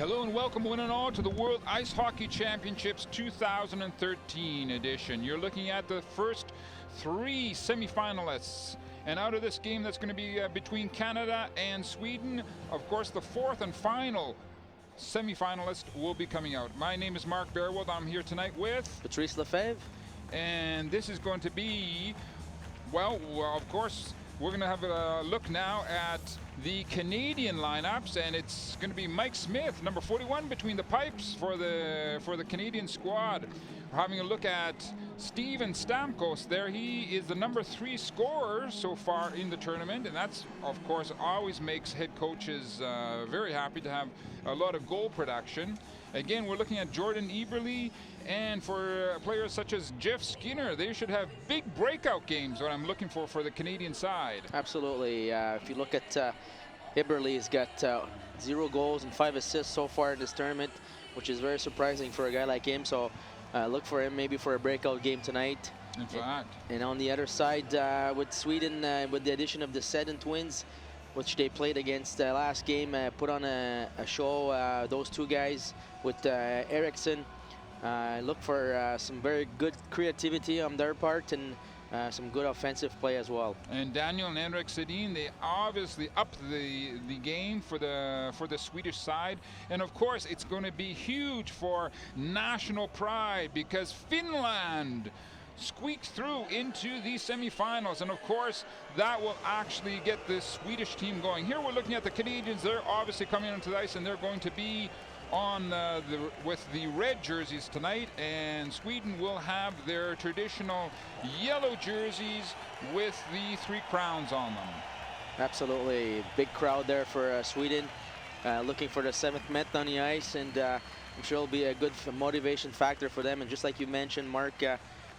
Hello and welcome one and all to the World Ice Hockey Championships 2013 edition. You're looking at the first three semifinalists. And out of this game that's going to be between Canada and Sweden, of course the fourth and final semifinalist will be coming out. My name is Mark Bearwold. I'm here tonight with Patrice Lefebvre. And this is going to be, well, of course, we're going to have a look now at the Canadian lineups, and it's going to be Mike Smith, number 41, between the pipes for the Canadian squad. We're having a look at Steven Stamkos there. He is the number 3 scorer so far in the tournament, and that's, of course, always makes head coaches very happy to have a lot of goal production. Again, we're looking at Jordan Eberle, and for players such as Jeff Skinner, they should have big breakout games, what I'm looking for the Canadian side. Absolutely. If you look at Eberle, he's got 0 goals and 5 assists so far in this tournament, which is very surprising for a guy like him. So look for him maybe for a breakout game tonight. In fact. And on the other side, with Sweden, with the addition of the Sedin twins, which they played against last game, put on a show. Those two guys with Eriksson. Look for some very good creativity on their part and some good offensive play as well. And Daniel and Henrik Sedin, they obviously upped the game for the Swedish side. And of course, it's going to be huge for national pride because Finland squeaked through into the semifinals, and of course that will actually get the Swedish team going. Here we're looking at the Canadians. They're obviously coming onto the ice, and they're going to be on with the red jerseys tonight, and Sweden will have their traditional yellow jerseys with the 3 crowns on them. Absolutely, big crowd there for Sweden, looking for the 7th Met on the ice, and I'm sure it'll be a good motivation factor for them. And just like you mentioned, Mark,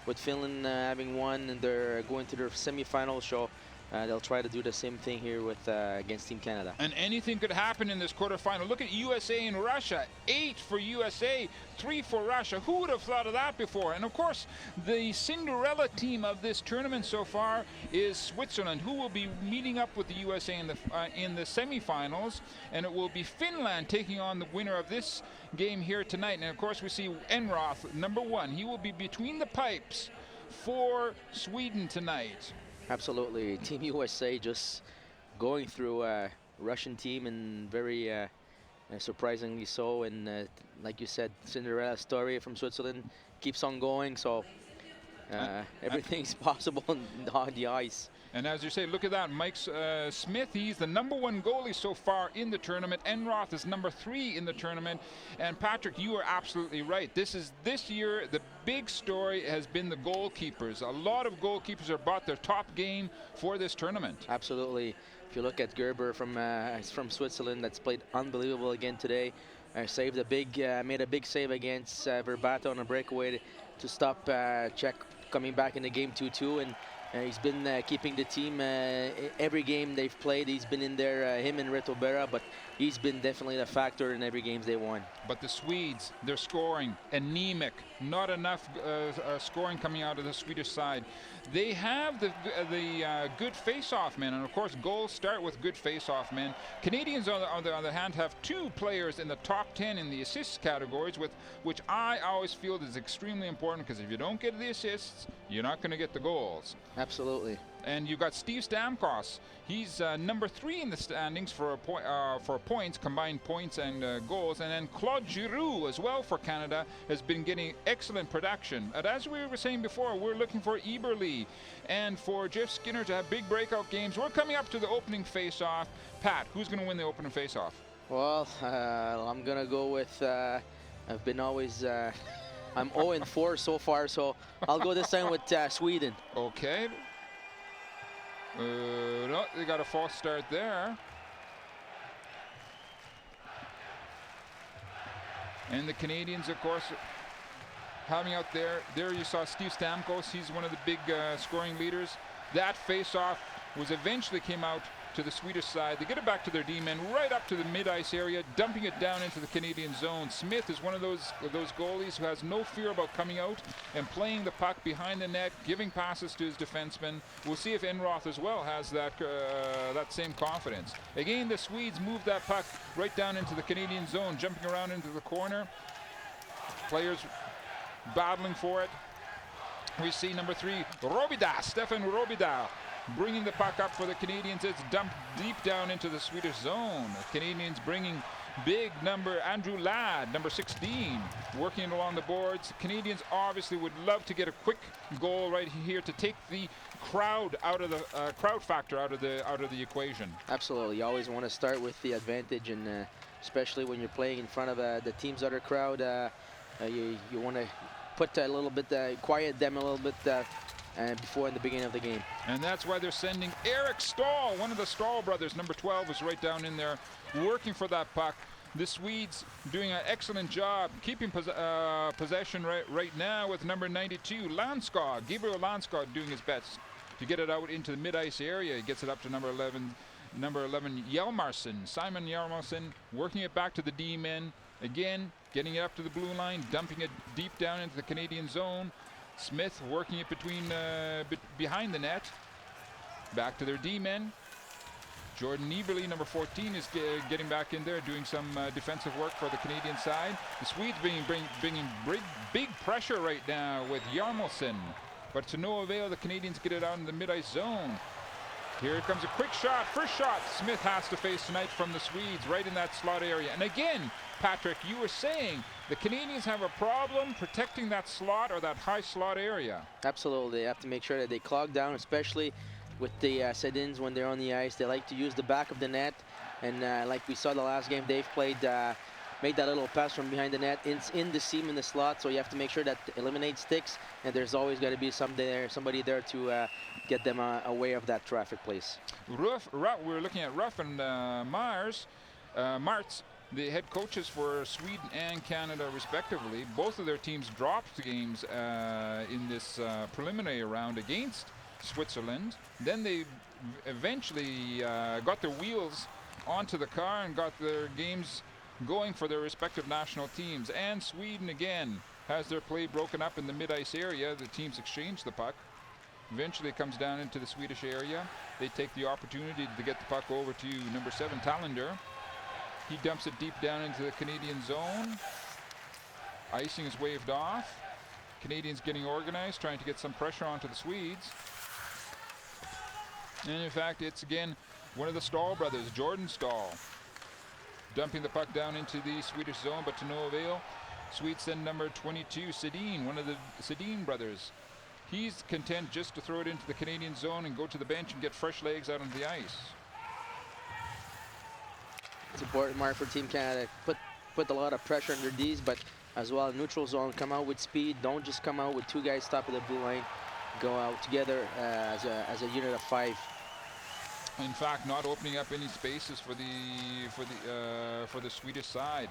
with Finland having won and they're going to their semifinal show, they'll try to do the same thing here with against Team Canada. And anything could happen in this quarterfinal. Look at USA and Russia. 8 for USA, 3 for Russia. Who would have thought of that before? And of course, the Cinderella team of this tournament so far is Switzerland, who will be meeting up with the USA in the semifinals. And it will be Finland taking on the winner of this game here tonight. And of course, we see Enroth, number 1. He will be between the pipes for Sweden tonight. Absolutely. Team USA just going through a Russian team, and very surprisingly so. And like you said, Cinderella story from Switzerland keeps on going. So everything's possible on the ice. And as you say, look at that, Mike Smith, he's the number 1 goalie so far in the tournament. Enroth is number 3 in the tournament. And Patrick, you are absolutely right. This year, the big story has been the goalkeepers. A lot of goalkeepers are brought their top game for this tournament. Absolutely. If you look at Gerber from Switzerland, that's played unbelievable again today. Made a big save against Verbato on a breakaway to stop Czech coming back in the game 2-2, and he's been keeping the team every game they've played. He's been in there, him and Reto Berra, but he's been definitely the factor in every game they won. But the Swedes, they're scoring anemic. Not enough scoring coming out of the Swedish side. They have the good face-off men, and of course goals start with good face-off men. Canadians, on the other hand, have 2 players in the top 10 in the assists categories, which I always feel is extremely important, because if you don't get the assists, you're not going to get the goals. Absolutely. And you've got Steve Stamkos. He's number 3 in the standings for points, combined points and goals. And then Claude Giroux as well for Canada has been getting excellent production. And as we were saying before, we're looking for Eberle and for Jeff Skinner to have big breakout games. We're coming up to the opening face-off. Pat, who's going to win the opening face-off? Well, I'm going to go with, I've been always, I'm 0-4 so far, so I'll go this time with Sweden. Okay. No, they got a false start there. And the Canadians, of course, having out there you saw Steve Stamkos. He's one of the big scoring leaders. That face-off eventually came out to the Swedish side. They get it back to their D-men right up to the mid-ice area, dumping it down into the Canadian zone. Smith is one of those goalies who has no fear about coming out and playing the puck behind the net, giving passes to his defensemen. We'll see if Enroth as well has that same confidence. Again, the Swedes move that puck right down into the Canadian zone, jumping around into the corner. Players battling for it. We see number 3, Robida, Stefan Robida, bringing the puck up for the Canadians. It's dumped deep down into the Swedish zone. The Canadians bringing big number Andrew Ladd, number 16, working along the boards. Canadians obviously would love to get a quick goal right here to take the crowd out of the crowd factor out of the equation. Absolutely, you always want to start with the advantage, and especially when you're playing in front of the team's other crowd, you want to put a little bit, quiet them a little bit before in the beginning of the game. And that's why they're sending Eric Stahl, one of the Stahl brothers, number 12, is right down in there working for that puck. The Swedes doing an excellent job keeping possession right now with number 92, Landskog. Gabriel Landskog doing his best to get it out into the mid-ice area. He gets it up to number 11, Hjalmarsson, Simon Hjalmarsson, working it back to the D-men. Again, getting it up to the blue line, dumping it deep down into the Canadian zone. Smith working it behind the net. Back to their D-men. Jordan Eberle, number 14, is getting back in there, doing some defensive work for the Canadian side. The Swedes bringing big pressure right now with Hjalmarsson. But to no avail, the Canadians get it out in the mid-ice zone. Here comes a quick shot. First shot Smith has to face tonight from the Swedes, right in that slot area. And again, Patrick, you were saying the Canadians have a problem protecting that slot or that high slot area. Absolutely, they have to make sure that they clog down, especially with the sit-ins when they're on the ice. They like to use the back of the net, and like we saw the last game, Dave played, made that little pass from behind the net in the seam in the slot, so you have to make sure that eliminate sticks, and there's always got to be somebody there to get them away of that traffic place. We're looking at Ruff and Martz, the head coaches for Sweden and Canada respectively. Both of their teams dropped the games in this preliminary round against Switzerland. Then they eventually got their wheels onto the car and got their games going for their respective national teams. And Sweden again has their play broken up in the mid-ice area. The teams exchange the puck. Eventually it comes down into the Swedish area. They take the opportunity to get the puck over to number 7, Talander. He dumps it deep down into the Canadian zone. Icing is waved off. Canadians getting organized, trying to get some pressure onto the Swedes. And in fact, it's again one of the Stahl brothers, Jordan Stahl, dumping the puck down into the Swedish zone, but to no avail. Swedes send number 22, Sedin, one of the Sedin brothers. He's content just to throw it into the Canadian zone and go to the bench and get fresh legs out on the ice. It's important, Mark, for Team Canada. Put a lot of pressure on their Ds, but as well, neutral zone, come out with speed. Don't just come out with 2 guys top of the blue line. Go out together as a unit of 5. In fact, not opening up any spaces for the Swedish side.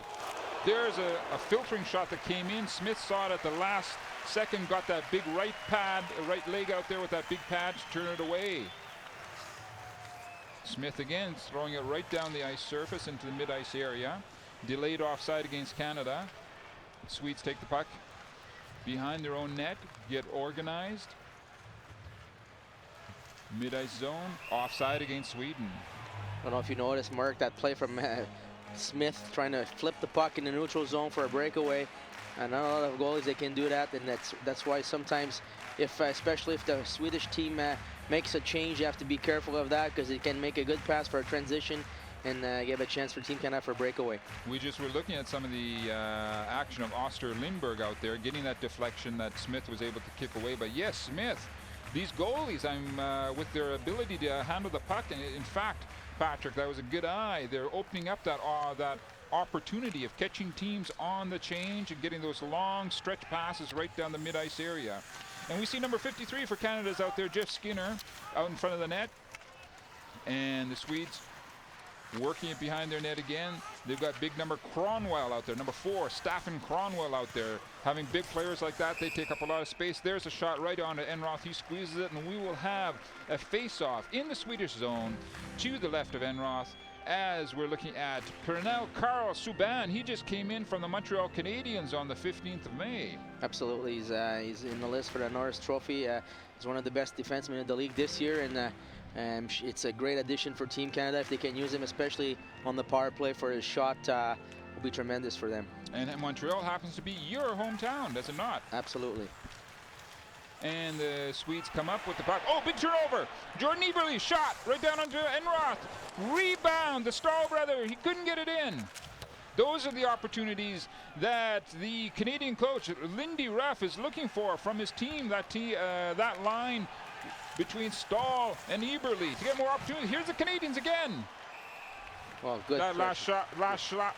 There's a filtering shot that came in. Smith saw it at the last second, got that big right leg out there with that big pad to turn it away. Smith again throwing it right down the ice surface into the mid-ice area. Delayed offside against Canada. Swedes take the puck behind their own net, get organized. Mid-ice zone, offside against Sweden. I don't know if you noticed, Mark, that play from Smith trying to flip the puck in the neutral zone for a breakaway. And not a lot of goalies they can do that, and that's why sometimes, especially if the Swedish team makes a change, you have to be careful of that, because it can make a good pass for a transition and give a chance for Team Canada for a breakaway. We just were looking at some of the action of Oster Lindberg out there, getting that deflection that Smith was able to kick away. But yes, Smith, these goalies, with their ability to handle the puck, and in fact, Patrick, that was a good eye. They're opening up that opportunity of catching teams on the change and getting those long stretch passes right down the mid-ice area. And we see number 53 for Canada's out there, Jeff Skinner, out in front of the net. And the Swedes working it behind their net again. They've got big number Cronwell out there, number 4, Staffen Cronwell out there. Having big players like that, they take up a lot of space. There's a shot right onto Enroth. He squeezes it, and we will have a face-off in the Swedish zone to the left of Enroth, as we're looking at Colonel Carl Subban. He just came in from the Montreal Canadiens on the 15th of May. Absolutely, he's in the list for the Norris Trophy. He's one of the best defensemen in the league this year, and it's a great addition for Team Canada. If they can use him, especially on the power play for his shot, will be tremendous for them. And Montreal happens to be your hometown, does it not? Absolutely. And the Swedes come up with the puck. Oh, big turnover! Jordan Eberle shot right down onto Enroth. Rebound, the Stahl brother. He couldn't get it in. Those are the opportunities that the Canadian coach, Lindy Ruff, is looking for from his team. That line between Stahl and Eberle to get more opportunities. Here's the Canadians again. Well, good. That last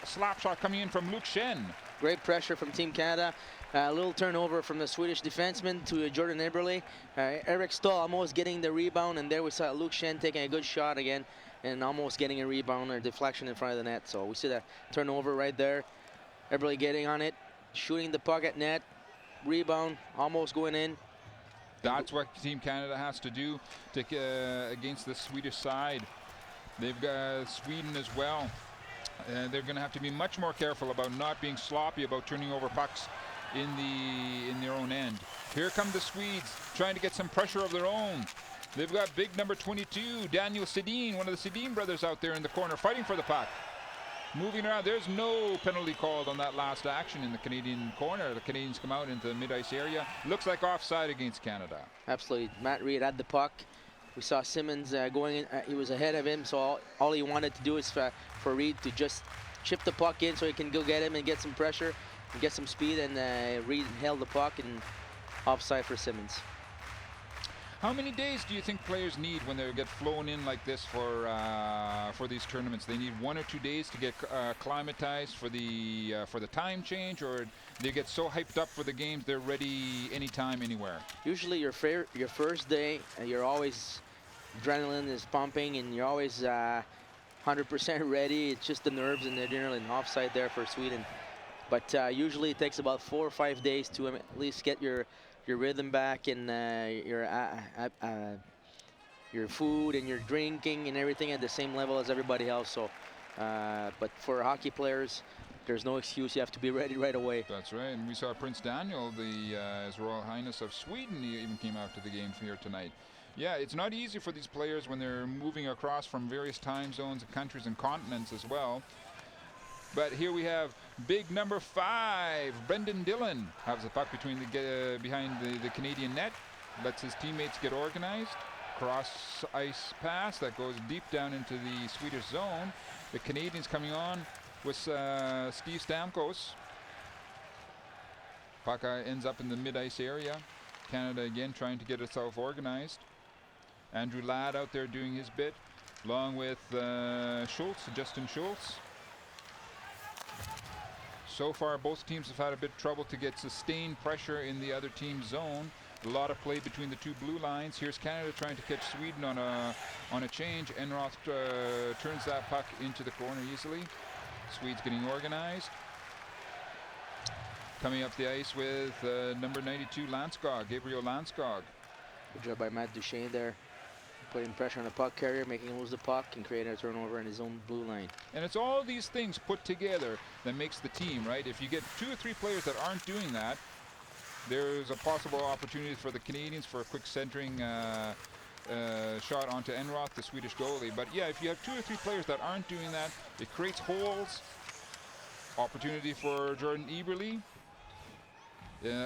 slap shot coming in from Luke Shen. Great pressure from Team Canada. A little turnover from the Swedish defenseman to Jordan Eberle. Eric Stahl almost getting the rebound, and there we saw Luke Shen taking a good shot again and almost getting a rebound or deflection in front of the net. So we see that turnover right there. Eberle getting on it, shooting the puck at net, rebound, almost going in. That's what Team Canada has to do against the Swedish side. They've got Sweden as well. They're going to have to be much more careful about not being sloppy about turning over pucks in their own end. Here come the Swedes trying to get some pressure of their own. They've got big number 22, Daniel Sedin, one of the Sedin brothers out there in the corner fighting for the puck. Moving around, there's no penalty called on that last action in the Canadian corner. The Canadians come out into the mid-ice area. Looks like offside against Canada. Absolutely. Matt Reed had the puck. We saw Simmons going in. He was ahead of him, so all he wanted to do is for Reed to just chip the puck in so he can go get him and get some pressure and get some speed, and Reed held the puck and offside for Simmons. How many days do you think players need when they get flown in like this for these tournaments? They need 1 or 2 days to get acclimatized for the time change, or they get so hyped up for the games they're ready anytime, anywhere? Usually your first day, you're always, adrenaline is pumping and you're always 100% ready. It's just the nerves and the adrenaline. Offside there for Sweden. But usually it takes about 4 or 5 days to at least get your rhythm back, and your food and your drinking and everything at the same level as everybody else. So, but for hockey players, there's no excuse. You have to be ready right away. That's right. And we saw Prince Daniel, His Royal Highness of Sweden, he even came out to the game here tonight. Yeah, it's not easy for these players when they're moving across from various time zones and countries and continents as well. But here we have big number 5, Brendan Dillon, has the puck between behind the Canadian net, lets his teammates get organized. Cross ice pass that goes deep down into the Swedish zone. The Canadians coming on with Steve Stamkos. Puck ends up in the mid-ice area. Canada again trying to get itself organized. Andrew Ladd out there doing his bit, along with Justin Schultz. So far, both teams have had a bit of trouble to get sustained pressure in the other team's zone. A lot of play between the two blue lines. Here's Canada trying to catch Sweden on a change. Enroth turns that puck into the corner easily. Swedes getting organized. Coming up the ice with number 92, Landskog, Gabriel Landskog. Good job by Matt Duchesne there, putting pressure on the puck carrier, making him lose the puck and creating a turnover in his own blue line. And it's all these things put together that makes the team, right? If you get 2 or 3 players that aren't doing that, there's a possible opportunity for the Canadians for a quick centering shot onto Enroth, the Swedish goalie. But yeah, if you have 2 or 3 players that aren't doing that, it creates holes. Opportunity for Jordan Eberle.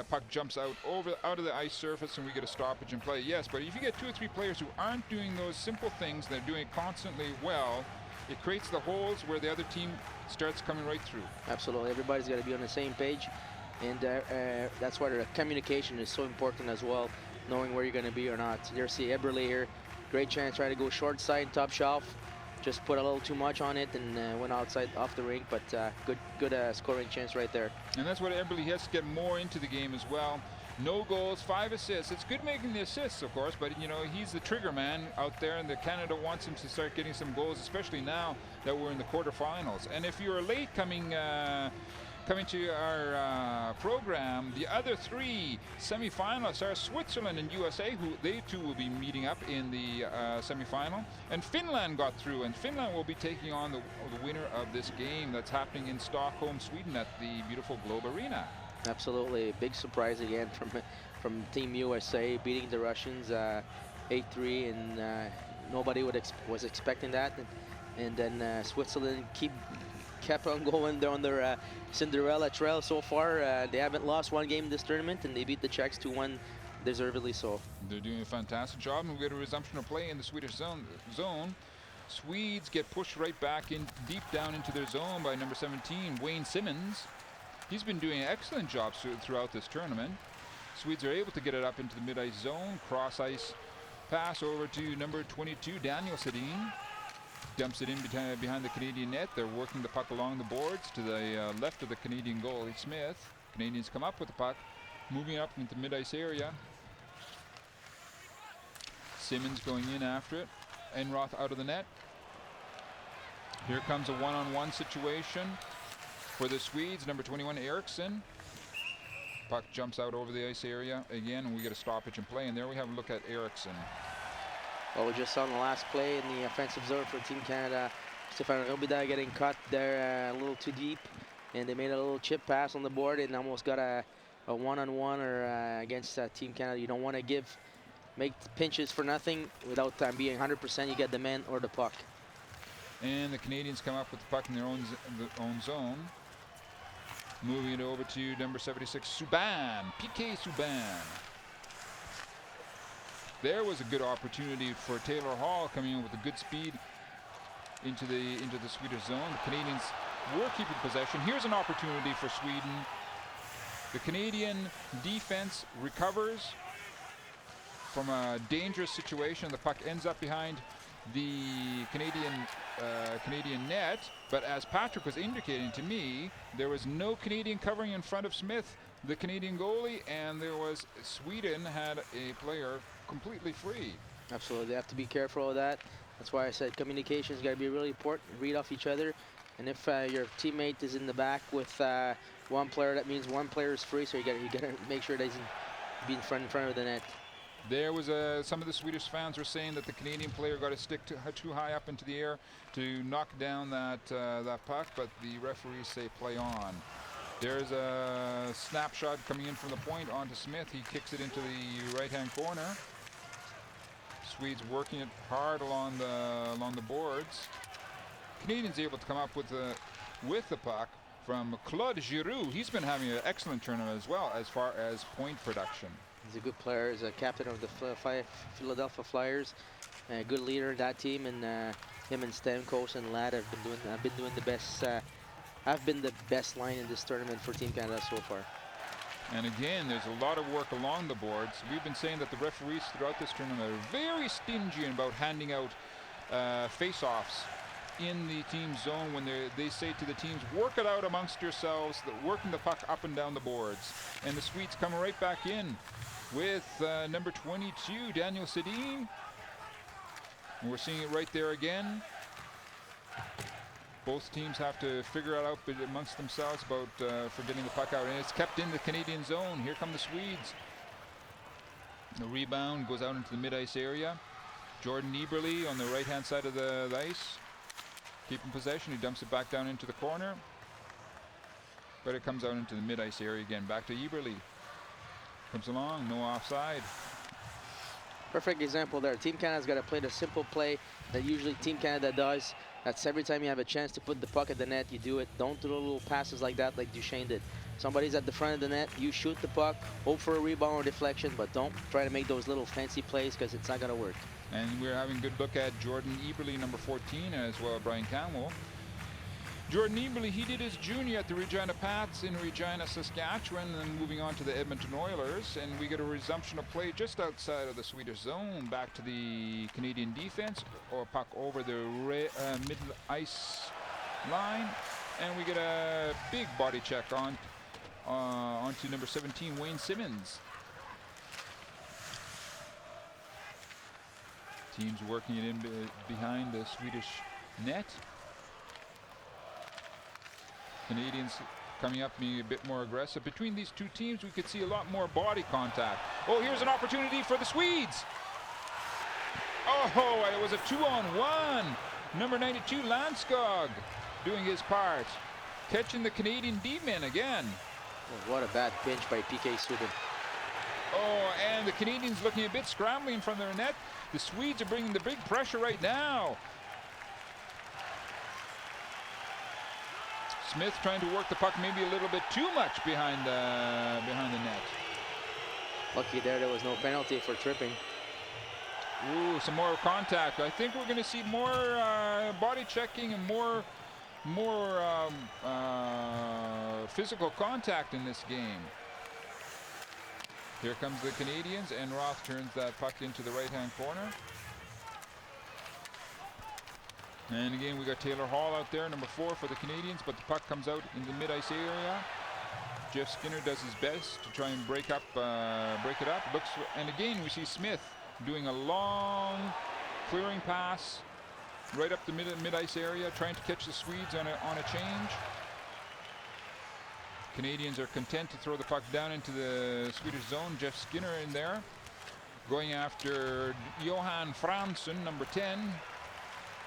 Puck jumps out of the ice surface and we get a stoppage in play. Yes, but if you get 2 or 3 players who aren't doing those simple things, they're doing it constantly well, it creates the holes where the other team starts coming right through. Absolutely, everybody's got to be on the same page, and that's why the communication is so important as well, knowing where you're going to be or not. There's the Eberle here, great chance, try to go short side, top shelf, just put a little too much on it and went outside off the rink, but good scoring chance right there. And that's what Eberle has to get more into the game as well. No goals, 5 assists. It's good making the assists, of course, but you know he's the trigger man out there, and Canada wants him to start getting some goals, especially now that we're in the quarterfinals. And if you're late coming to our program, the other 3 semifinalists are Switzerland and USA, who they too will be meeting up in the semifinal. And Finland got through, and Finland will be taking on the winner of this game that's happening in Stockholm, Sweden, at the beautiful Globe Arena. Absolutely, big surprise again from Team USA beating the Russians 8-3, and nobody was expecting that. And then Switzerland kept on going on their Cinderella trail so far. They haven't lost one game in this tournament, and they beat the Czechs 2-1, deservedly so. They're doing a fantastic job, and we get a resumption of play in the Swedish zone. Swedes get pushed right back in, deep down into their zone by number 17, Wayne Simmons. He's been doing an excellent job throughout this tournament. Swedes are able to get it up into the mid-ice zone. Cross-ice pass over to number 22, Daniel Sedin. Dumps it in behind the Canadian net. They're working the puck along the boards to the left of the Canadian goalie, Smith. Canadians come up with the puck, moving up into the mid-ice area. Simmons going in after it. Enroth out of the net. Here comes a one-on-one situation for the Swedes. Number 21, Eriksson. Puck jumps out over the ice area again, and we get a stoppage in play. And there we have a look at Eriksson. Well, we just saw in the last play in the offensive zone for Team Canada, Stefan Obida getting caught there a little too deep, and they made a little chip pass on the board and almost got a one-on-one or against Team Canada. You don't want to make pinches for nothing without being 100%. You get the man or the puck. And the Canadians come up with the puck in their own zone. Moving it over to number 76, Subban, PK Subban. There was a good opportunity for Taylor Hall coming in with a good speed into the Swedish zone. The Canadians were keeping possession. Here's an opportunity for Sweden. The Canadian defense recovers from a dangerous situation. The puck ends up behind the Canadian net, but as Patrick was indicating to me, there was no Canadian covering in front of Smith, the Canadian goalie, and Sweden had a player completely free. Absolutely, they have to be careful of that. That's why I said communication's got to be really important. Read off each other, and if your teammate is in the back with one player, that means one player is free. So you got to make sure that he's be in front of the net. There was some of the Swedish fans were saying that the Canadian player got to stick too high up into the air to knock down that puck, but the referees say play on. There's a snapshot coming in from the point onto Smith. He kicks it into the right-hand corner. Swedes working it hard along the boards. Canadians able to come up with the puck from Claude Giroux. He's been having an excellent tournament as well as far as point production. He's a good player. He's a captain of the Philadelphia Flyers, a good leader of that team, and him and Stamkos and Ladd have been doing the best. Have been the best line in this tournament for Team Canada so far. And again, there's a lot of work along the boards. We've been saying that the referees throughout this tournament are very stingy about handing out face-offs in the team zone when they say to the teams, work it out amongst yourselves, working the puck up and down the boards. And the Swedes come right back in with number 22, Daniel Sedin. And we're seeing it right there again. Both teams have to figure it out amongst themselves about for getting the puck out, and it's kept in the Canadian zone. Here come the Swedes. The rebound goes out into the mid-ice area. Jordan Eberle on the right-hand side of the ice, keeping possession. He dumps it back down into the corner, but it comes out into the mid-ice area again. Back to Eberle. Comes along, no offside. Perfect example there. Team Canada's got to play the simple play that usually Team Canada does. That's every time you have a chance to put the puck at the net, you do it. Don't do little passes like that like Duchesne did. Somebody's at the front of the net, you shoot the puck, hope for a rebound or deflection, but don't try to make those little fancy plays because it's not going to work. And we're having a good look at Jordan Eberle, number 14, as well as Brian Campbell. Jordan Eberle, he did his junior at the Regina Pats in Regina, Saskatchewan, and then moving on to the Edmonton Oilers. And we get a resumption of play just outside of the Swedish zone, back to the Canadian defense, or puck over the mid-ice line. And we get a big body check onto number 17, Wayne Simmons. Teams working it in behind the Swedish net. Canadians coming up, being a bit more aggressive. Between these two teams, we could see a lot more body contact. Oh, here's an opportunity for the Swedes. Oh, it was a 2-on-1. Number 92, Landskog, doing his part. Catching the Canadian D-men again. Oh, what a bad pinch by PK Subban. Oh, and the Canadians looking a bit scrambling in front of their net. The Swedes are bringing the big pressure right now. Smith trying to work the puck maybe a little bit too much behind the net. Lucky there was no penalty for tripping. Ooh, some more contact. I think we're going to see more body checking and more physical contact in this game. Here comes the Canadians, and Roth turns that puck into the right-hand corner. And again, we got Taylor Hall out there, number 4 for the Canadians, but the puck comes out in the mid-ice area. Jeff Skinner does his best to try and break it up. And again, we see Smith doing a long clearing pass right up the mid-ice area, trying to catch the Swedes on a change. Canadians are content to throw the puck down into the Swedish zone. Jeff Skinner in there, going after Johan Fransson, number 10.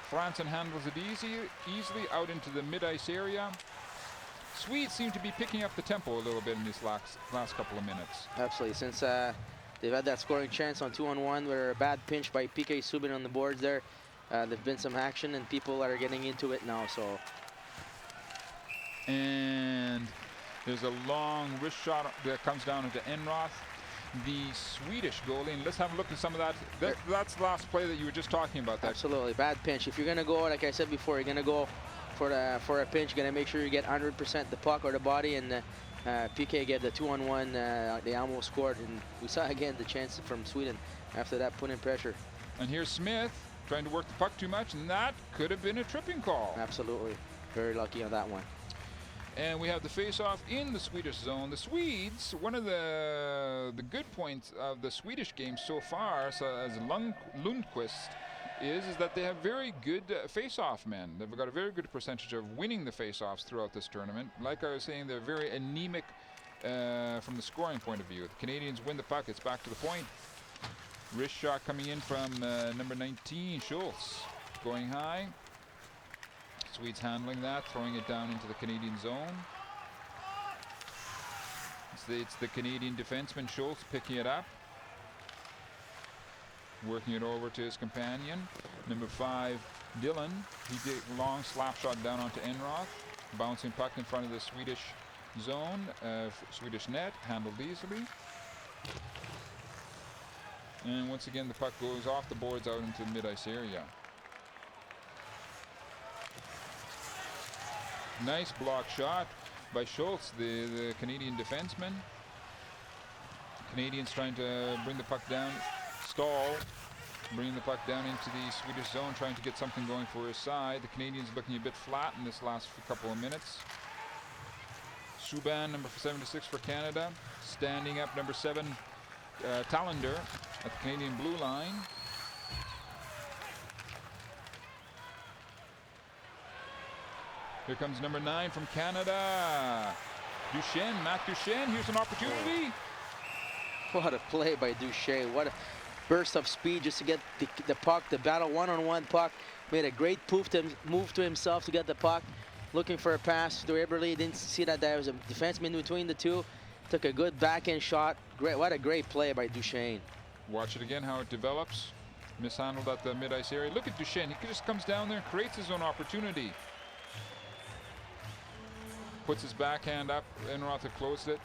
Fransson handles it easily out into the mid-ice area. Swedes seem to be picking up the tempo a little bit in this last couple of minutes. Absolutely, since they've had that scoring chance on 2-on-1 with a bad pinch by PK Subban on the boards there. There's been some action and people are getting into it now. So, and there's a long wrist shot that comes down into Enroth, the Swedish goalie. And let's have a look at some of that. That's the last play that you were just talking about. Absolutely, bad pinch. If you're gonna go, like I said before, you're gonna go for a pinch. You're gonna make sure you get 100% the puck or the body. And PK get the 2-on-1. They almost scored, and we saw again the chance from Sweden after that put in pressure. And here's Smith trying to work the puck too much, and that could have been a tripping call. Absolutely, very lucky on that one. And we have the face-off in the Swedish zone. The Swedes, one of the good points of the Swedish game so far, so as Lundqvist, is that they have very good face-off men. They've got a very good percentage of winning the face-offs throughout this tournament. Like I was saying, they're very anemic from the scoring point of view. The Canadians win the puck. It's back to the point. Wrist shot coming in from number 19, Schultz, going high. Swedes handling that, throwing it down into the Canadian zone. It's the Canadian defenseman Schultz picking it up, working it over to his companion, number 5, Dylan. He did a long slap shot down onto Enroth, bouncing puck in front of the Swedish zone, Swedish net, handled easily. And once again, the puck goes off the boards out into the mid-ice area. Nice block shot by Schultz, the Canadian defenseman. Canadians trying to bring the puck down, stall, bringing the puck down into the Swedish zone, trying to get something going for his side. The Canadians looking a bit flat in this last couple of minutes. Subban, number 76 for Canada, standing up, number 7, Talander at the Canadian blue line. Here comes number 9 from Canada, Duchesne, Matt Duchesne. Here's an opportunity. What a play by Duchesne. What a burst of speed just to get the puck, the battle one-on-one puck. Made a great move to himself to get the puck. Looking for a pass to Eberle. Didn't see that there was a defenseman between the two. Took a good backhand shot. Great, what a great play by Duchesne. Watch it again, how it develops. Mishandled at the mid-ice area. Look at Duchesne. He just comes down there and creates his own opportunity. Puts his backhand up, Enroth had closed it.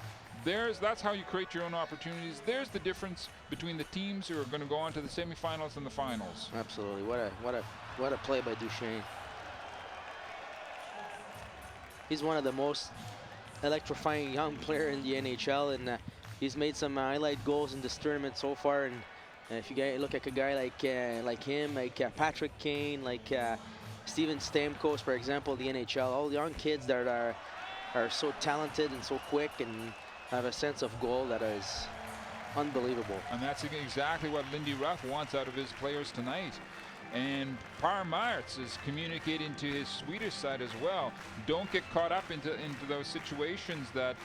That's how you create your own opportunities. There's the difference between the teams who are going to go on to the semifinals and the finals. Absolutely, what a play by Duchesne. He's one of the most electrifying young player in the NHL, and he's made some highlight goals in this tournament so far. And if you look at a guy like him, like Patrick Kane, like Steven Stamkos, for example, the NHL, all young kids that are so talented and so quick and have a sense of goal that is unbelievable. And that's exactly what Lindy Ruff wants out of his players tonight. And Per Martz is communicating to his Swedish side as well. Don't get caught up into those situations that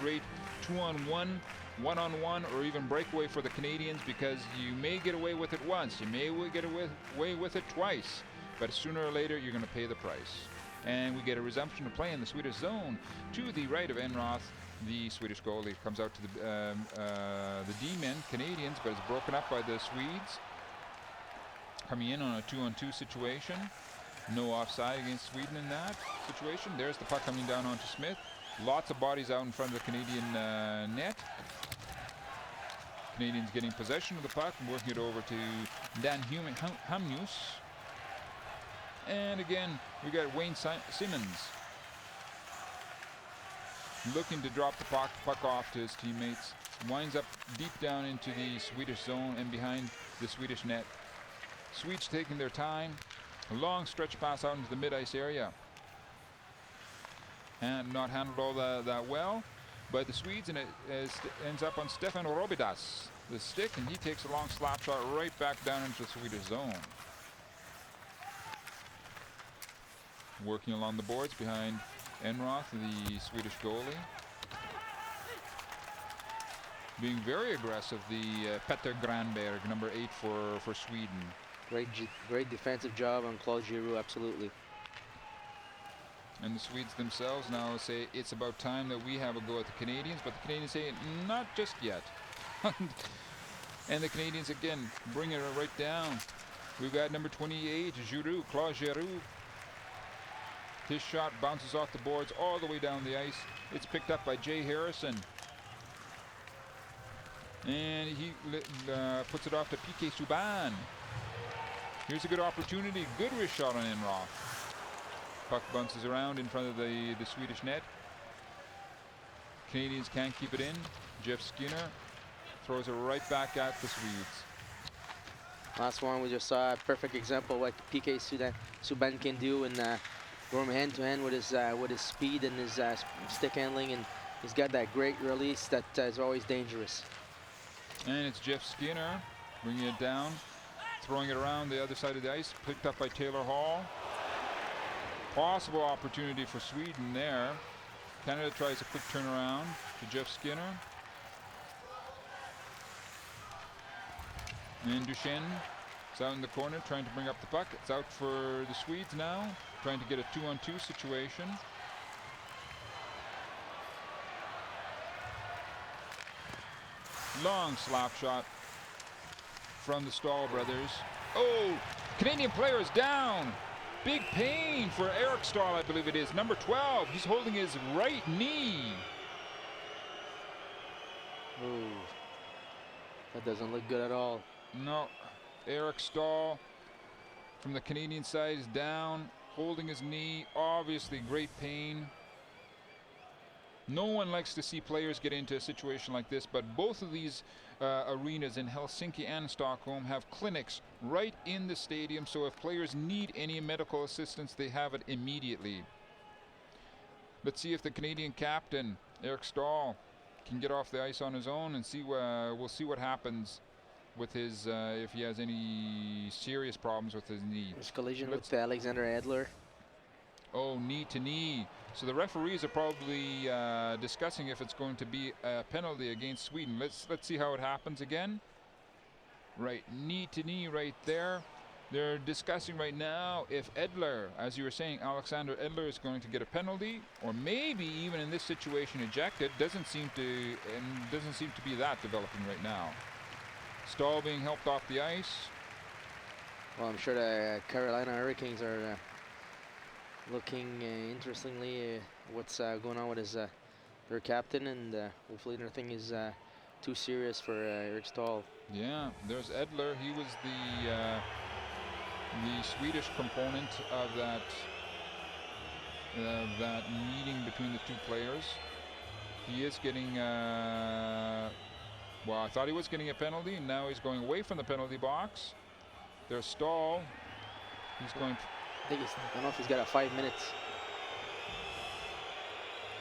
create 2-on-1, 1-on-1, or even breakaway for the Canadians, because you may get away with it once, you may get away with it twice, but sooner or later you're going to pay the price. And we get a resumption of play in the Swedish zone to the right of Enroth. The Swedish goalie comes out to the D-men, Canadians, but it's broken up by the Swedes. Coming in on a 2-on-2 situation. No offside against Sweden in that situation. There's the puck coming down onto Smith. Lots of bodies out in front of the Canadian net. Canadians getting possession of the puck and working it over to Dan Hamnius. And again, we got Wayne Simmons looking to drop the puck off to his teammates. Winds up deep down into the Swedish zone and behind the Swedish net. Swedes taking their time. A long stretch pass out into the mid-ice area. And not handled all that well by the Swedes, and it ends up on Stefan Robidas, the stick, and he takes a long slap shot right back down into the Swedish zone. Working along the boards behind Enroth, the Swedish goalie. Being very aggressive, the Petter Granberg, number 8 for Sweden. Great defensive job on Claude Giroux, absolutely. And the Swedes themselves now say it's about time that we have a go at the Canadians, but the Canadians say not just yet. And the Canadians again bring it right down. We've got number 28, Giroux, Claude Giroux. His shot bounces off the boards all the way down the ice. It's picked up by Jay Harrison. And he puts it off to PK Subban. Here's a good opportunity. Good wrist shot on Enroth. Puck bounces around in front of the Swedish net. Canadians can't keep it in. Jeff Skinner throws it right back at the Swedes. Last one, we just saw a perfect example of what PK Subban can do, and going hand to hand with his speed and his stick handling, and he's got that great release that is always dangerous. And it's Jeff Skinner bringing it down, throwing it around the other side of the ice, picked up by Taylor Hall. Possible opportunity for Sweden there. Canada tries a quick turnaround to Jeff Skinner. And Duchesne is out in the corner trying to bring up the puck. It's out for the Swedes now, trying to get a 2-on-2 situation. Long slap shot from the Stahl brothers. Oh, Canadian player is down. Big pain for Eric Stahl, I believe it is. Number 12, he's holding his right knee. Ooh, that doesn't look good at all. No, Eric Stahl from the Canadian side is down, holding his knee. Obviously great pain. No one likes to see players get into a situation like this, but both of these arenas in Helsinki and Stockholm have clinics right in the stadium, so if players need any medical assistance, they have it immediately. Let's see if the Canadian captain, Eric Stahl, can get off the ice on his own, and we'll see what happens with his, if he has any serious problems with his knee. This collision with Alexander Adler. Oh, knee to knee. So the referees are probably discussing if it's going to be a penalty against Sweden. Let's see how it happens again. Right, knee to knee right there. They're discussing right now if Edler, as you were saying, Alexander Edler is going to get a penalty, or maybe even in this situation ejected. Doesn't seem to be that developing right now. Stahl being helped off the ice. Well, I'm sure the Carolina Hurricanes are looking interestingly what's going on with their captain, and hopefully nothing is too serious for Eric Stahl. Yeah, there's Edler. He was the Swedish component of that meeting between the two players. He is getting well, I thought he was getting a penalty, and now he's going away from the penalty box. There's Stahl. He's going. I don't know if he's got a 5 minutes.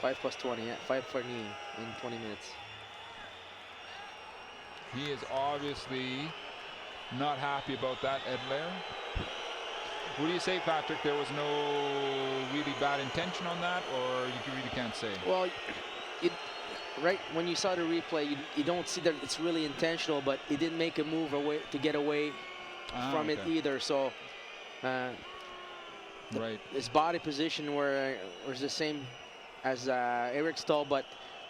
5 plus 20, yeah, 5 for knee in 20 minutes. He is obviously not happy about that, Edler. What do you say, Patrick? There was no really bad intention on that, or you really can't say? Well, right when you saw the replay, you don't see that it's really intentional, but he didn't make a move away to get away from it either. So right. His body position was the same as Eric Stahl, but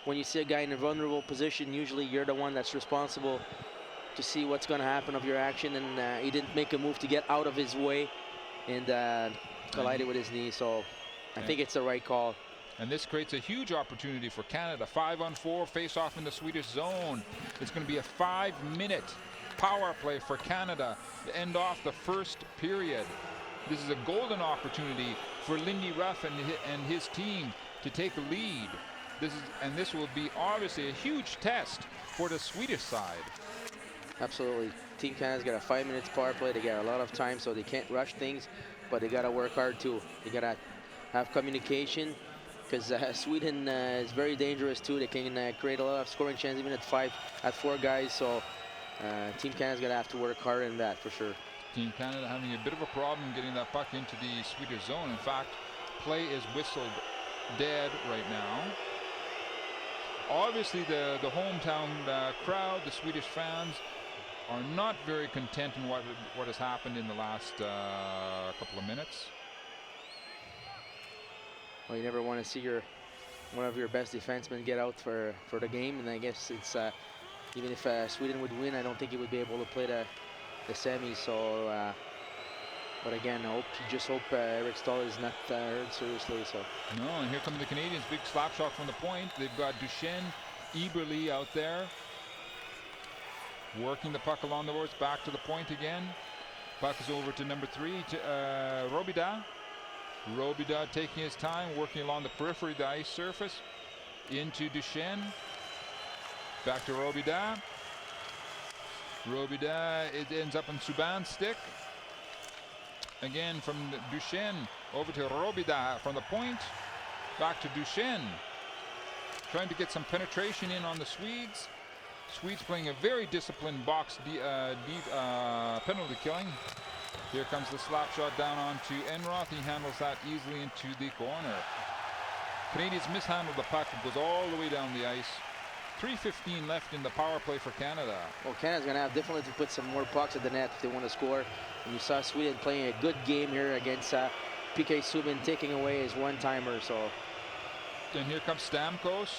when you see a guy in a vulnerable position, usually you're the one that's responsible to see what's going to happen of your action, and he didn't make a move to get out of his way and collided with his knee. So I think it's the right call. And this creates a huge opportunity for Canada. 5-on-4 face-off in the Swedish zone. It's going to be a 5-minute power play for Canada to end off the first period. This is a golden opportunity for Lindy Ruff and his team to take a lead. This will be obviously a huge test for the Swedish side. Absolutely. Team Canada's got a 5 minutes power play. They got a lot of time, so they can't rush things, but they got to work hard too. They got to have communication, because Sweden is very dangerous too. They can create a lot of scoring chances even at 4 guys. So Team Canada's gonna have to work hard in that for sure. Team Canada having a bit of a problem getting that puck into the Swedish zone. In fact, play is whistled dead right now. Obviously, the hometown crowd, the Swedish fans, are not very content in what has happened in the last couple of minutes. Well, you never want to see one of your best defensemen get out for the game, and I guess it's even if Sweden would win, I don't think he would be able to play the semis. So, but again, just hope Eric Stahl is not hurt seriously. So. No, and here come the Canadians. Big slap shot from the point. They've got Duchesne, Eberle out there, working the puck along the boards. Back to the point again. Puck is over to number 3, to Robida. Robida taking his time, working along the periphery of the ice surface. Into Duchesne. Back to Robida. Robida, it ends up on Subban's stick. Again from Duchesne over to Robida from the point. Back to Duchesne. Trying to get some penetration in on the Swedes. Swedes playing a very disciplined box penalty killing. Here comes the slap shot down onto Enroth. He handles that easily into the corner. Canadians mishandled the puck. It goes all the way down the ice. 3:15 left in the power play for Canada. Well, Canada's going to have definitely to put some more pucks at the net if they want to score. And you saw Sweden playing a good game here against PK Subban, taking away his one-timer. So. And here comes Stamkos.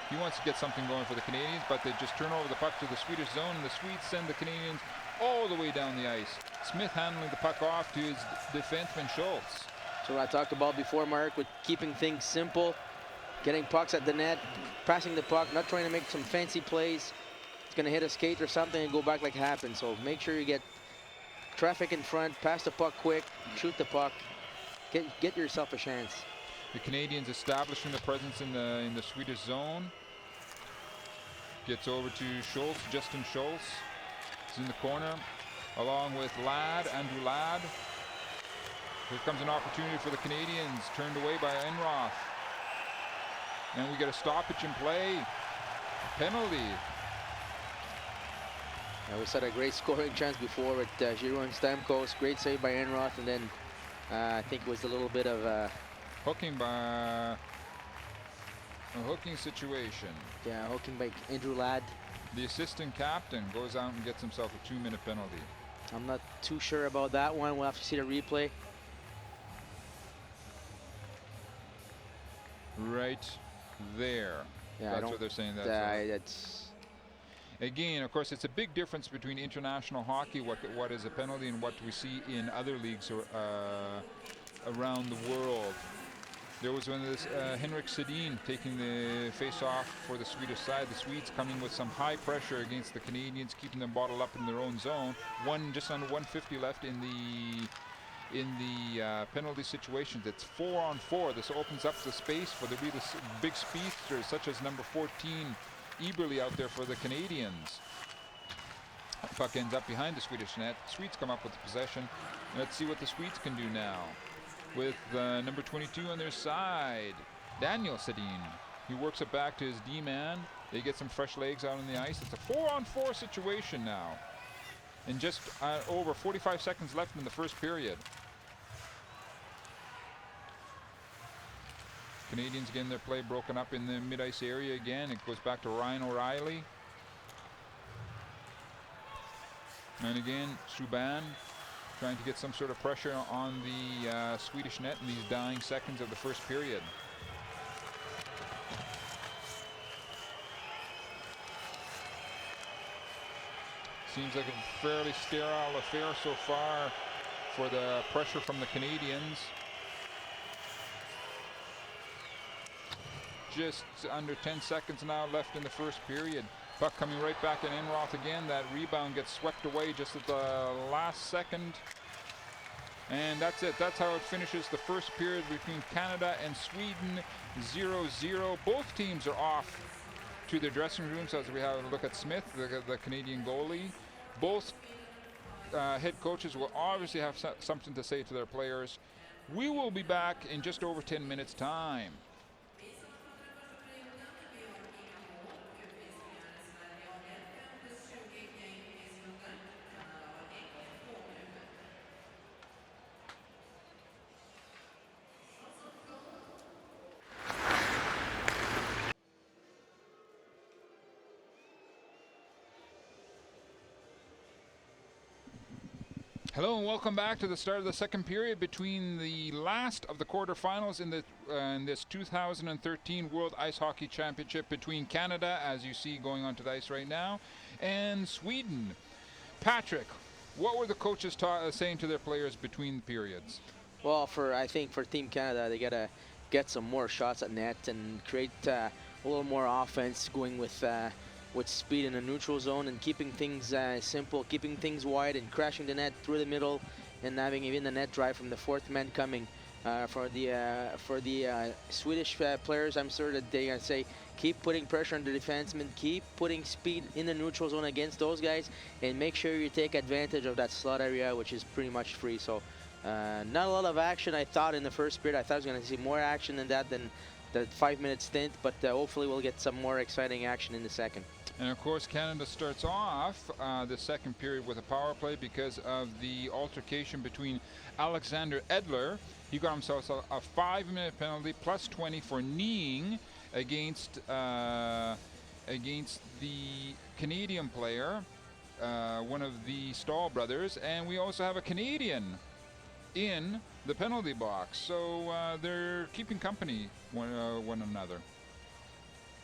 He wants to get something going for the Canadians, but they just turn over the puck to the Swedish zone, and the Swedes send the Canadians all the way down the ice. Smith handling the puck off to his defenseman Schultz. So I talked about before, Mark, with keeping things simple, getting pucks at the net, passing the puck, not trying to make some fancy plays. It's going to hit a skate or something and go back like it happened. So make sure you get traffic in front, pass the puck quick, shoot the puck, get yourself a chance. The Canadians establishing the presence in the Swedish zone. Gets over to Schultz, Justin Schultz. He's in the corner, along with Andrew Ladd. Here comes an opportunity for the Canadians, turned away by Enroth. And we get a stoppage in play. Penalty. We saw a great scoring chance before with Giroux and Stamkos. Great save by Enroth, and then I think it was a little bit of hooking by a hooking situation. Yeah, hooking by Andrew Ladd. The assistant captain goes out and gets himself a 2-minute penalty. I'm not too sure about that one. We'll have to see the replay. Right there. Yeah, that's what they're saying. That's again, of course, it's a big difference between international hockey, what is a penalty, and what we see in other leagues around the world. There was one of this Henrik Sedin taking the face-off for the Swedish side. The Swedes coming with some high pressure against the Canadians, keeping them bottled up in their own zone. Just under 150 left in the penalty situations. It's 4-on-4. This opens up the space for the really big speedsters, such as number 14 Eberle out there for the Canadians. Puck ends up behind the Swedish net. Swedes come up with the possession. Let's see what the Swedes can do now. With number 22 on their side, Daniel Sedin. He works it back to his D-man. They get some fresh legs out on the ice. It's a 4-on-4 situation now. And just over 45 seconds left in the first period. Canadians getting their play broken up in the mid-ice area again. It goes back to Ryan O'Reilly. And again, Subban trying to get some sort of pressure on the Swedish net in these dying seconds of the first period. Seems like a fairly sterile affair so far for the pressure from the Canadians. Just under 10 seconds now left in the first period. Puck coming right back in Enroth again. That rebound gets swept away just at the last second. And that's it. That's how it finishes the first period between Canada and Sweden, 0-0. Both teams are off to their dressing rooms as we have a look at Smith, the Canadian goalie. Both head coaches will obviously have something to say to their players. We will be back in just over 10 minutes' time. Hello and welcome back to the start of the second period between the last of the quarterfinals in this 2013 World Ice Hockey Championship between Canada, as you see going onto the ice right now, and Sweden. Patrick, what were the coaches saying to their players between the periods? Well, I think for Team Canada, they gotta get some more shots at net and create a little more offense, going with speed in the neutral zone and keeping things simple, keeping things wide and crashing the net through the middle, and having even the net drive from the fourth man coming. For the Swedish players, I'm sure that they're gonna say, keep putting pressure on the defensemen, keep putting speed in the neutral zone against those guys, and make sure you take advantage of that slot area, which is pretty much free. So not a lot of action, I thought, in the first period. I thought I was gonna see more action than that, than the 5-minute stint, but hopefully we'll get some more exciting action in the second. And of course, Canada starts off the second period with a power play because of the altercation between Alexander Edler. He got himself a 5-minute penalty plus 20 for kneeing against the Canadian player, one of the Stahl brothers, and we also have a Canadian in the penalty box. So they're keeping company one another.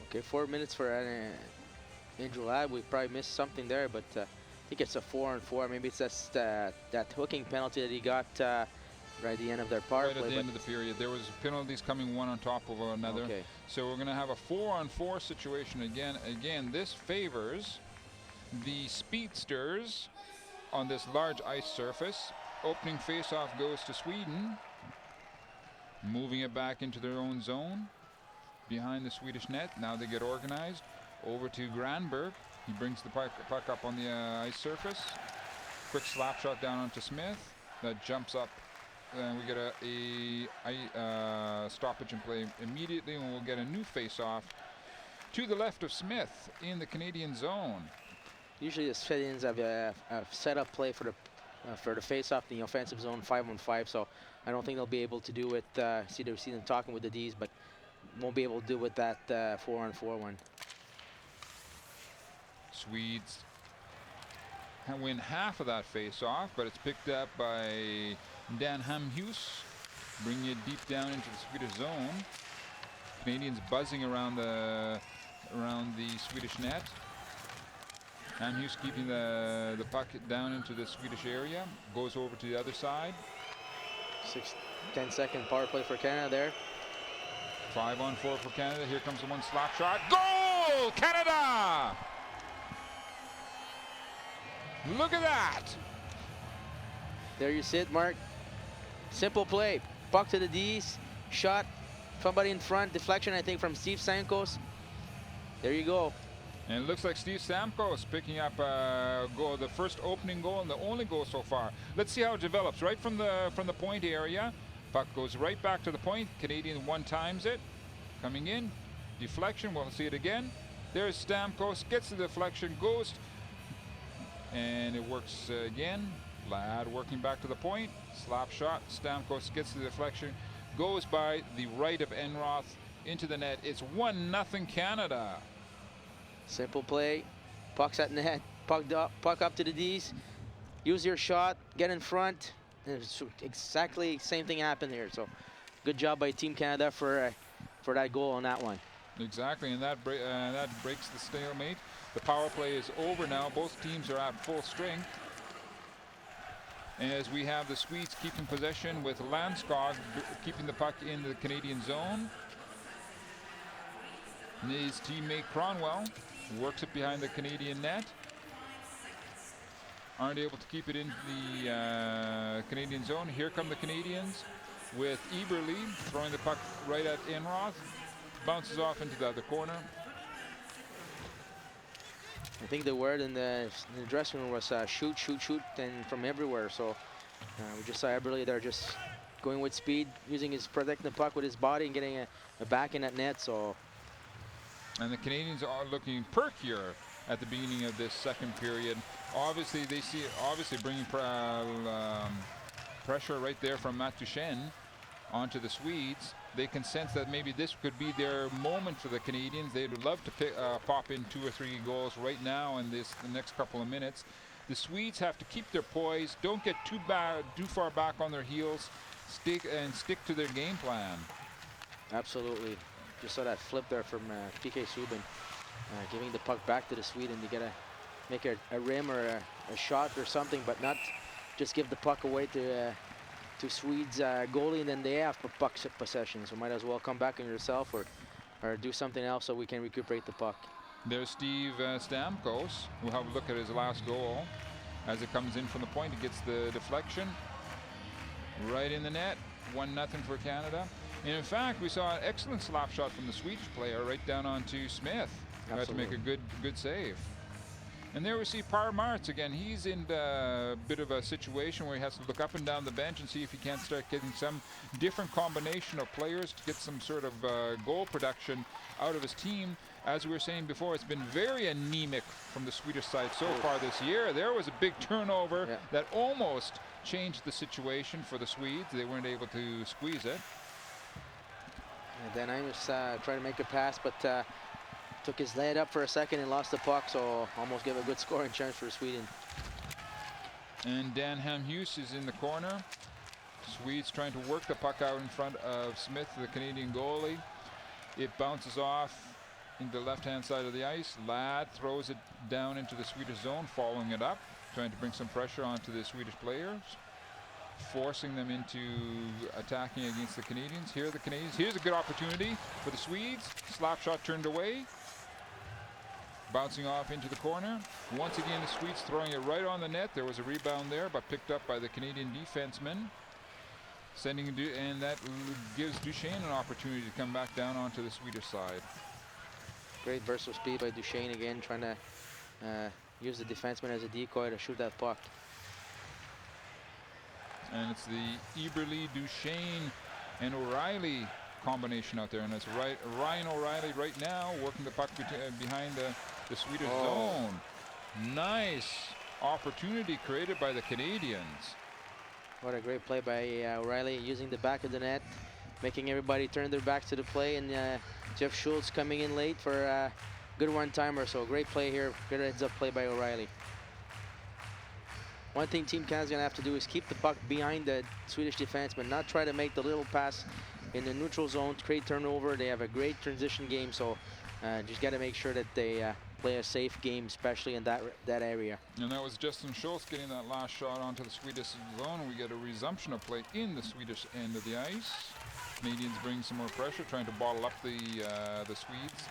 Okay, 4 minutes for Angel Lab. We probably missed something there, but I think it's a 4-on-4. Maybe it's just that hooking penalty that he got right at the end of their power play. Right at the end of the period. There was penalties coming one on top of another. Okay. So we're going to have a 4-on-4 situation again. Again, this favors the Speedsters on this large ice surface. Opening face-off goes to Sweden. Moving it back into their own zone behind the Swedish net. Now they get organized. Over to Granberg. He brings the puck up on the ice surface. Quick slap shot down onto Smith. That jumps up. And we get a stoppage in play immediately, and we'll get a new face-off to the left of Smith in the Canadian zone. Usually the Swedes have a set-up play for the face-off in the offensive zone, 5-on-5. So I don't think they'll be able to do it. See them talking with the Ds, but won't be able to do with that 4-on-4 one. Swedes win half of that face-off, but it's picked up by Dan Hamhuis, bringing it deep down into the Swedish zone. Canadians buzzing around the Swedish net. Hamhuis keeping the puck down into the Swedish area. Goes over to the other side. 10-second power play for Canada there. 5-on-4 for Canada. Here comes the one slap shot. Goal! Canada! Look at that! There you sit, Mark. Simple play. Puck to the D's. Shot. Somebody in front. Deflection, I think, from Steve Sankos. There you go. And it looks like Steve Stamkos picking up a goal, the first opening goal and the only goal so far. Let's see how it develops. Right from the point area. Puck goes right back to the point. Canadian one times it. Coming in. Deflection. We'll see it again. There's Stamkos, gets the deflection, goes, and it works again. Ladd working back to the point, slap shot. Stamkos gets the deflection, goes by the right of Enroth into the net. It's 1-0 Canada. Simple play, puck's at net, puck up to the D's. Use your shot, get in front. It's exactly same thing happened here. So, good job by Team Canada for that goal on that one. Exactly, and that breaks the stalemate. The power play is over now. Both teams are at full strength. As we have the Swedes keeping possession with Landskog keeping the puck in the Canadian zone. And his teammate Cronwell works it behind the Canadian net. Aren't able to keep it in the Canadian zone. Here come the Canadians with Eberle throwing the puck right at Enroth. Bounces off into the other corner. I think the word in the dressing room was shoot, shoot, shoot, and from everywhere. So we just saw Eberle there just going with speed, using his protecting the puck with his body and getting a back in that net. So. And the Canadians are looking perkier at the beginning of this second period. Obviously, they see bringing pressure right there from Matt Duchene onto the Swedes. They can sense that maybe this could be their moment for the Canadians. They would love to pop in 2 or 3 goals right now in the next couple of minutes. The Swedes have to keep their poise. Don't get too far back on their heels. Stick to their game plan. Absolutely. Just saw that flip there from PK Subban, giving the puck back to the Swede, and you gotta make a rim or a shot or something, but not just give the puck away to Swedes goalie, and then they have puck possession. So might as well come back on yourself or do something else so we can recuperate the puck. There's Steve Stamkos. We'll have a look at his last goal. As it comes in from the point, he gets the deflection right in the net. 1-0 for Canada. And in fact, we saw an excellent slap shot from the Swedish player right down onto Smith. Had to make a good save. And there we see Per Martz again. He's in a bit of a situation where he has to look up and down the bench and see if he can't start getting some different combination of players to get some sort of goal production out of his team. As we were saying before, it's been very anemic from the Swedish side so far this year. There was a big turnover that almost changed the situation for the Swedes. They weren't able to squeeze it. And then I was trying to make a pass, but took his lead up for a second and lost the puck, so almost gave a good scoring chance for Sweden. And Dan Hamhuis is in the corner. Swedes trying to work the puck out in front of Smith, the Canadian goalie. It bounces off into the left-hand side of the ice. Ladd throws it down into the Swedish zone, following it up, trying to bring some pressure onto the Swedish players, forcing them into attacking against the Canadians. Here are the Canadians. Here's a good opportunity for the Swedes. Slap shot turned away. Bouncing off into the corner. Once again, the Swedes throwing it right on the net. There was a rebound there, but picked up by the Canadian defenseman. And that gives Duchene an opportunity to come back down onto the Swedish side. Great burst of speed by Duchene again, trying to use the defenseman as a decoy to shoot that puck. And it's the Eberle, Duchene, and O'Reilly combination out there. And it's Ryan O'Reilly right now working the puck behind the Swedish zone. Nice opportunity created by the Canadians. What a great play by O'Reilly, using the back of the net, making everybody turn their backs to the play, and Jeff Schultz coming in late for a good one-timer. So great play here, good heads-up play by O'Reilly. One thing Team Canada's gonna have to do is keep the puck behind the Swedish defenseman, not try to make the little pass in the neutral zone to create turnover. They have a great transition game, so just gotta make sure that they play a safe game, especially in that area. And that was Justin Schultz getting that last shot onto the Swedish zone. We get a resumption of play in the Swedish end of the ice. Canadians bring some more pressure, trying to bottle up the Swedes.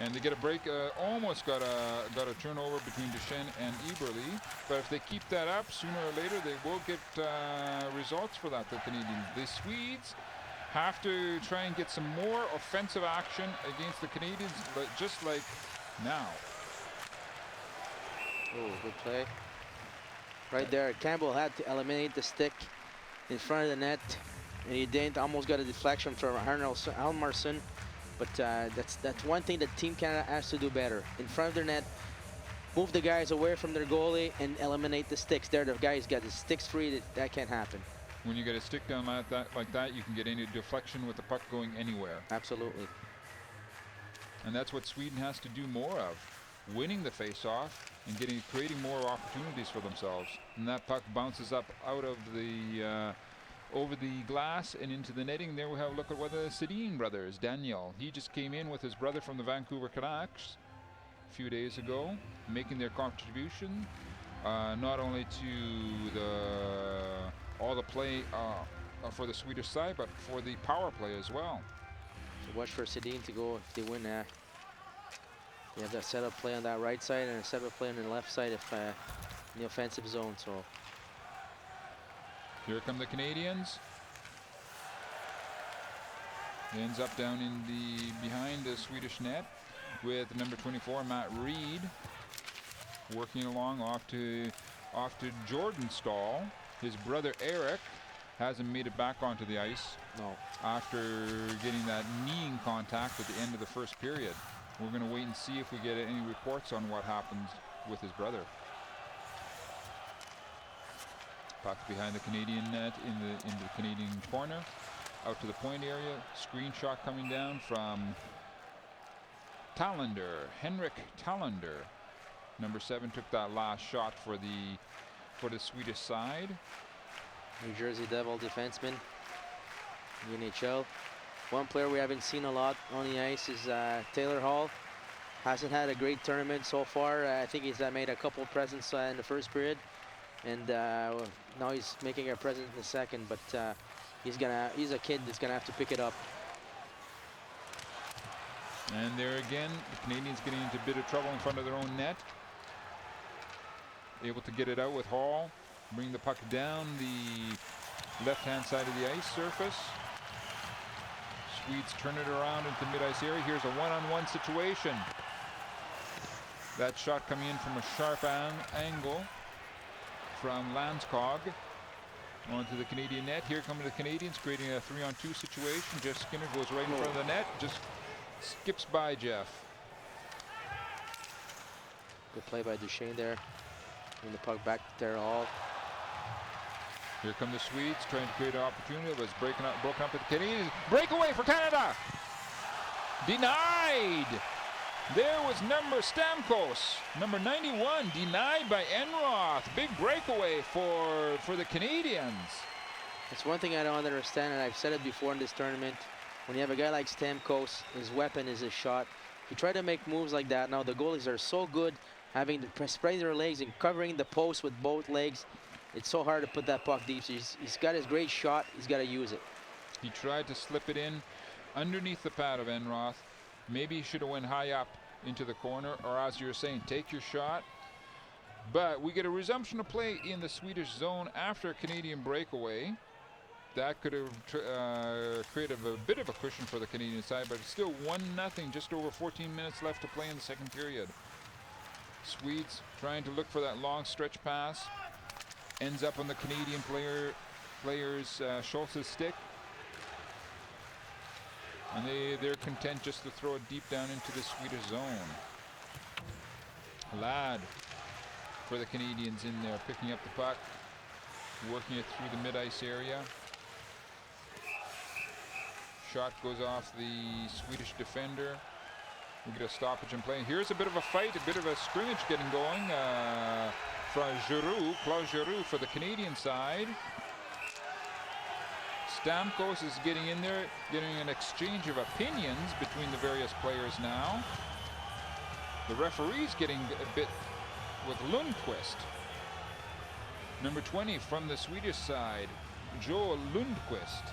And they get a break, almost got a turnover between Duchene and Eberle. But if they keep that up, sooner or later they will get results for that, the Canadians. The Swedes have to try and get some more offensive action against the Canadians, just like now. Oh, good play. Right there, Campbell had to eliminate the stick in front of the net, and he didn't. Almost got a deflection from Hjalmarsson. But that's one thing that Team Canada has to do better. In front of their net, move the guys away from their goalie and eliminate the sticks. There, the guy's got his sticks free. That can't happen. When you get a stick down like that, you can get any deflection with the puck going anywhere. Absolutely. And that's what Sweden has to do more of. Winning the face-off and creating more opportunities for themselves. And that puck bounces up out of the over the glass and into the netting. There we have a look at what the Sedin brothers. Daniel, he just came in with his brother from the Vancouver Canucks a few days ago, making their contribution not only to all the play for the Swedish side, but for the power play as well. So watch for Sedin to go if they win. You have that setup play on that right side and a setup play on the left side if in the offensive zone. So here come the Canadians. It ends up down in the behind the Swedish net with number 24 Matt Reed working along off to Jordan Stahl. His brother Eric hasn't made it back onto the ice. No. After getting that kneeing contact at the end of the first period. We're going to wait and see if we get any reports on what happens with his brother. Puck behind the Canadian net in the Canadian corner, out to the point area. Screen shot coming down from Talander, Henrik Talander. Number 7 took that last shot for the Swedish side. New Jersey Devil defenseman, NHL. One player we haven't seen a lot on the ice is Taylor Hall. Hasn't had a great tournament so far. I think he's made a couple of presents in the first period, and now he's making a present in the second. But he's a kid that's gonna have to pick it up. And there again, the Canadians getting into a bit of trouble in front of their own net. Able to get it out with Hall, bring the puck down the left-hand side of the ice surface. Swedes turn it around into mid-ice area. Here's a one-on-one situation. That shot coming in from a sharp angle from Landskog onto the Canadian net. Here come the Canadians creating a 3-on-2 situation. Jeff Skinner goes right in front of the net, just skips by Jeff. Good play by Duchesne there. Bring the puck back to Taylor Hall. Here come the Swedes trying to create an opportunity. It was broken up with the Canadians. Breakaway for Canada. Denied. There was number Stamkos, number 91, denied by Enroth. Big breakaway for the Canadians. It's one thing I don't understand, and I've said it before in this tournament. When you have a guy like Stamkos, his weapon is his shot. You try to make moves like that. Now the goalies are so good, having to spread their legs and covering the post with both legs. It's so hard to put that puck deep. So he's got his great shot. He's got to use it. He tried to slip it in underneath the pad of Enroth. Maybe he should have went high up into the corner, or as you're saying, take your shot. But we get a resumption of play in the Swedish zone after a Canadian breakaway. That could have created a bit of a cushion for the Canadian side, but it's still 1-0, just over 14 minutes left to play in the second period. Swedes trying to look for that long stretch pass. Ends up on the Canadian player's Schultz's stick. And they're content just to throw it deep down into the Swedish zone. Ladd for the Canadians in there, picking up the puck, working it through the mid-ice area. Shot goes off the Swedish defender. We get a stoppage in play. Here's a bit of a fight, a bit of a scrimmage getting going from Giroux, Claude Giroux for the Canadian side. Stamkos is getting in there, getting an exchange of opinions between the various players now. The referee's getting a bit with Lundqvist. Number 20 from the Swedish side, Joel Lundqvist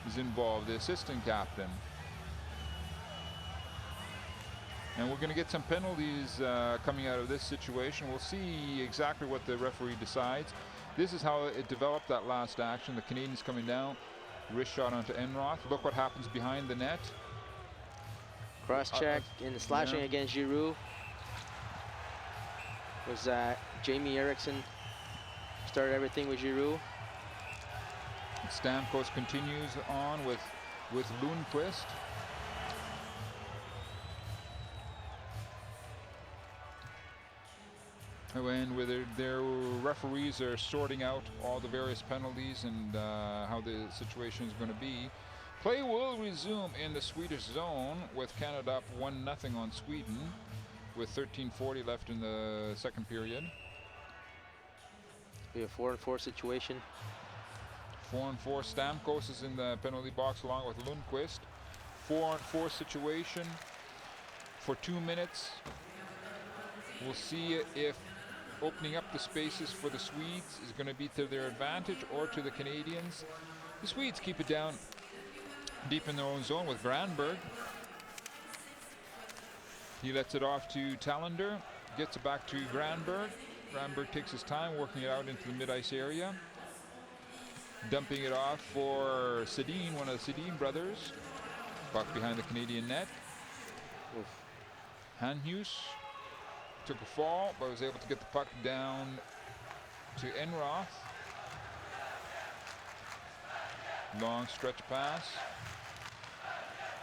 is involved, the assistant captain. And we're going to get some penalties coming out of this situation. We'll see exactly what the referee decides. This is how it developed, that last action. The Canadians coming down, wrist shot onto Enroth. Look what happens behind the net. Cross check and slashing against Giroux. Was Jamie Eriksson started everything with Giroux. Stamkos continues on with Lundqvist. when their referees are sorting out all the various penalties and how the situation is going to be. Play will resume in the Swedish zone with Canada up 1-0 on Sweden with 13:40 left in the second period. Be a 4-on-4 situation. 4-on-4. Stamkos is in the penalty box along with Lundqvist. 4-on-4 situation for 2 minutes. We'll see if opening up the spaces for the Swedes is going to be to their advantage or to the Canadians. The Swedes keep it down deep in their own zone with Brandberg. He lets it off to Talander, gets it back to Brandberg. Brandberg takes his time working it out into the mid-ice area. Dumping it off for Sedin, one of the Sedin brothers. Puck behind the Canadian net. Hanhus took a fall, but was able to get the puck down to Enroth. Long stretch pass.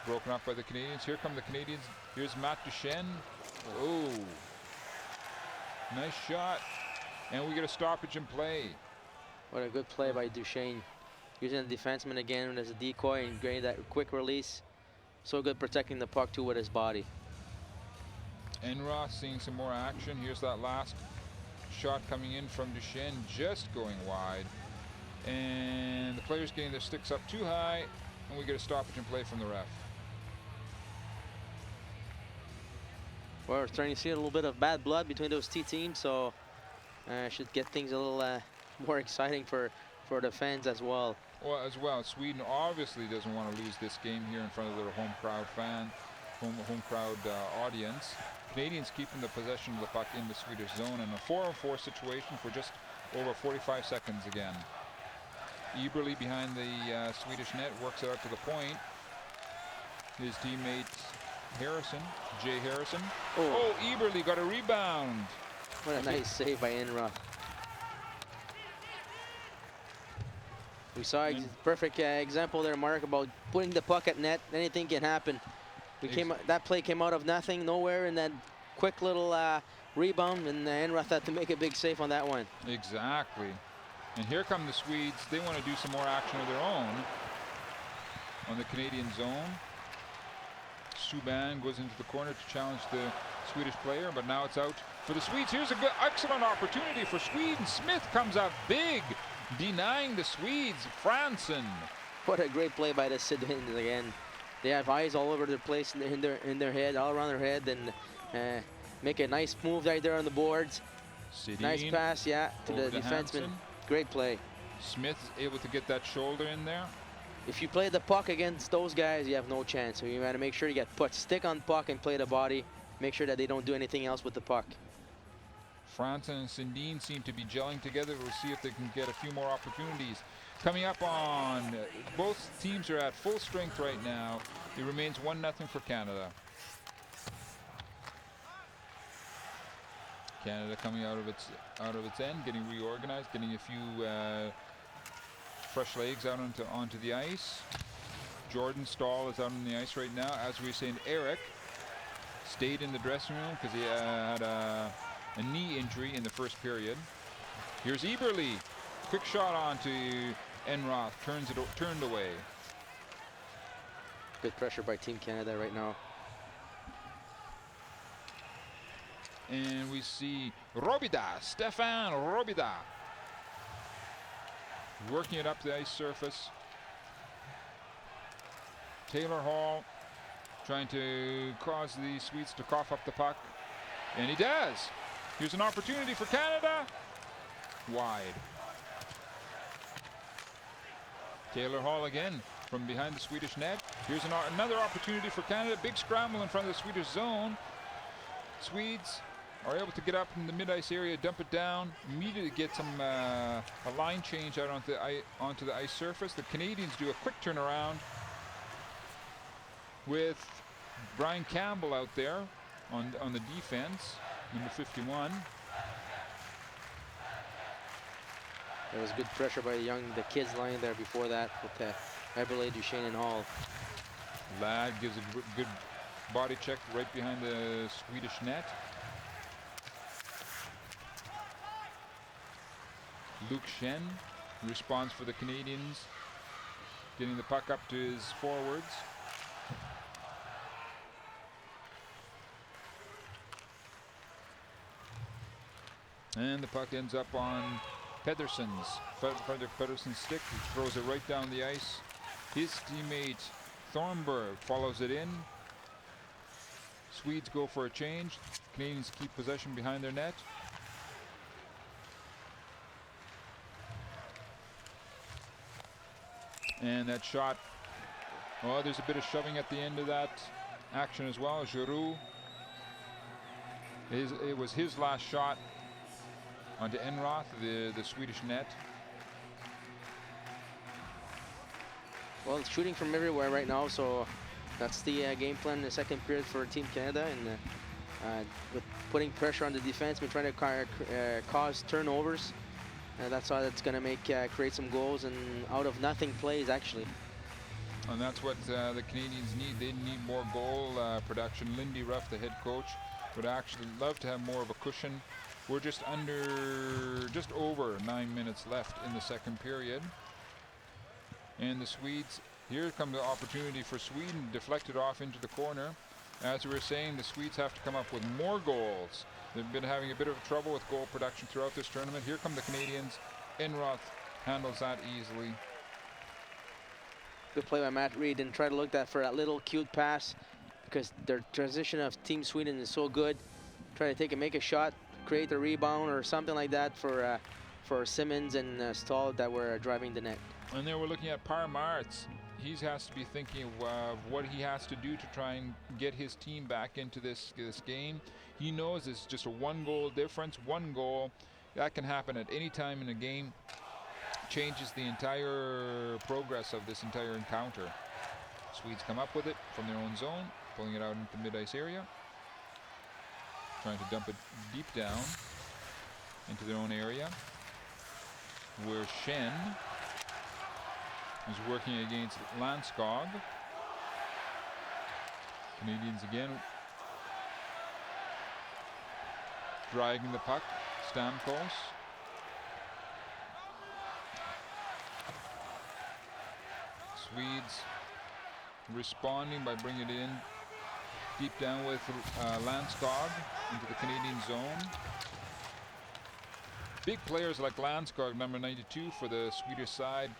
Broken off by the Canadians. Here come the Canadians. Here's Matt Duchesne. Oh. Nice shot. And we get a stoppage in play. What a good play by Duchesne. Using the defenseman again as a decoy and getting that quick release. So good protecting the puck too with his body. Enroth seeing some more action. Here's that last shot coming in from Duchesne, just going wide. And the players getting their sticks up too high, and we get a stoppage in play from the ref. Well, we're starting to see a little bit of bad blood between those two teams, so should get things a little more exciting for the fans as well. Well, as well, Sweden obviously doesn't want to lose this game here in front of their home crowd home crowd audience. Canadians keeping the possession of the puck in the Swedish zone in a 4-on-4 situation for just over 45 seconds again. Eberle behind the Swedish net works it out to the point. His teammate Harrison, Jay Harrison. Oh, Eberle got a rebound. What a nice save by Enroth. We saw a perfect example there, Mark, about putting the puck at net. Anything can happen. That play came out of nothing, nowhere, and that quick little rebound, and Enroth had to make a big save on that one. Exactly. And here come the Swedes. They want to do some more action of their own on the Canadian zone. Subban goes into the corner to challenge the Swedish player, but now it's out for the Swedes. Here's a good, excellent opportunity for Sweden. Smith comes up big, denying the Swedes. Franson. What a great play by the Sedins again. They have eyes all over the place in their head, all around their head, and make a nice move right there on the boards. Sedin, nice pass, yeah, to the defenseman. Hansen. Great play. Smith is able to get that shoulder in there. If you play the puck against those guys, you have no chance. So you got to make sure you get stick on puck and play the body. Make sure that they don't do anything else with the puck. Franson and Sedin seem to be gelling together. We'll see if they can get a few more opportunities. Coming up on, both teams are at full strength right now. It remains 1-0 for Canada. Canada coming out of its end, getting reorganized, getting a few fresh legs out onto the ice. Jordan Stahl is out on the ice right now. As we were saying, Eric stayed in the dressing room because he had a knee injury in the first period. Here's Eberle, quick shot onto Enroth, turned away. Good pressure by Team Canada right now. And we see Robida, Stefan Robida, working it up the ice surface. Taylor Hall trying to cause the Swedes to cough up the puck, and he does. Here's an opportunity for Canada. Wide. Taylor Hall again from behind the Swedish net. Here's another opportunity for Canada. Big scramble in front of the Swedish zone. Swedes are able to get up in the mid-ice area, dump it down, immediately get some a line change out onto the ice surface. The Canadians do a quick turnaround with Brian Campbell out there on the defense, number 51. There was good pressure by the kids lying there before that with Eberle, Duchesne, and Hall. Ladd gives a good body check right behind the Swedish net. Luke Shen responds for the Canadians, getting the puck up to his forwards. And the puck ends up on Pedersen's stick. He throws it right down the ice. His teammate Thornburg follows it in. Swedes go for a change. Canadians keep possession behind their net. And that shot, well, there's a bit of shoving at the end of that action as well. Giroux, it was his last shot onto Enroth, the Swedish net. Well, it's shooting from everywhere right now, so that's the game plan in the second period for Team Canada, and with putting pressure on the defense, we're trying to cause turnovers. That's how that's going to make create some goals and out of nothing plays actually. And that's what the Canadians need. They need more goal production. Lindy Ruff, the head coach, would actually love to have more of a cushion. We're just over 9 minutes left in the second period. And the Swedes, here comes the opportunity for Sweden, deflected off into the corner. As we were saying, the Swedes have to come up with more goals. They've been having a bit of trouble with goal production throughout this tournament. Here come the Canadians. Enroth handles that easily. Good play by Matt Reed, and try to look for that little cute pass because their transition of Team Sweden is so good. Try to make a shot, create a rebound or something like that for Simmons and Stahl that were driving the net. And then we're looking at Parmarts. He has to be thinking of what he has to do to try and get his team back into this game. He knows it's just a 1-goal difference. 1 goal that can happen at any time in a game, changes the entire progress of this entire encounter. Swedes come up with it from their own zone, pulling it out into the mid-ice area, trying to dump it deep down into their own area, where Shen is working against Landskog. Canadians again dragging the puck. Stamkos. Swedes responding by bringing it in deep down with Landskog into the Canadian zone. Big players like Landskog, number 92 for the Swedish side.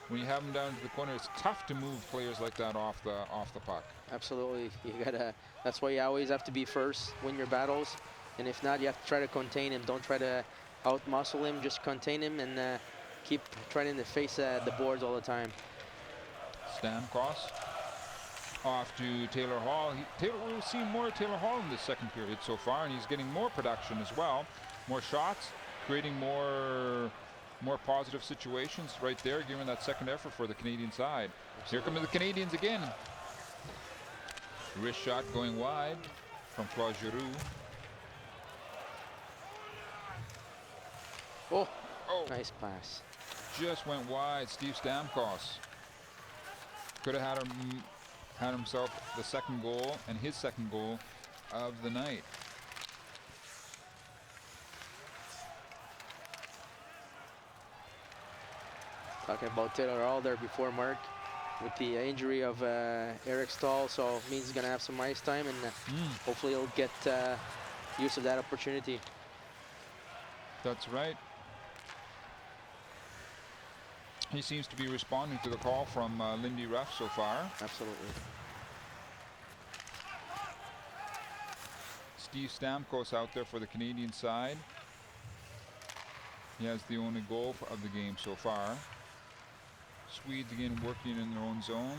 When you have them down to the corner, it's tough to move players like that off the puck. Absolutely, that's why you always have to be first, win your battles, and if not, you have to try to contain him. Don't try to out-muscle him, just contain him and keep trying to face the boards all the time. Stamkos off to Taylor Hall. We've seen more of Taylor Hall in the second period so far, and he's getting more production as well, more shots, creating more positive situations right there, giving that second effort for the Canadian side. Here come the Canadians again. Wrist shot going wide from Claude Giroux. Oh, nice pass. Just went wide. Steve Stamkos could have had himself the second goal and his second goal of the night. Talking about Taylor Hall there before, Mark, with the injury of Eric Stahl, so it means he's going to have some ice time, and hopefully he'll get use of that opportunity. That's right. He seems to be responding to the call from Lindy Ruff so far. Absolutely. Steve Stamkos out there for the Canadian side. He has the only goal of the game so far. Swedes again working in their own zone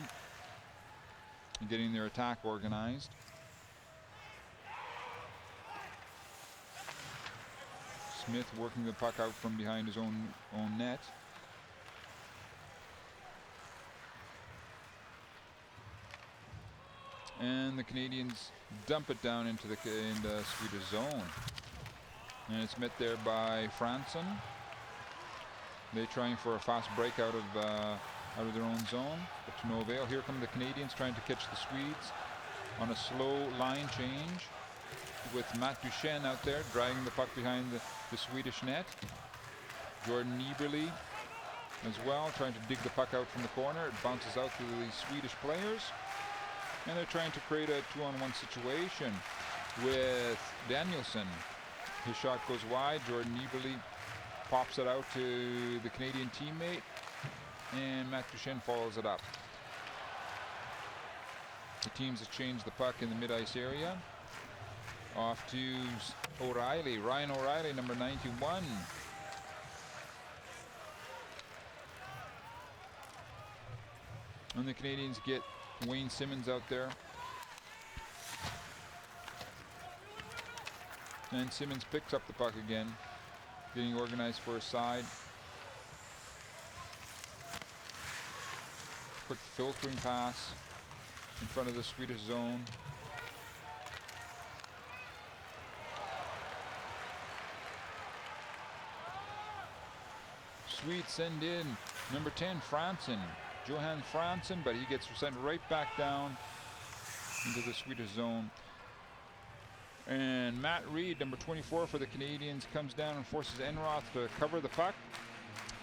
and getting their attack organized. Smith working the puck out from behind his own net. And the Canadians dump it down into the Swedish zone. And it's met there by Fransson. They're trying for a fast break out of their own zone, but to no avail. Here come the Canadians trying to catch the Swedes on a slow line change with Matt Duchesne out there dragging the puck behind the Swedish net. Jordan Eberle as well, trying to dig the puck out from the corner. It bounces out to the Swedish players, and they're trying to create a 2-on-1 situation with Danielson. His shot goes wide. Jordan Eberle pops it out to the Canadian teammate, and Matt Duchesne follows it up. The teams have changed the puck in the mid-ice area. Off to O'Reilly, Ryan O'Reilly, number 91. And the Canadians get Wayne Simmons out there. And Simmons picks up the puck again, getting organized for a side. Quick filtering pass in front of the Swedish zone. Swedes send in number 10, Franson. Johan Franson, but he gets sent right back down into the Swedish zone. And Matt Reed, number 24 for the Canadians, comes down and forces Enroth to cover the puck.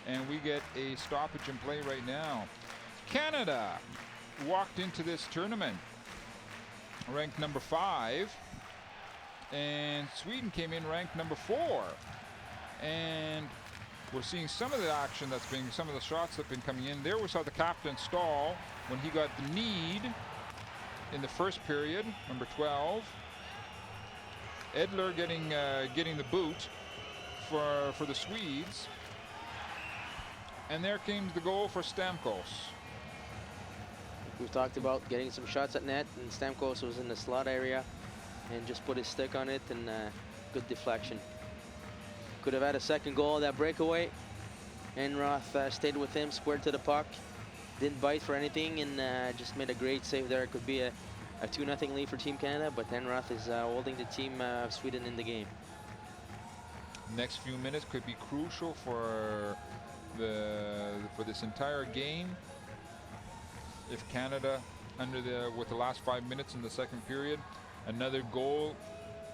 And we get a stoppage in play right now. Canada walked into this tournament ranked number 5. And Sweden came in ranked number 4. And we're seeing some of the action that's been, some of the shots that have been coming in. There we saw the captain Stahl when he got the need in the first period, number 12. Edler getting the boot for the Swedes. And there came the goal for Stamkos. We've talked about getting some shots at net, and Stamkos was in the slot area and just put his stick on it, and good deflection. Could have had a second goal, that breakaway. Enroth stayed with him, squared to the puck, didn't bite for anything, and just made a great save there. It could be a 2-0 lead for Team Canada, but Enroth is holding the team of Sweden in the game. Next few minutes could be crucial for this entire game. If Canada, with the last 5 minutes in the second period, another goal,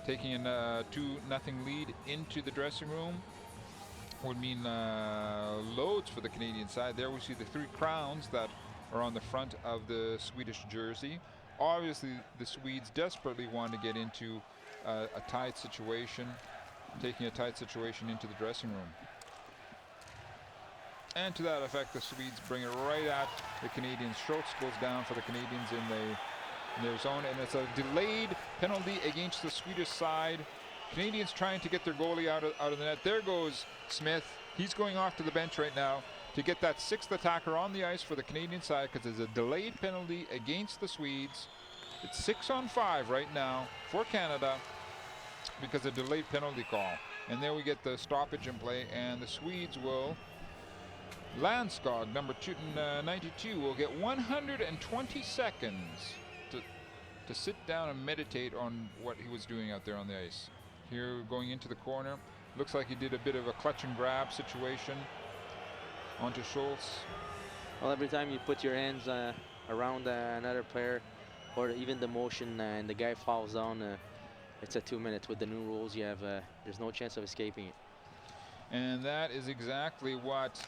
taking a 2-0 lead into the dressing room, would mean loads for the Canadian side. There we see the 3 crowns that are on the front of the Swedish jersey. Obviously, the Swedes desperately want to get into a tight situation, taking a tight situation into the dressing room. And to that effect, the Swedes bring it right at the Canadians. Schultz goes down for the Canadians in their zone, and it's a delayed penalty against the Swedish side. Canadians trying to get their goalie out of the net. There goes Smith. He's going off to the bench right now to get that 6th attacker on the ice for the Canadian side, because there's a delayed penalty against the Swedes. It's 6-on-5 right now for Canada because of delayed penalty call. And there we get the stoppage in play, and the Swedes will, Landskog, number 92, will get 120 seconds to sit down and meditate on what he was doing out there on the ice. Here, going into the corner, looks like he did a bit of a clutch and grab situation onto Schultz. Well, every time you put your hands around another player, or even the motion, and the guy falls down, it's a 2 minutes. With the new rules, you have there's no chance of escaping it. And that is exactly what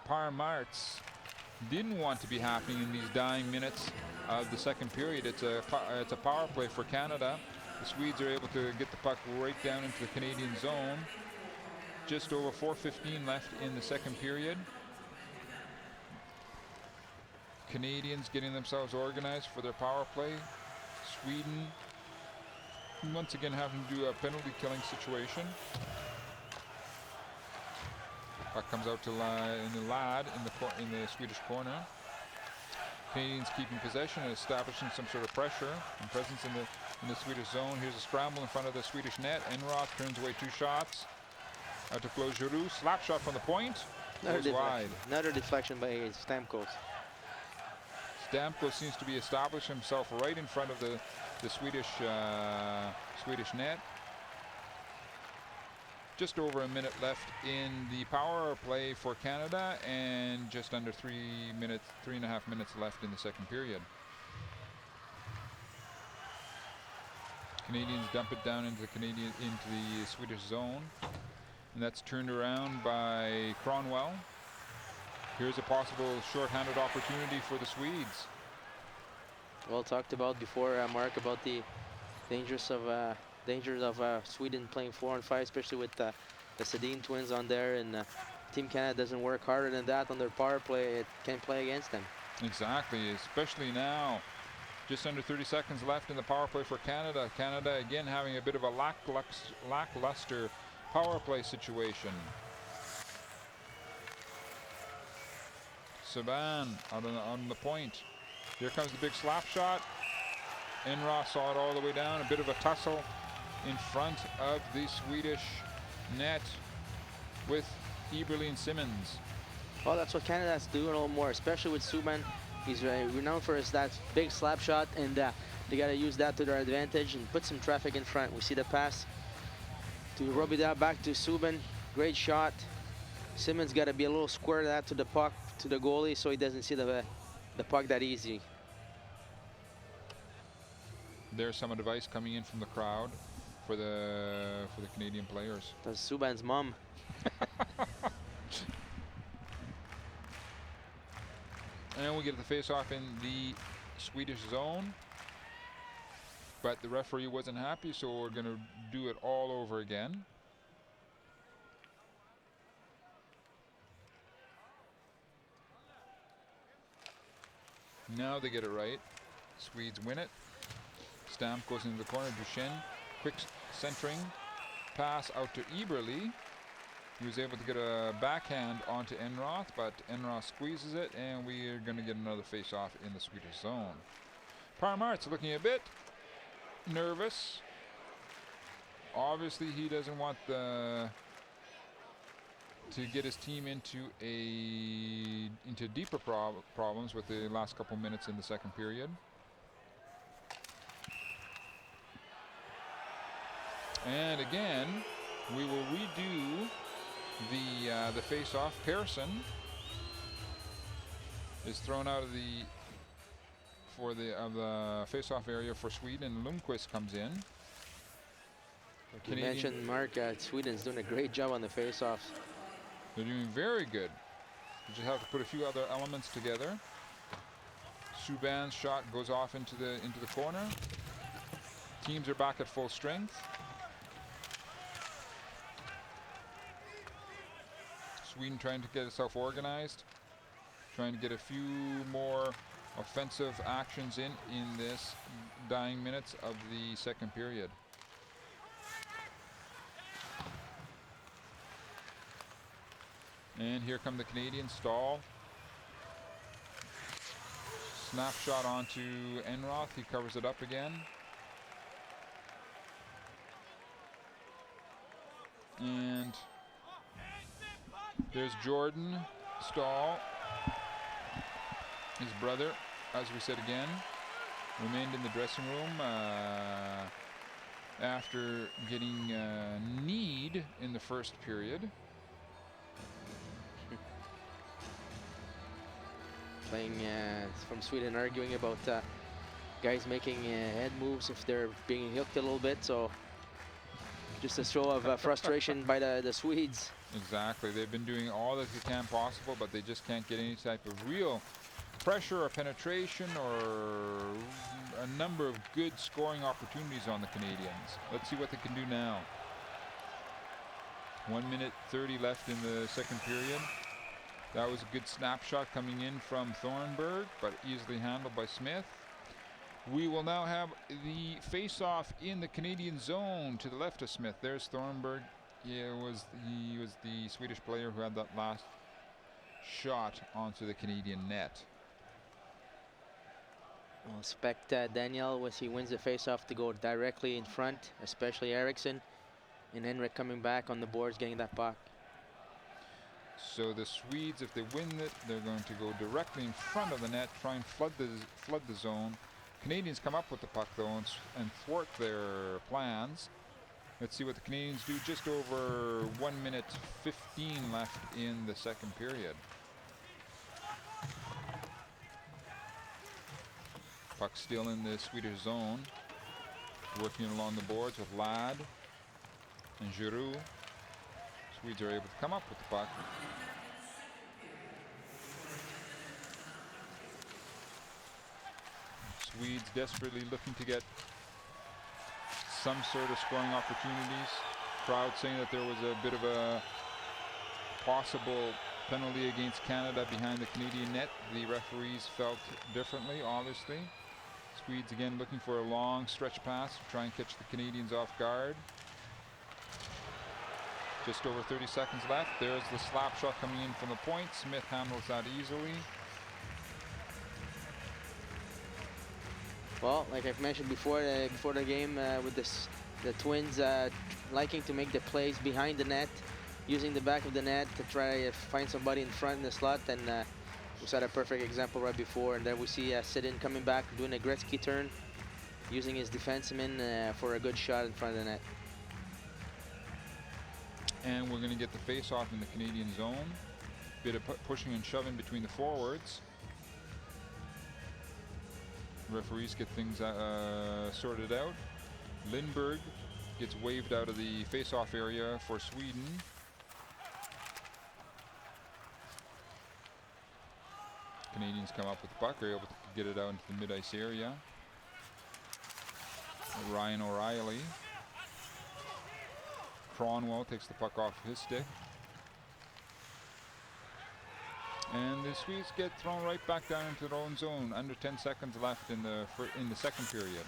Parmarts didn't want to be happening in these dying minutes of the second period. It's a power play for Canada. The Swedes are able to get the puck right down into the Canadian zone. Just over 4:15 left in the second period. Canadians getting themselves organized for their power play. Sweden once again having to do a penalty killing situation. Puck comes out to Ladd in the Swedish corner. Canadians keeping possession and establishing some sort of pressure and presence in the Swedish zone. Here's a scramble in front of the Swedish net. Enroth turns away 2 shots. Out to Claude Giroux. Slap shot from the point. Goes wide. Another deflection by Stamkos. Stamkos seems to be establishing himself right in front of the Swedish net. Just over a minute left in the power play for Canada, and just under 3.5 minutes left in the second period. Canadians dump it down into the Swedish zone. And that's turned around by Cronwell. Here's a possible short-handed opportunity for the Swedes. Well talked about before, Mark, about the dangers of Sweden playing 4-on-5, especially with the Sedin twins on there, and Team Canada doesn't work harder than that on their power play. It can play against them. Exactly, especially now. Just under 30 seconds left in the power play for Canada. Canada again having a bit of a lackluster power play situation. Saban out on the point. Here comes the big slap shot. Enroth saw it all the way down. A bit of a tussle in front of the Swedish net with Eberle and Simmons. Well, that's what Canada's doing a little more, especially with Subban. He's renowned for that big slap shot, and they got to use that to their advantage and put some traffic in front. We see the pass to Robida back to Subban. Great shot. Simmons got to be a little square that to the puck, to the goalie, so he doesn't see the puck that easy. There's some advice coming in from the crowd for the Canadian players. That's Subban's mom. And we get the face-off in the Swedish zone. But the referee wasn't happy, so we're going to do it all over again. Now they get it right. Swedes win it. Stamp goes into the corner. Duchesne, quick centering. Pass out to Eberle. He was able to get a backhand onto Enroth, but Enroth squeezes it, and we are going to get another face-off in the Swedish zone. Parmart's looking a bit nervous. Obviously, he doesn't want to get his team into deeper problems with the last couple minutes in the second period. And again, we will redo the face-off. Pearson is thrown out of the face-off area for Sweden. Lundqvist comes in. You mentioned, Mark, Sweden's doing a great job on the face-offs. They're doing very good. You just have to put a few other elements together. Subban's shot goes off into the corner. Teams are back at full strength. Sweden trying to get itself organized, trying to get a few more offensive actions in this dying minutes of the second period. And here come the Canadians. Stahl. Snapshot onto Enroth. He covers it up again. And there's Jordan Stahl. His brother, as we said again, remained in the dressing room after getting kneed in the first period. Playing from Sweden, arguing about guys making head moves if they're being hooked a little bit. So just a show of frustration by the Swedes. Exactly. They've been doing all that they can possible, but they just can't get any type of real pressure or penetration or a number of good scoring opportunities on the Canadians. Let's see what they can do now. 1 minute 30 left in the second period. That was a good snapshot coming in from Thornburg, but easily handled by Smith. We will now have the face-off in the Canadian zone to the left of Smith. There's Thornburg. Yeah, he was the Swedish player who had that last shot onto the Canadian net. I'll expect Daniel, once he wins the face-off, to go directly in front, especially Eriksson, and Henrik coming back on the boards, getting that puck. So the Swedes, if they win it, they're going to go directly in front of the net, try and flood the zone. Canadians come up with the puck though and thwart their plans. Let's see what the Canadians do. Just over 1 minute 15 left in the second period. Puck still in the Swedish zone. Working along the boards with Ladd and Giroux. Swedes are able to come up with the puck. Swedes desperately looking to get some sort of scoring opportunities. Crowd saying that there was a bit of a possible penalty against Canada behind the Canadian net. The referees felt differently, obviously. Swedes again looking for a long stretch pass to try and catch the Canadians off guard. Just over 30 seconds left. There's the slap shot coming in from the point. Smith handles that easily. Well, like I've mentioned before, before the game, with the Twins liking to make the plays behind the net, using the back of the net to try to find somebody in front in the slot, and we saw a perfect example right before. And then we see Sidin coming back, doing a Gretzky turn, using his defenseman for a good shot in front of the net. And we're going to get the face-off in the Canadian zone. Bit of pushing and shoving between the forwards. Referees get things sorted out. Lindberg gets waved out of the face-off area for Sweden. Canadians come up with the puck, are able to get it out into the mid-ice area. Ryan O'Reilly. Cronwell takes the puck off his stick. And the Swedes get thrown right back down into their own zone. Under 10 seconds left in the second period.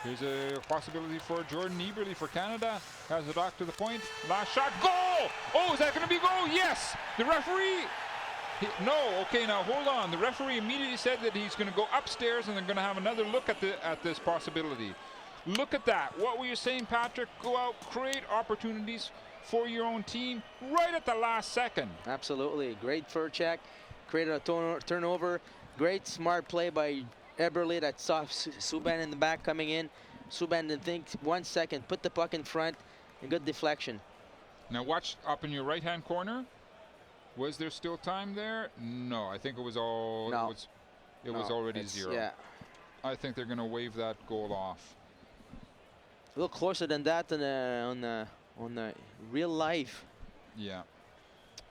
Here's a possibility for Jordan Eberle for Canada. Has it off to the point. Last shot. Goal! Oh, is that going to be goal? Yes! The referee... No, okay, now hold on. The referee immediately said that he's going to go upstairs and they're going to have another look at this possibility. Look at that. What were you saying, Patrick? Go out, create opportunities for your own team right at the last second. Absolutely. Great forecheck. Created a turnover. Great smart play by Eberle that saw Subban in the back coming in. Subban didn't think 1 second. Put the puck in front. A good deflection. Now watch up in your right-hand corner. Was there still time there? No, I think it was all. No. It was already zero. Yeah. I think they're going to wave that goal off. A little closer than that on the real life. Yeah,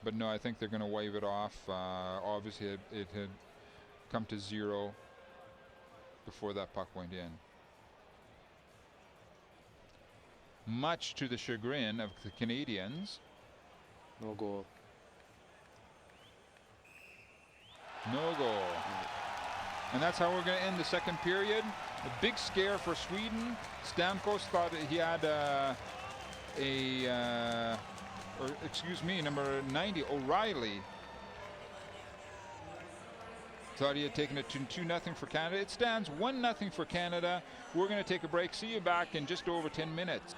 but no, I think they're going to wave it off. Obviously, it had come to zero before that puck went in. Much to the chagrin of the Canadians. No goal. No goal. And that's how we're going to end the second period. A big scare for Sweden. Stamkos thought that he had number 90, O'Reilly, thought he had taken it to 2-0 for Canada. It stands 1-0 for Canada. We're going to take a break. See you back in just over 10 minutes.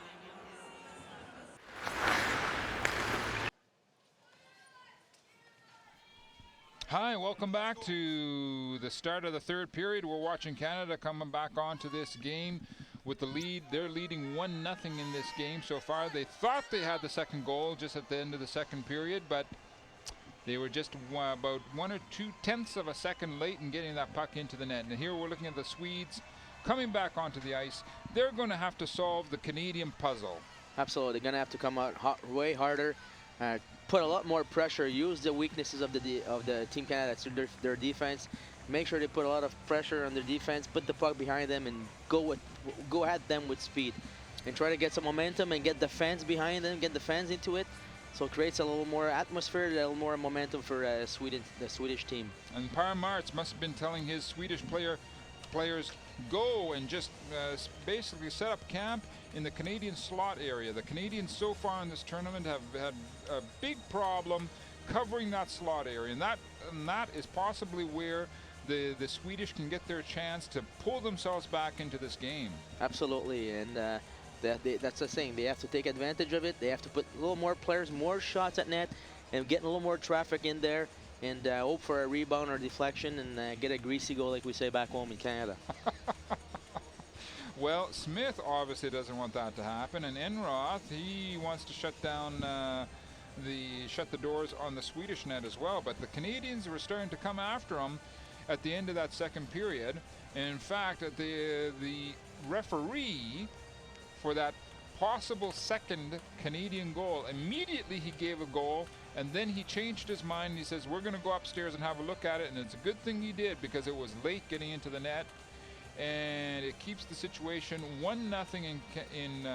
Hi, welcome back to the start of the third period. We're watching Canada coming back onto this game with the lead. They're leading 1-0 in this game so far. They thought they had the second goal just at the end of the second period, but they were just about 1 or 2/10 of a second late in getting that puck into the net. And here we're looking at the Swedes coming back onto the ice. They're going to have to solve the Canadian puzzle. Absolutely, they're going to have to come out way harder. Put a lot more pressure, use the weaknesses of the Team Canada, so their defense. Make sure they put a lot of pressure on their defense, put the puck behind them, and go at them with speed. And try to get some momentum and get the fans behind them, get the fans into it. So it creates a little more atmosphere, a little more momentum for the Swedish team. And Per Martz must have been telling his Swedish players, go and just basically set up camp in the Canadian slot area. The Canadians so far in this tournament have had a big problem covering that slot area, and that is possibly where the Swedish can get their chance to pull themselves back into this game. Absolutely, and that's the thing. They have to take advantage of it. They have to put a little more players, more shots at net, and get a little more traffic in there, and hope for a rebound or deflection, and get a greasy goal like we say back home in Canada. Well, Smith obviously doesn't want that to happen, and Enroth, he wants to shut down shut the doors on the Swedish net as well. But the Canadians were starting to come after him at the end of that second period. And in fact, the referee for that possible second Canadian goal. Immediately he gave a goal, and then he changed his mind and he says, we're going to go upstairs and have a look at it, and it's a good thing he did because it was late getting into the net, and it keeps the situation 1-0 in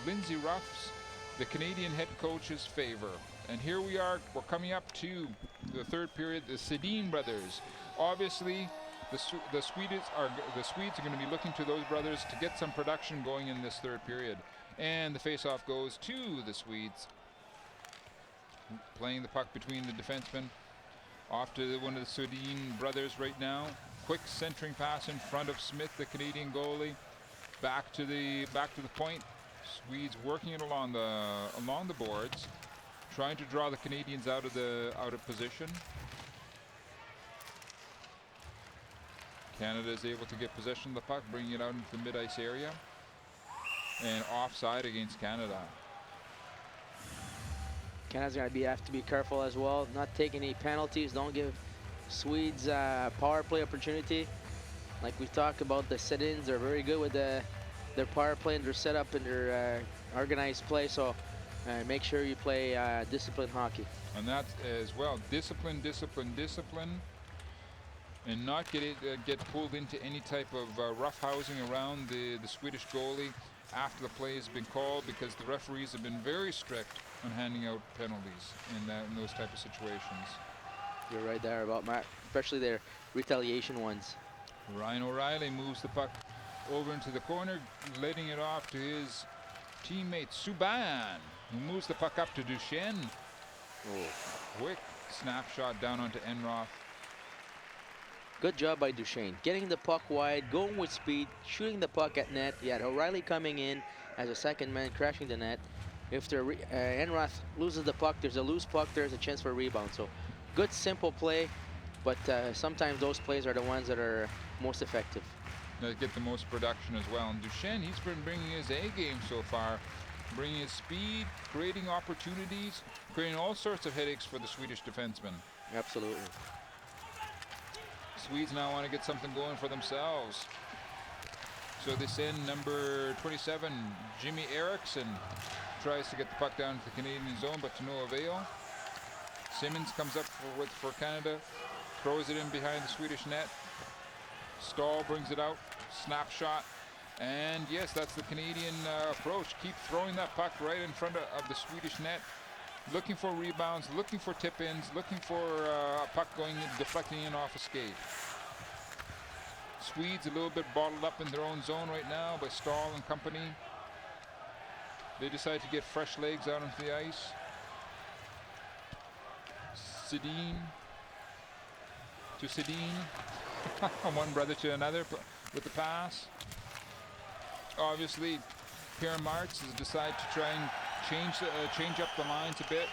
Lindsay Ruff's, the Canadian head coach's favor. And here we are, we're coming up to the third period. The Sedin brothers, obviously the Swedes are going to be looking to those brothers to get some production going in this third period. And the face-off goes to the Swedes. Playing the puck between the defensemen. Off to one of the Sedin brothers right now. Quick centering pass in front of Smith, the Canadian goalie. Back to the point. Swedes working it along the boards, trying to draw the Canadians out of position. Canada is able to get possession of the puck, bringing it out into the mid-ice area. And offside against Canada. Canada's going to have to be careful as well, not take any penalties. Don't give Swedes power play opportunity. Like we talked about, the sit-ins are very good with their power play and their setup and their organized play. So make sure you play disciplined hockey. And that's as well, discipline, and not get pulled into any type of roughhousing around the Swedish goalie after the play has been called, because the referees have been very strict on handing out penalties in those type of situations. You're right there about Matt, especially their retaliation ones. Ryan O'Reilly moves the puck over into the corner, letting it off to his teammate Subban, who moves the puck up to Duchesne. Oh. Quick snapshot down onto Enroth. Good job by Duchesne, getting the puck wide, going with speed, shooting the puck at net. You had O'Reilly coming in as a second man, crashing the net. If Enroth loses the puck, there's a loose puck, there's a chance for a rebound. So good, simple play, but sometimes those plays are the ones that are most effective. They get the most production as well. And Duchesne, he's been bringing his A game so far, bringing his speed, creating opportunities, creating all sorts of headaches for the Swedish defensemen. Absolutely. Swedes now want to get something going for themselves. So they send number 27, Jimmy Eriksson, tries to get the puck down to the Canadian zone, but to no avail. Simmons comes up for Canada, throws it in behind the Swedish net. Stahl brings it out, snapshot, and yes, that's the Canadian approach. Keep throwing that puck right in front of the Swedish net, looking for rebounds, looking for tip-ins, looking for a puck going, deflecting in off a skate. Swedes a little bit bottled up in their own zone right now by Stahl and company. They decide to get fresh legs out onto the ice. Sedin to Sedin. One brother to another with the pass. Obviously, Pierre Martz has decided to try and change up the lines a bit.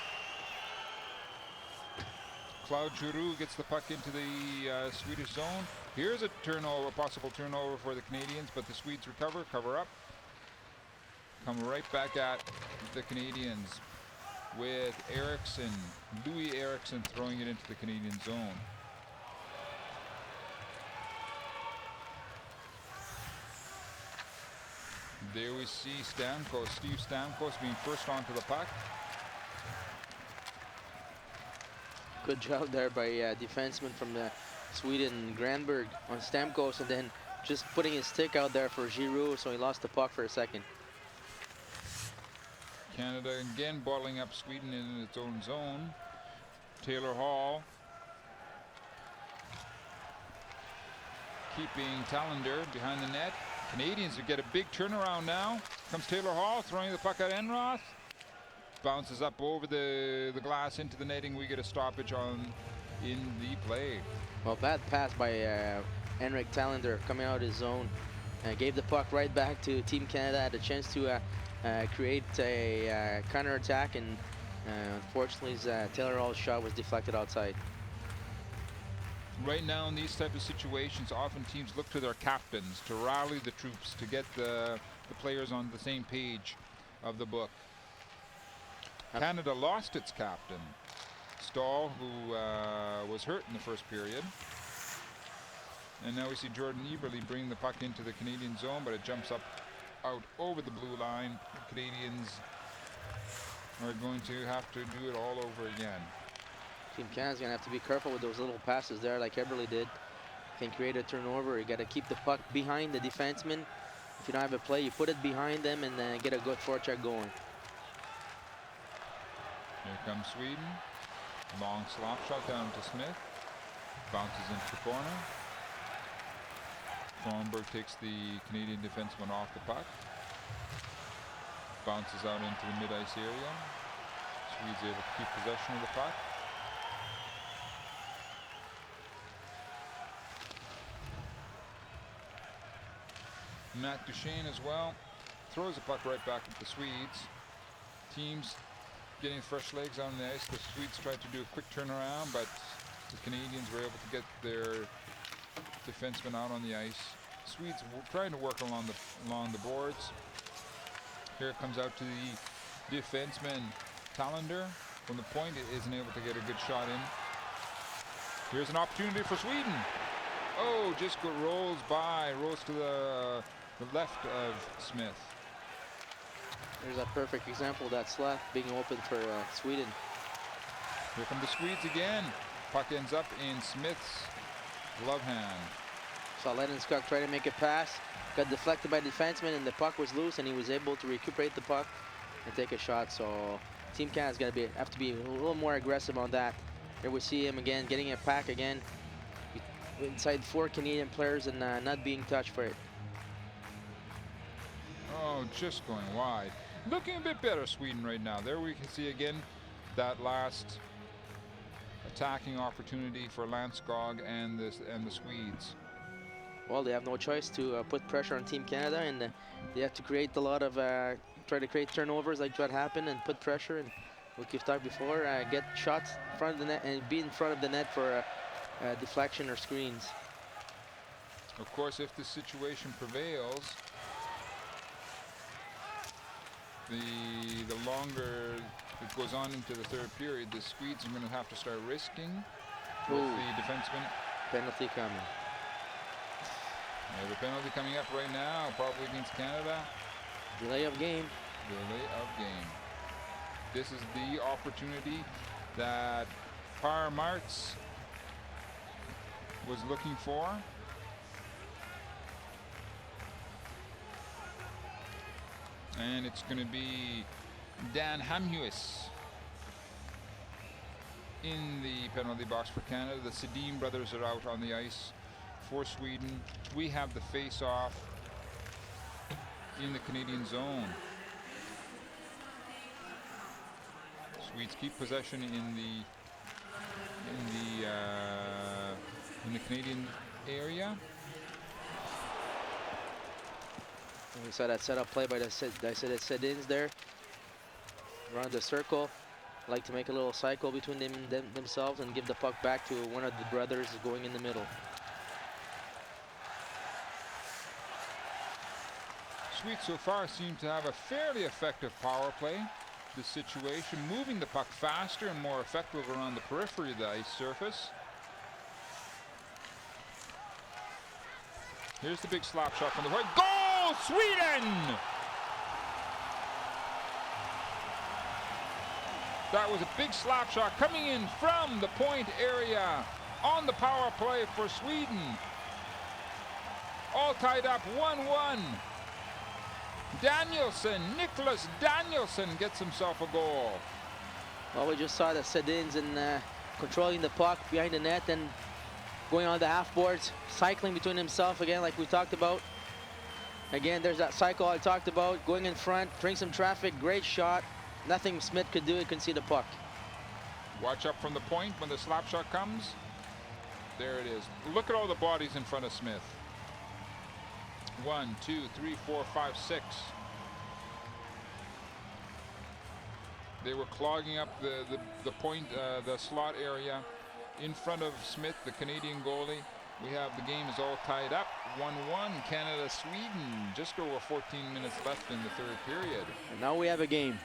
Claude Giroux gets the puck into the Swedish zone. Here's a possible turnover for the Canadians, but the Swedes cover up. Come right back at the Canadians with Louis Eriksson throwing it into the Canadian zone. There we see Steve Stamkos being first onto the puck. Good job there by defenseman from Sweden, Granberg, on Stamkos, and then just putting his stick out there for Giroux, so he lost the puck for a second. Canada again bottling up Sweden in its own zone. Taylor Hall keeping Talander behind the net. Canadians would get a big turnaround now. Comes Taylor Hall throwing the puck at Enroth. Bounces up over the glass into the netting. We get a stoppage in the play. Well, bad pass by Henrik Talander coming out of his zone. Gave the puck right back to Team Canada. Had a chance to create a counter-attack, and unfortunately Taylor Hall's shot was deflected outside. Right now in these type of situations, often teams look to their captains to rally the troops, to get the players on the same page of the book. Canada lost its captain, Stahl, who was hurt in the first period. And now we see Jordan Eberle bring the puck into the Canadian zone, but it jumps up out over the blue line. The Canadians are going to have to do it all over again. Team Canada's gonna have to be careful with those little passes there, like Eberle did. Can create a turnover. You got to keep the puck behind the defenseman. If you don't have a play, you put it behind them and get a good forecheck going. Here comes Sweden. Long slap shot down to Smith. Bounces into the corner. Kronberg takes the Canadian defenseman off the puck. Bounces out into the mid-ice area. Swedes able to keep possession of the puck. Matt Duchesne as well throws the puck right back at the Swedes. Teams getting fresh legs on the ice. The Swedes tried to do a quick turnaround, but the Canadians were able to get their defensemen out on the ice. Swedes were trying to work along the boards. Here it comes out to the defenseman Talander from the point. It isn't able to get a good shot in. Here's an opportunity for Sweden. Oh, just rolls to the left of Smith. There's a perfect example of that slot being open for Sweden. Here come the Swedes again. Puck ends up in Smith's glove hand. Saw Lennon-Skog try to make a pass. Got deflected by the defenseman and the puck was loose and he was able to recuperate the puck and take a shot. So Team Canada's going to have to be a little more aggressive on that. Here we see him again getting a pack again inside 4 Canadian players and not being touched for it. Oh, just going wide. Looking a bit better, Sweden, right now. There we can see again that last attacking opportunity for Landskog and the Swedes. Well, they have no choice to put pressure on Team Canada, and they have to create a lot of try to create turnovers like what happened and put pressure. And like you've talked before, get shots in front of the net and be in front of the net for deflection or screens. Of course, if the situation prevails, the longer it goes on into the third period, the Swedes are going to have to start risking with the defenseman. Penalty coming. The penalty coming up right now, probably against Canada. Delay of game. Delay of game. This is the opportunity that Par Martz was looking for. And it's going to be Dan Hamhuis in the penalty box for Canada. The Sedin brothers are out on the ice for Sweden. We have the face-off in the Canadian zone. Swedes keep possession in the Canadian area. We saw that setup play by the Sedins there. Around the circle. Like to make a little cycle between themselves and give the puck back to one of the brothers going in the middle. Swedes so far seem to have a fairly effective power play. This situation, moving the puck faster and more effective around the periphery of the ice surface. Here's the big slap shot from the right. Goal, Sweden! That was a big slap shot coming in from the point area on the power play for Sweden. All tied up 1-1. Danielson, Nicholas Danielson gets himself a goal. Well, we just saw the Sedins and controlling the puck behind the net and going on the half boards, cycling between himself again like we talked about. Again, there's that cycle I talked about, going in front, bring some traffic, great shot. Nothing Smith could do, he couldn't see the puck. Watch up from the point when the slap shot comes. There it is. Look at all the bodies in front of Smith. 1, 2, 3, 4, 5, 6. They were clogging up the point, the slot area in front of Smith, the Canadian goalie. We have the game is all tied up. 1-1, Canada, Sweden. Just over 14 minutes left in the third period. And now we have a game.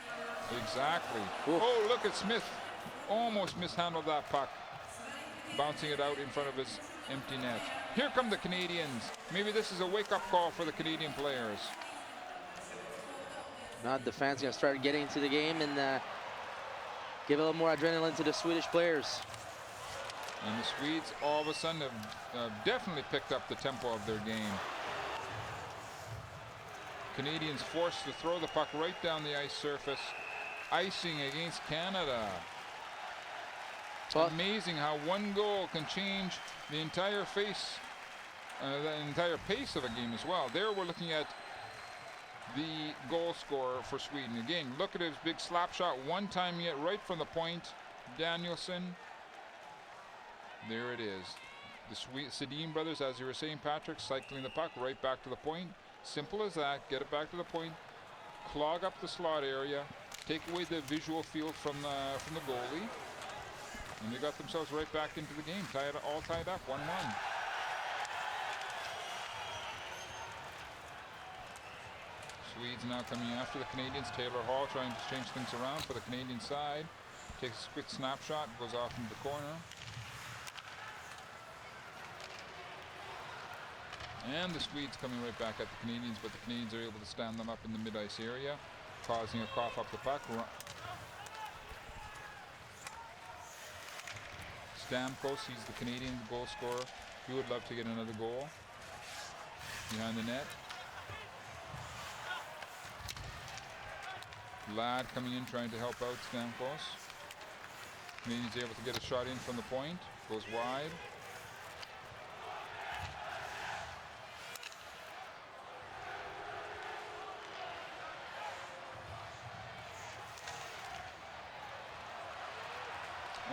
Exactly. Oof. Oh, look at Smith. Almost mishandled that puck. Bouncing it out in front of his empty net. Here come the Canadians. Maybe this is a wake-up call for the Canadian players. Now the fans gonna start getting into the game and give a little more adrenaline to the Swedish players. And the Swedes all of a sudden have definitely picked up the tempo of their game. Canadians forced to throw the puck right down the ice surface, icing against Canada. Well, amazing how one goal can change the entire pace of a game as well. There we're looking at the goal scorer for Sweden. Again, look at his big slap shot, one time yet right from the point. Danielson. There it is. The Sedin brothers, as you were saying, Patrick, cycling the puck right back to the point. Simple as that. Get it back to the point. Clog up the slot area. Take away the visual field from the goalie. And they got themselves right back into the game. All tied up, 1-1. Swedes now coming after the Canadians. Taylor Hall trying to change things around for the Canadian side. Takes a quick snapshot, goes off into the corner. And the Swedes coming right back at the Canadians, but the Canadians are able to stand them up in the mid-ice area, causing a cough up the puck. Stamkos, he's the Canadian goal scorer. He would love to get another goal behind the net. Ladd coming in trying to help out Stamkos. Canadians able to get a shot in from the point. Goes wide.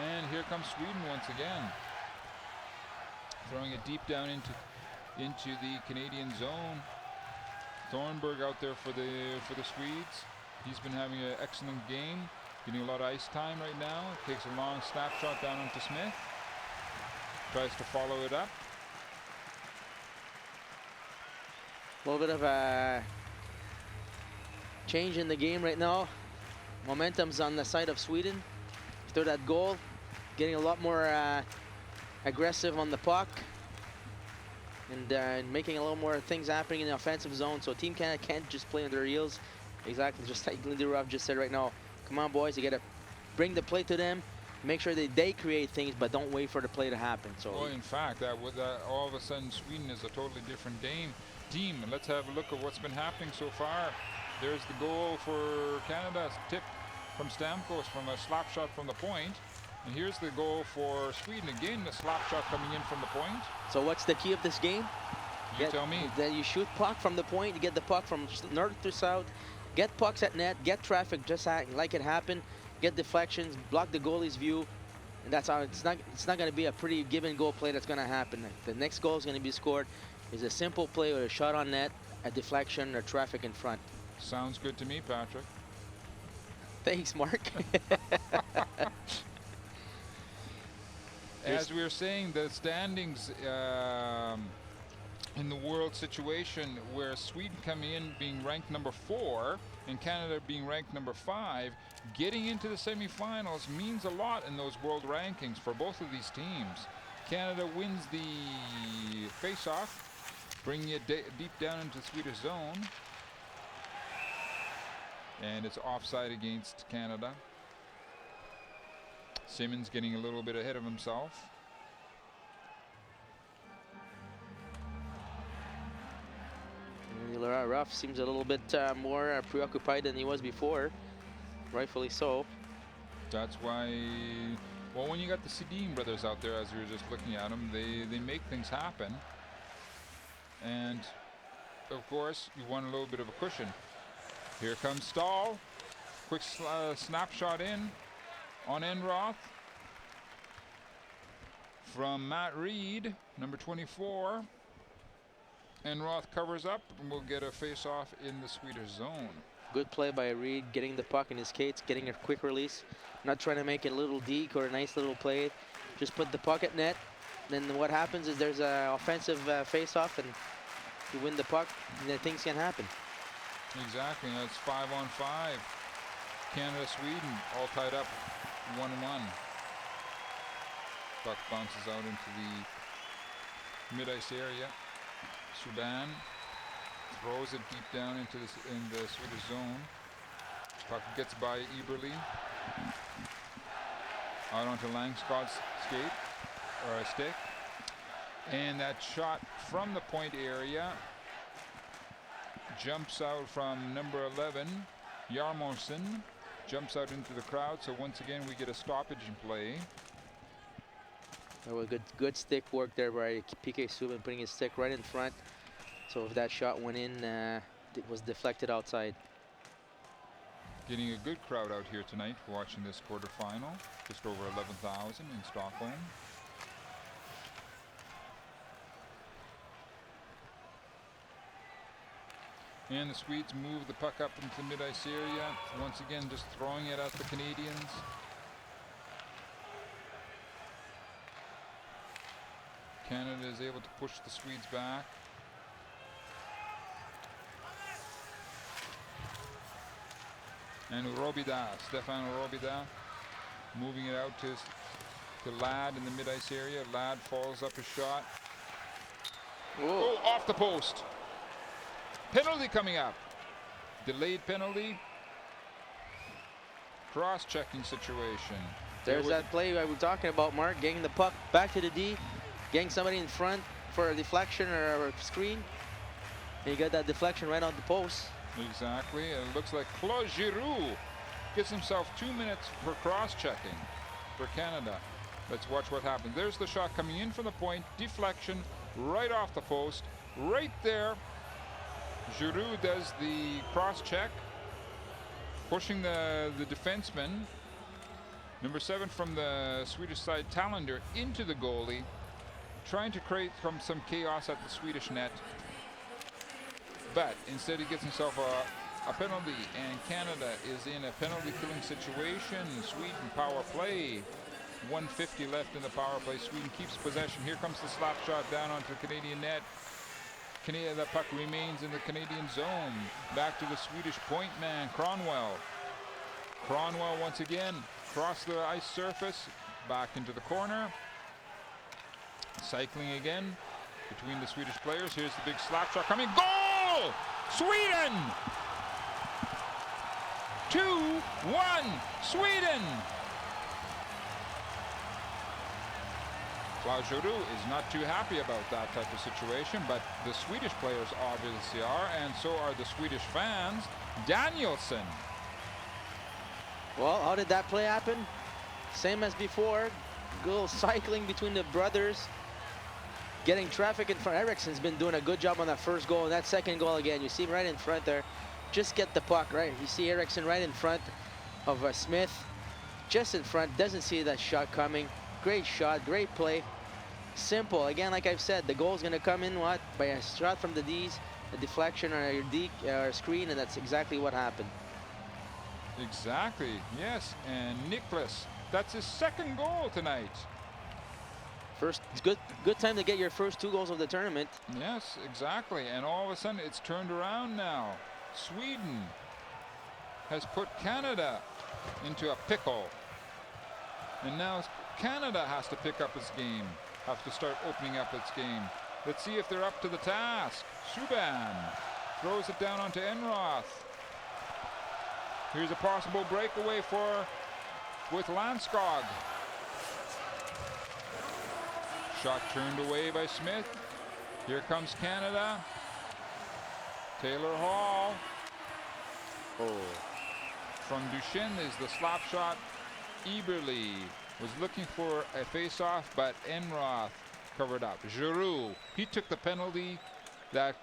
And here comes Sweden once again, throwing it deep down into the Canadian zone. Thornburg out there for the Swedes. He's been having an excellent game, getting a lot of ice time right now. Takes a long snapshot down onto Smith. Tries to follow it up. A little bit of a change in the game right now. Momentum's on the side of Sweden. After that goal, getting a lot more aggressive on the puck and making a little more things happening in the offensive zone. So Team Canada can't just play on their heels. Exactly, just like Lindy Ruff just said right now. Come on, boys, you got to bring the play to them. Make sure that they create things, but don't wait for the play to happen. So, well, in fact, all of a sudden Sweden is a totally different team. And let's have a look at what's been happening so far. There's the goal for Canada, tip from Stamkos from a slap shot from the point. And here's the goal for Sweden. Again, the slap shot coming in from the point. So what's the key of this game? You tell me. That you shoot puck from the point, you get the puck from north to south, get pucks at net, get traffic just like it happened, get deflections, block the goalie's view, and that's how it's not going to be a pretty given goal play that's going to happen. The next goal is going to be scored is a simple play with a shot on net, a deflection, or traffic in front. Sounds good to me, Patrick. Thanks, Mark. As we were saying, the standings in the world situation where Sweden coming in being ranked number 4 and Canada being ranked number 5, getting into the semifinals means a lot in those world rankings for both of these teams. Canada wins the face-off, bringing it deep down into the Swedish zone. And it's offside against Canada. Simmons getting a little bit ahead of himself. Ruff seems a little bit more preoccupied than he was before. Rightfully so. That's why, well, when you got the Sedin brothers out there, as we were just looking at them, they make things happen. And, of course, you want a little bit of a cushion. Here comes Stahl. Quick snapshot in on Enroth from Matt Reed, number 24. Enroth covers up and we'll get a face-off in the Swedish zone. Good play by Reed, getting the puck in his skates, getting a quick release, not trying to make it a little deke or a nice little play. Just put the puck at net. Then what happens is there's an offensive face-off and you win the puck and then things can happen. Exactly, that's 5-on-5. Canada, Sweden, all tied up 1-1. Puck bounces out into the mid-ice area. Subban throws it deep down into in the Swedish zone. Puck gets by Eberle. Out onto Langskog's skate, or stick. And that shot from the point area jumps out from number 11, Jarmosen. Jumps out into the crowd, so once again we get a stoppage in play. There was good stick work there by PK Subban, putting his stick right in front. So if that shot went in, it was deflected outside. Getting a good crowd out here tonight watching this quarterfinal. Just over 11,000 in Stockholm. And the Swedes move the puck up into the mid-ice area. Once again, just throwing it at the Canadians. Canada is able to push the Swedes back. And Robida, Stefan Robida, moving it out to Ladd in the mid-ice area. Ladd follows up his shot. Whoa. Oh, off the post. Penalty coming up. Delayed penalty. Cross-checking situation. There's that play I was talking about, Mark, getting the puck back to the D, getting somebody in front for a deflection or a screen. And you got that deflection right on the post. Exactly. And it looks like Claude Giroux gets himself 2 minutes for cross-checking for Canada. Let's watch what happens. There's the shot coming in from the point. Deflection right off the post. Right there. Giroux does the cross-check, pushing the defenseman, number 7 from the Swedish side, Talander, into the goalie, trying to create some chaos at the Swedish net. But instead he gets himself a penalty, and Canada is in a penalty-killing situation. Sweden power play. 1:50 left in the power play. Sweden keeps possession. Here comes the slap shot down onto the Canadian net. The puck remains in the Canadian zone. Back to the Swedish point man, Kronwall. Kronwall once again across the ice surface, back into the corner. Cycling again between the Swedish players. Here's the big slap shot coming. Goal! Sweden! 2-1 Sweden! Claude Giroux is not too happy about that type of situation, but the Swedish players obviously are, and so are the Swedish fans. Danielsson. Well, how did that play happen? Same as before. Little cycling between the brothers. Getting traffic in front. Eriksson's been doing a good job on that first goal, and that second goal again. You see him right in front there. Just get the puck, right? You see Eriksson right in front of Smith. Just in front. Doesn't see that shot coming. Great shot, great play. Simple. Again, like I've said, the goal's going to come in what? By a shot from the Ds, a deflection or a screen, and that's exactly what happened. Exactly, yes. And Nicholas, that's his second goal tonight. First, it's good time to get your first 2 goals of the tournament. Yes, exactly. And all of a sudden, it's turned around now. Sweden has put Canada into a pickle. And now Canada has to pick up its game, have to start opening up its game. Let's see if they're up to the task. Subban throws it down onto Enroth. Here's a possible breakaway with Landskog. Shot turned away by Smith. Here comes Canada. Taylor Hall. Oh. From Duchesne is the slap shot. Eberle was looking for a face-off, but Enroth covered up. Giroux, he took the penalty that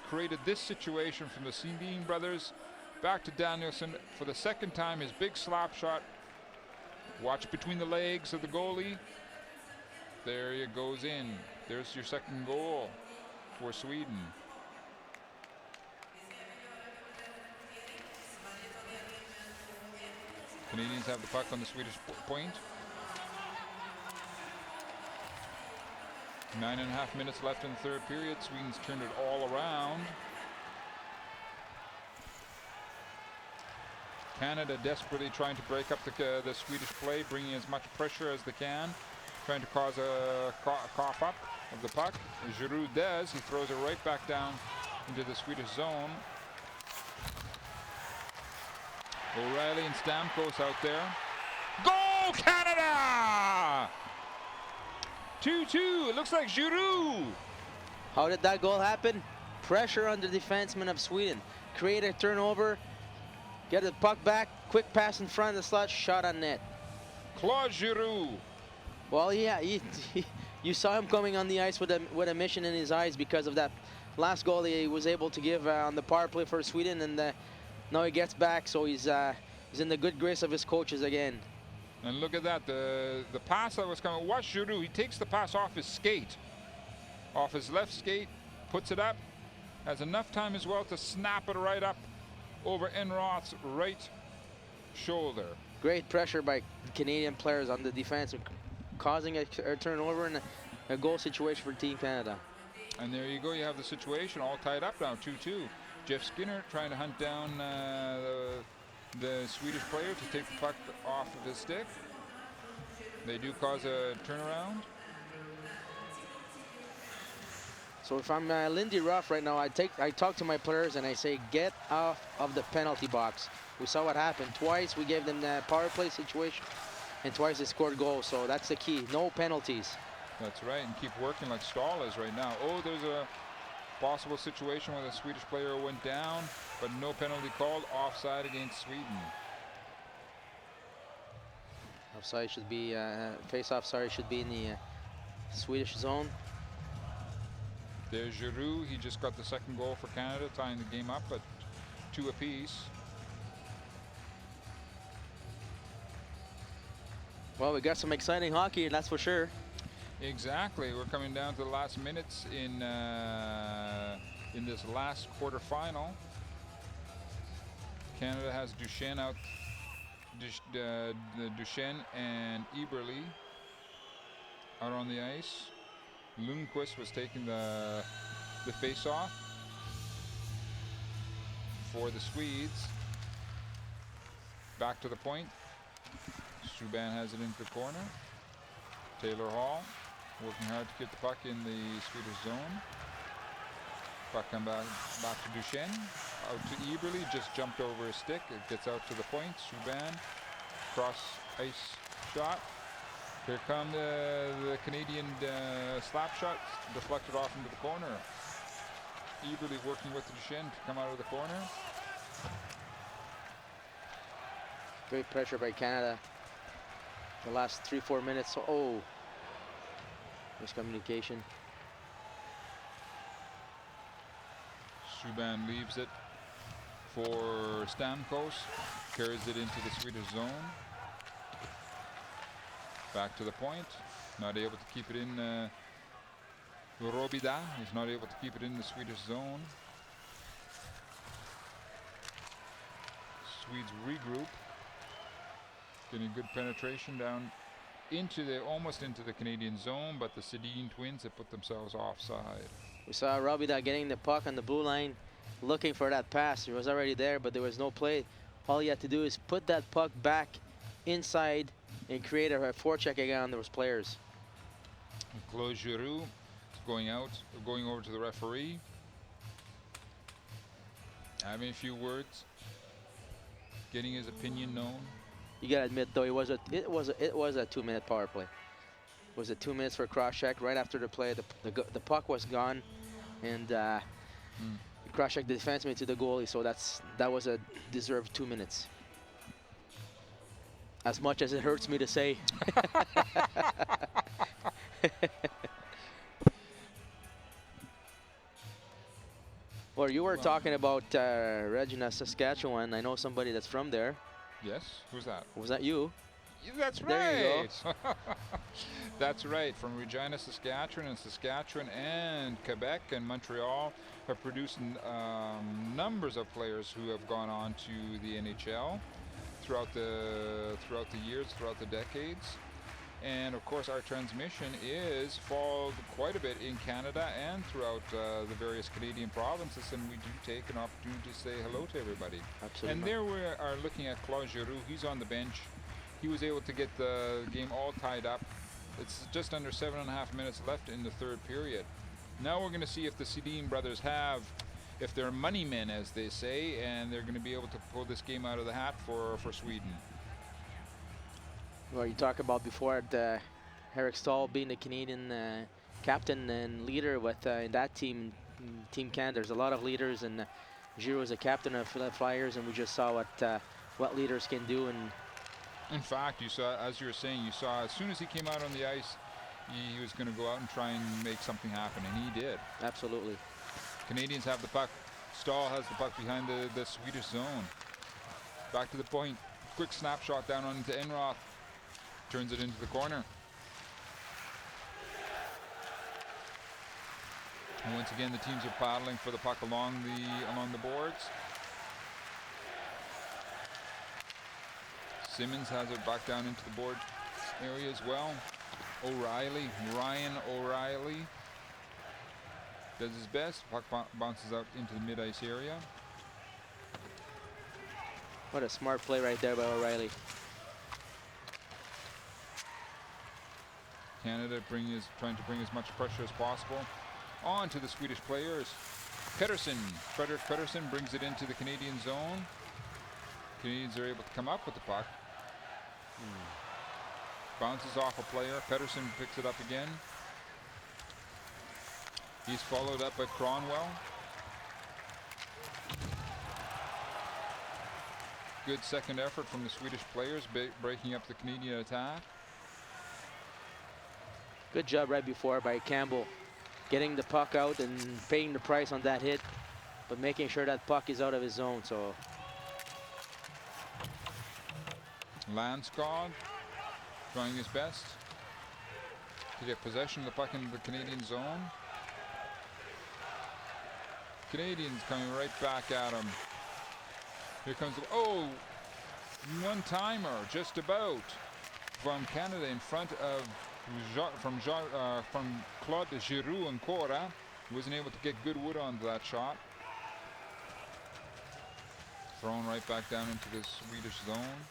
created this situation from the Sundin brothers. Back to Danielsson for the second time. His big slap shot. Watch between the legs of the goalie. There it goes in. There's your second goal for Sweden. Canadians have the puck on the Swedish point. 9.5 minutes left in the third period. Sweden's turned it all around. Canada desperately trying to break up the Swedish play, bringing as much pressure as they can, trying to cause a cough up of the puck. Giroux does. He throws it right back down into the Swedish zone. O'Reilly and Stamkos out there. Goal, Canada! 2-2. It looks like Giroux. How did that goal happen? Pressure on the defenseman of Sweden. Create a turnover. Get the puck back. Quick pass in front of the slot. Shot on net. Claude Giroux. Well, yeah, you saw him coming on the ice with a mission in his eyes because of that last goal he was able to give on the power play for Sweden, and now he gets back, so he's in the good grace of his coaches again. And look at that, the pass that was coming. Watch Giroux. He takes the pass off his skate, off his left skate, puts it up, has enough time as well to snap it right up over Enroth's right shoulder. Great pressure by Canadian players on the defense, causing a turnover and a goal situation for Team Canada. And there you go. You have the situation all tied up now, 2-2. Jeff Skinner trying to hunt down the Swedish player to take the puck off of his stick. They do cause a turnaround. So if I'm Lindy Ruff right now, I talk to my players and I say, get off of the penalty box. We saw what happened. Twice we gave them the power play situation, and twice they scored goals. So that's the key. No penalties. That's right, and keep working like Stahl is right now. Oh, there's a possible situation where the Swedish player went down, but no penalty called. Offside against Sweden. Offside should be face-off. Sorry, should be in the Swedish zone. There's Giroux. He just got the second goal for Canada, tying the game up at 2 apiece. Well, we got some exciting hockey, that's for sure. Exactly. We're coming down to the last minutes in this last quarterfinal. Canada has Duchesne out. Duchesne and Eberle out on the ice. Lundqvist was taking the face-off for the Swedes. Back to the point. Subban has it into the corner. Taylor Hall working hard to get the puck in the Swedish zone. Puck come back to Duchesne. Out to Eberle, just jumped over his stick. It gets out to the point. Subban, cross ice shot. Here come the Canadian slap shot, deflected off into the corner. Eberle working with Duchesne to come out of the corner. Great pressure by Canada. The last 3-4 minutes. Oh, miscommunication. Subban leaves it for Stamkos. Carries it into the Swedish zone. Back to the point. Not able to keep it in. Robida is not able to keep it in the Swedish zone. Swedes regroup. Getting good penetration down into almost into the Canadian zone, but the Sedin twins have put themselves offside. We saw Robida getting the puck on the blue line, looking for that pass. He was already there, but there was no play. All he had to do is put that puck back inside and create a forecheck again on those players. Claude Giroux is going over to the referee, having a few words, getting his opinion known. You gotta admit though, it was a 2-minute power play. It was 2 minutes for a cross check. Right after the play, the puck was gone, and cross check the defenseman to the goalie. So that was a deserved 2 minutes. As much as it hurts me to say. Well, you were talking about Regina, Saskatchewan. I know somebody that's from there. Yes, who's that? Was that you? Yeah, that's right. There you go. That's right. From Regina, Saskatchewan, and Quebec and Montreal have produced numbers of players who have gone on to the NHL throughout the years, throughout the decades. And of course, our transmission is followed quite a bit in Canada and throughout the various Canadian provinces, and we do take an opportunity to say hello to everybody. Absolutely. And there we are looking at Claude Giroux. He's on the bench. He was able to get the game all tied up. It's just under 7.5 minutes left in the third period. Now we're going to see if the Sedin brothers have if they're money men, as they say, and they're going to be able to pull this game out of the hat for Sweden. Well, you talked about before the Eric Stahl being the Canadian captain and leader with in that team, Team Canada. There's a lot of leaders, and Giroux is a captain of the Flyers, and we just saw what leaders can do. And in fact, you saw, as you were saying, you saw as soon as he came out on the ice, he was going to go out and try and make something happen, and he did. Absolutely. Canadians have the puck. Stahl has the puck behind the Swedish zone. Back to the point. Quick snapshot down onto Enroth. Turns it into the corner. And once again, the teams are battling for the puck along the boards. Simmons has it back down into the board area as well. Ryan O'Reilly does his best. Puck bounces out into the mid-ice area. What a smart play right there by O'Reilly. Canada trying to bring as much pressure as possible on to the Swedish players. Frederick Pettersson brings it into the Canadian zone. Canadians are able to come up with the puck. Bounces off a player. Pettersson picks it up again. He's followed up by Cronwell. Good second effort from the Swedish players, breaking up the Canadian attack. Good job right before by Campbell, getting the puck out and paying the price on that hit, but making sure that puck is out of his zone. So Landskog trying his best to get possession of the puck into the Canadian zone. Canadians coming right back at him. Here comes the, one-timer just about from Canada in front of from Claude Giroux and Cora. He wasn't able to get good wood onto that shot. Thrown right back down into the Swedish zone.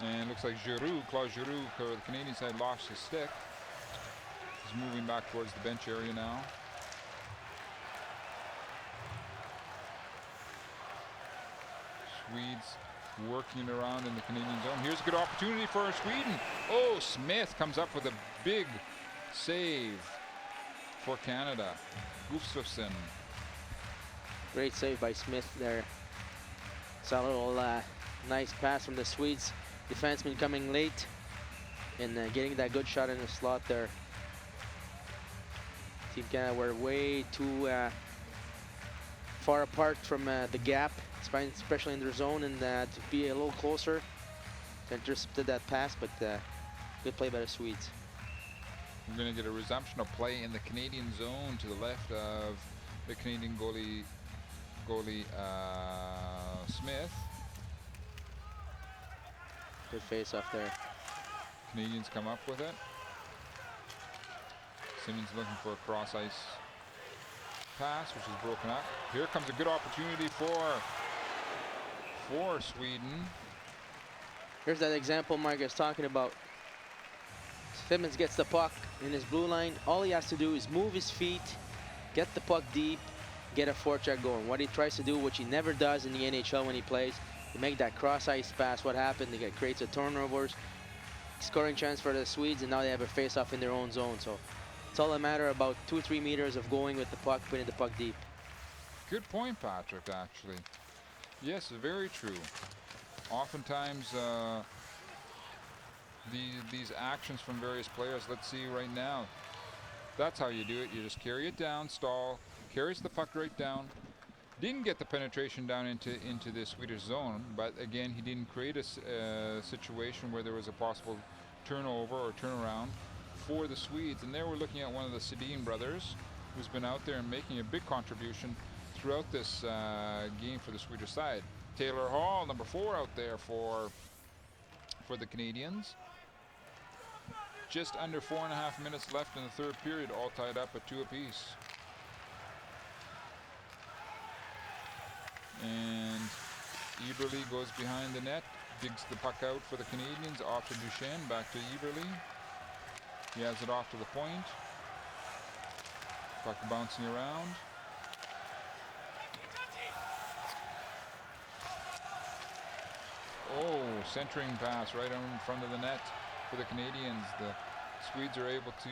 And looks like Claude Giroux, the Canadian side, lost his stick. He's moving back towards the bench area now. Swedes working around in the Canadian zone. Here's a good opportunity for Sweden. Oh, Smith comes up with a big save for Canada. Gustafsson. great save by Smith there. Saw a little nice pass from the Swedes defenseman coming late and getting that good shot in the slot there. Team Canada were way too far apart from the gap, especially in their zone, and to be a little closer to intercepted that pass, but good play by the Swedes. We're going to get a resumption of play in the Canadian zone to the left of the Canadian goalie Smith. Good face off there. Canadians come up with it. Simmons looking for a cross ice pass, which is broken up. Here comes a good opportunity for Sweden. Here's that example Mark is talking about. Simmons gets the puck in his blue line. All he has to do is move his feet, get the puck deep, get a forecheck going. What he tries to do, which he never does in the NHL when he plays, to make that cross ice pass. What happened? They creates a turnovers, scoring chance for the Swedes, and now they have a face-off in their own zone. So it's all a matter of about 2-3 meters of going with the puck, putting the puck deep. Good point, Patrick, actually. Yes, very true. Oftentimes, these actions from various players, let's see right now. That's how you do it. You just carry it down. Stahl carries the puck right down. Didn't get the penetration down into the Swedish zone, but again, he didn't create a situation where there was a possible turnover or turnaround for the Swedes. And there we're looking at one of the Sedin brothers, who's been out there and making a big contribution throughout this game for the Swedish side. Taylor Hall, number 4, out there for the Canadians. Just under 4.5 minutes left in the third period, all tied up at 2 apiece. And Eberle goes behind the net, digs the puck out for the Canadians, off to Duchesne, back to Eberle. He has it off to the point. Puck bouncing around. Oh, centering pass right in front of the net for the Canadians. The Swedes are able to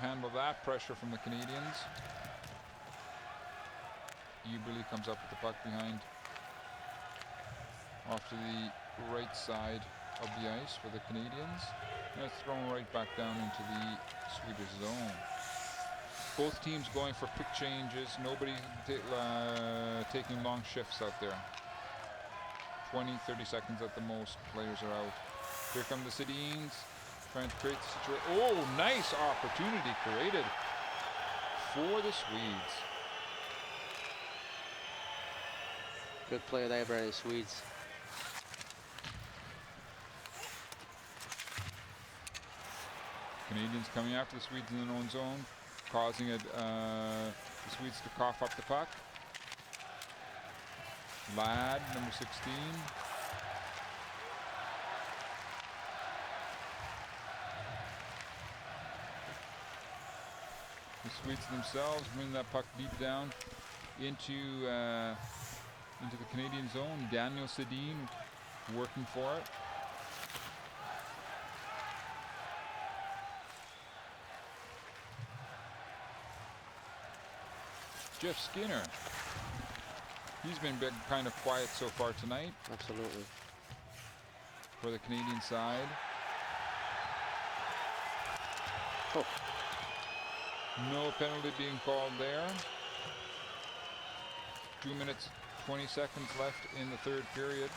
handle that pressure from the Canadians. Eberle comes up with the puck behind, off to the right side of the ice for the Canadians. And it's thrown right back down into the Swedish zone. Both teams going for quick changes. Nobody taking long shifts out there. 20-30 seconds at the most. Players are out. Here come the Sedins, trying to create the situation. Oh, nice opportunity created for the Swedes. Good play there by the Swedes. Canadians coming after the Swedes in their own zone, causing the Swedes to cough up the puck. Ladd, number 16. The Swedes themselves bring that puck deep down into the Canadian zone. Daniel Sedin working for it. Jeff Skinner. He's been kind of quiet so far tonight. Absolutely. For the Canadian side. Oh. No penalty being called there. 2 minutes, 20 seconds left in the third period.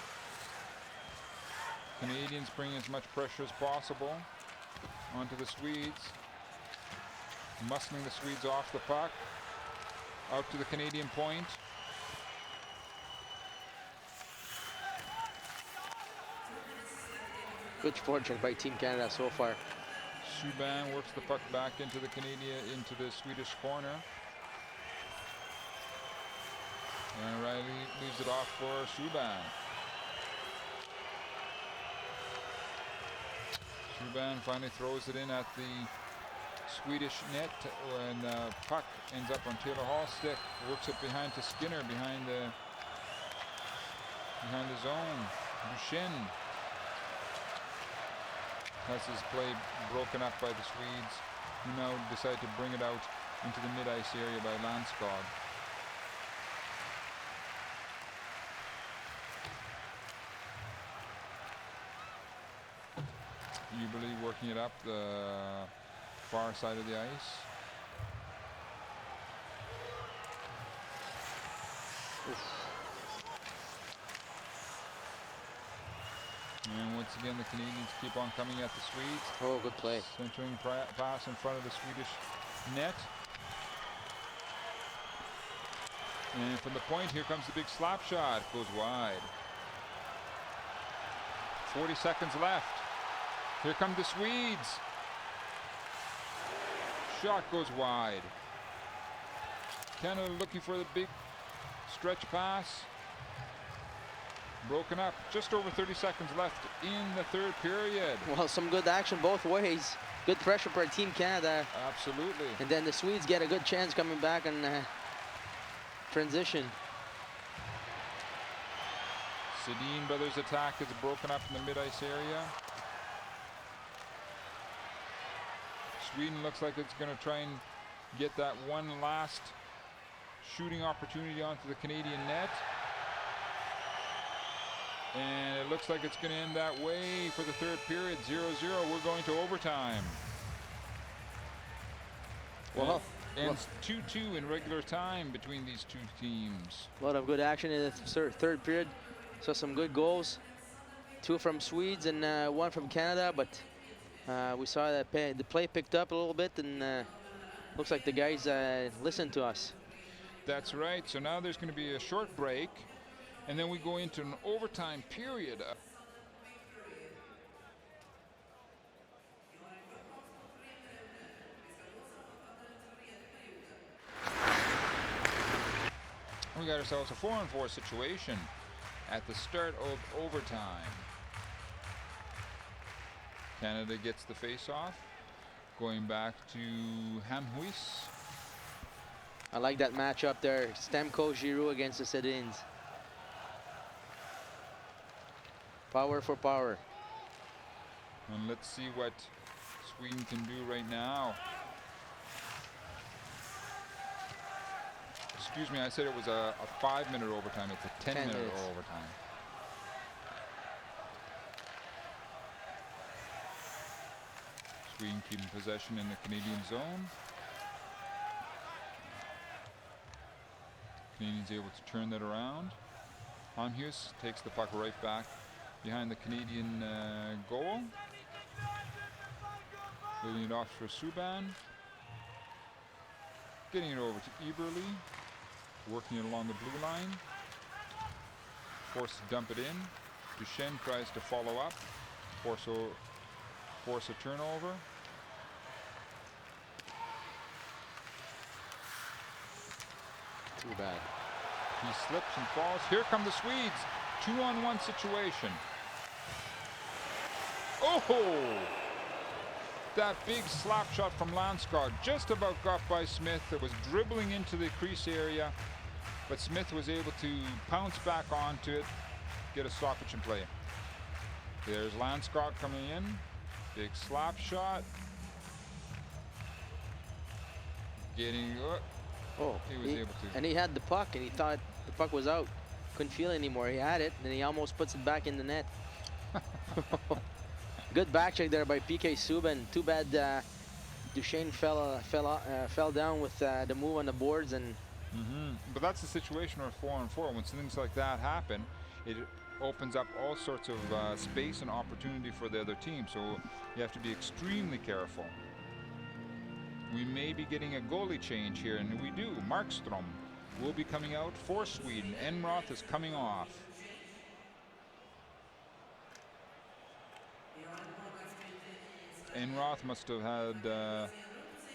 Canadians bring as much pressure as possible onto the Swedes. Muscling the Swedes off the puck. Out to the Canadian point. Good fortune by Team Canada so far. Subban works the puck back into the Swedish corner. And Riley leaves it off for Subban. Subban finally throws it in at the Swedish net, and the puck ends up on Taylor Hall's stick. Works it behind to Skinner behind the zone. Duchenne has his play broken up by the Swedes, who now decide to bring it out into the mid-ice area by Landskog. Eberle working it up the far side of the ice. Oof. And once again, the Canadians keep on coming at the Swedes. Oh, good play. Centering pass in front of the Swedish net. And from the point, here comes the big slap shot. Goes wide. 40 seconds left. Here come the Swedes. Shot goes wide. Canada looking for the big stretch pass. Broken up. Just over 30 seconds left in the third period. Well, some good action both ways. Good pressure for Team Canada. Absolutely. And then the Swedes get a good chance coming back and transition. Sedin brothers' attack is broken up in the mid-ice area. Sweden looks like it's going to try and get that one last shooting opportunity onto the Canadian net. And it looks like it's going to end that way for the third period. 0-0. We're going to overtime. Well, ends 2-2 in regular time between these two teams. A lot of good action in the third period. So some good goals. 2 from Swedes and 1 from Canada. But we saw that the play picked up a little bit, and looks like the guys listened to us. That's right. So now there's going to be a short break. And then we go into an overtime period. We got ourselves a 4-on-4 situation at the start of overtime. Canada gets the face-off, going back to Hamhuis. I like that matchup there. Stamkos Giroux against the Sedins. Power for power. And let's see what Sweden can do right now. Excuse me, I said it was a 5-minute overtime. It's a 10-minute overtime. Sweden keeping possession in the Canadian zone. Canadians able to turn that around. Hughes takes the puck right back behind the Canadian goal. Leading it off for Subban. Getting it over to Eberle. Working it along the blue line. Forced to dump it in. Duchesne tries to follow up. Force a turnover. Too bad. He slips and falls. Here come the Swedes. 2-on-1 situation. Oh! That big slap shot from Landskog just about got by Smith. It was dribbling into the crease area, but Smith was able to pounce back onto it, get a stoppage in play. There's Landskog coming in. Big slap shot. Getting he was able to. And he had the puck, and he thought the puck was out. Couldn't feel it anymore. He had it, and then he almost puts it back in the net. Good back check there by PK Subban. Too bad Duchesne fell down with the move on the boards. And But that's the situation where 4-on-4. When things like that happen, it opens up all sorts of space and opportunity for the other team. So you have to be extremely careful. We may be getting a goalie change here, and we do. Markstrom will be coming out for Sweden. Enroth is coming off. Enroth must have had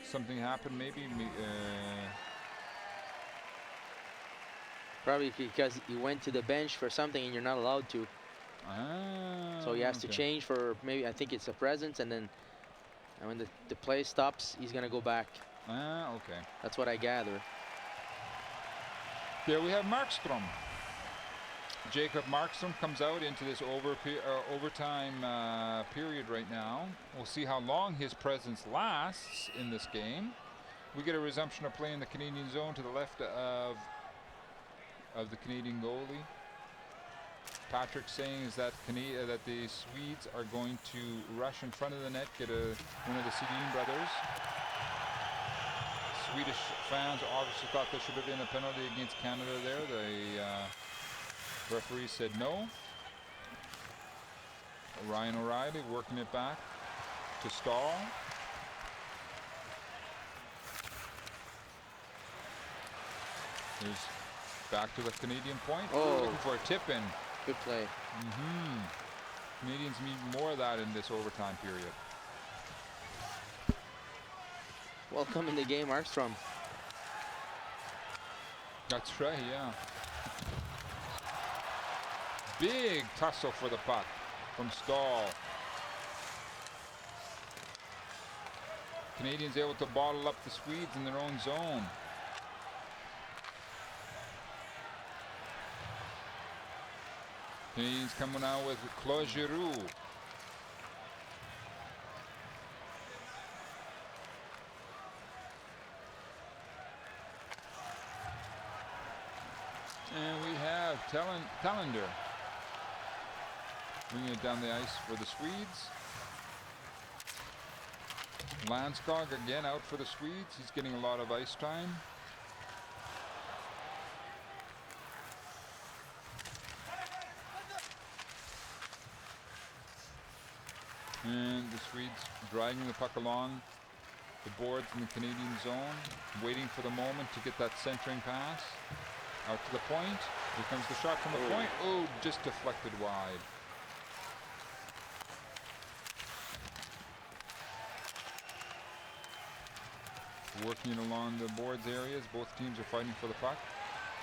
something happen, maybe. probably because he went to the bench for something, and you're not allowed to. So he has to change for maybe, I think it's a presence, and then when the play stops, he's going to go back. Okay. That's what I gather. There we have Markstrom. Jacob Markstrom comes out into this overtime period right now. We'll see how long his presence lasts in this game. We get a resumption of play in the Canadian zone to the left of the Canadian goalie. Patrick saying is that that the Swedes are going to rush in front of the net, get one of the Sedin brothers. Swedish fans obviously thought there should have been a penalty against Canada there. The referee said no. Ryan O'Reilly working it back to Stahl. Here's back to the Canadian point. Oh. Looking for a tip in. Good play. Canadians need more of that in this overtime period. Welcome in the game, Markstrom. That's right, yeah. Big tussle for the puck from Stahl. Canadians able to bottle up the Swedes in their own zone. Canadians coming out with Claude Giroux. And we have Tallender bringing it down the ice for the Swedes. Landskog again out for the Swedes. He's getting a lot of ice time. And the Swedes dragging the puck along the boards in the Canadian zone, waiting for the moment to get that centering pass. Out to the point. Here comes the shot from the point. Oh, just deflected wide. Working along the boards areas. Both teams are fighting for the puck.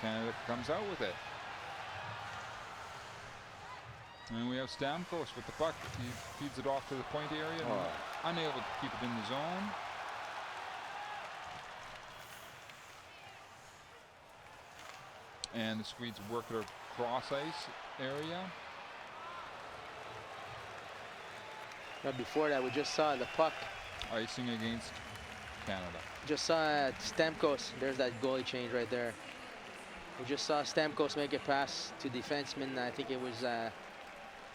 Canada comes out with it. And we have Stamkos with the puck. He feeds it off to the point area. Unable to keep it in the zone. And the Swedes work their cross ice area. But before that, we just saw the puck. Icing against Canada. Just saw Stamkos. There's that goalie change right there. We just saw Stamkos make a pass to defenseman. I think it was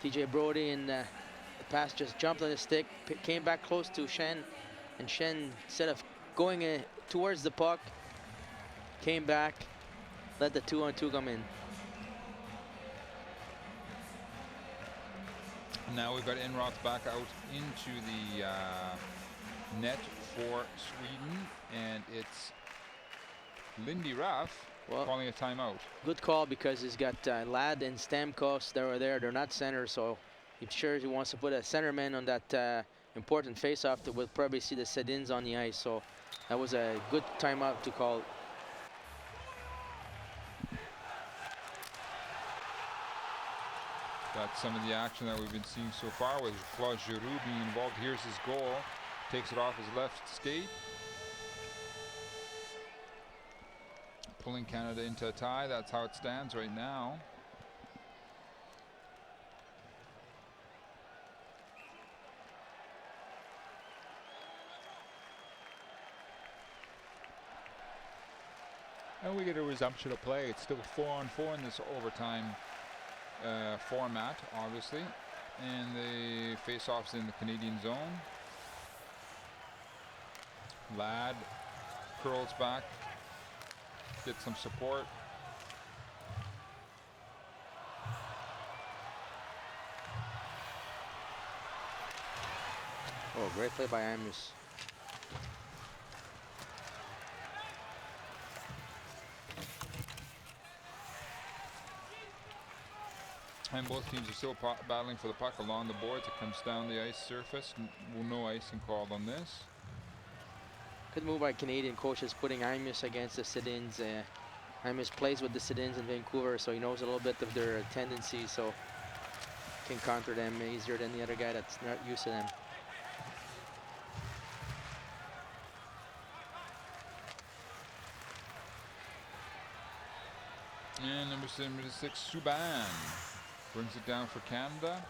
TJ Brody, and the pass just jumped on his stick, came back close to Shen, and Shen, instead of going towards the puck, came back, let the 2-on-2 come in. Now we've got Enroth back out into the net for Sweden, and it's Lindy Ruff calling a timeout. Good call, because he's got Ladd and Stamkos that are there. They're not centers, so I'm sure he wants to put a centerman on that important face-off that we'll probably see the Sedins on the ice. So that was a good timeout to call. That's some of the action that we've been seeing so far, with Claude Giroux being involved. Here's his goal. Takes it off his left skate. Pulling Canada into a tie. That's how it stands right now. And we get a resumption of play. It's still 4-on-4 in this overtime format, obviously. And the face-offs in the Canadian zone. Ladd curls back, gets some support. Oh, great play by Amos. And both teams are still battling for the puck along the boards. It comes down the ice surface. No icing called on this. Good move by Canadian coaches, putting Imus against the Sedins. Imus plays with the Sedins in Vancouver, so he knows a little bit of their tendencies, so can counter them easier than the other guy that's not used to them. And number 6, Subban, brings it down for Canada,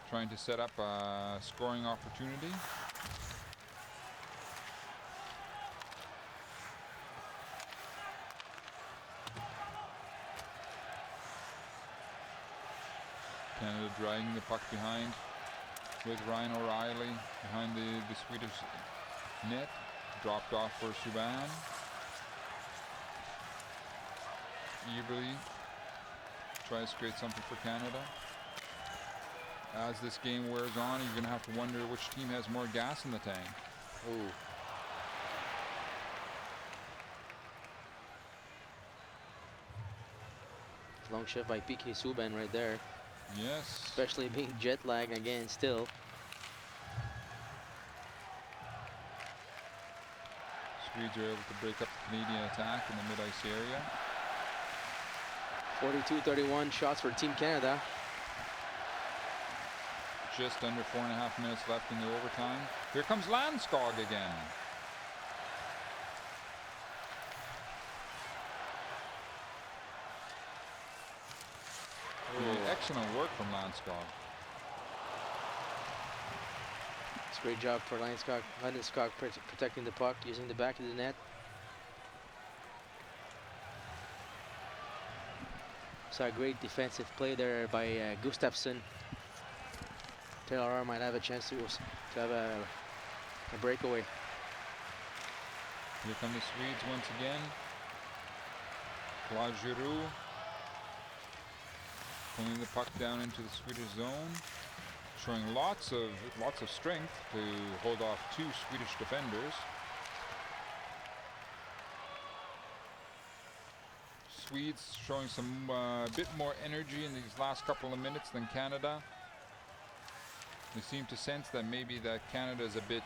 trying to set up a scoring opportunity. Canada dragging the puck behind with Ryan O'Reilly behind the Swedish net. Dropped off for Subban. Eberle tries to create something for Canada. As this game wears on, you're going to have to wonder which team has more gas in the tank. Ooh. Long shift by PK Subban right there. Yes. Especially being jet lagged again still. Swedes are able to break up the Canadian attack in the mid-ice area. 42-31 shots for Team Canada. Just under 4.5 minutes left in the overtime. Here comes Landskog again. Excellent work from Landskog. It's a great job for Landskog protecting the puck, using the back of the net. Saw a great defensive play there by Gustafsson. Taylor might have a chance to have a breakaway. Here come the Swedes once again. Claude Giroux pulling the puck down into the Swedish zone, showing lots of strength to hold off 2 Swedish defenders. Swedes showing some bit more energy in these last couple of minutes than Canada. They seem to sense that maybe that Canada is a bit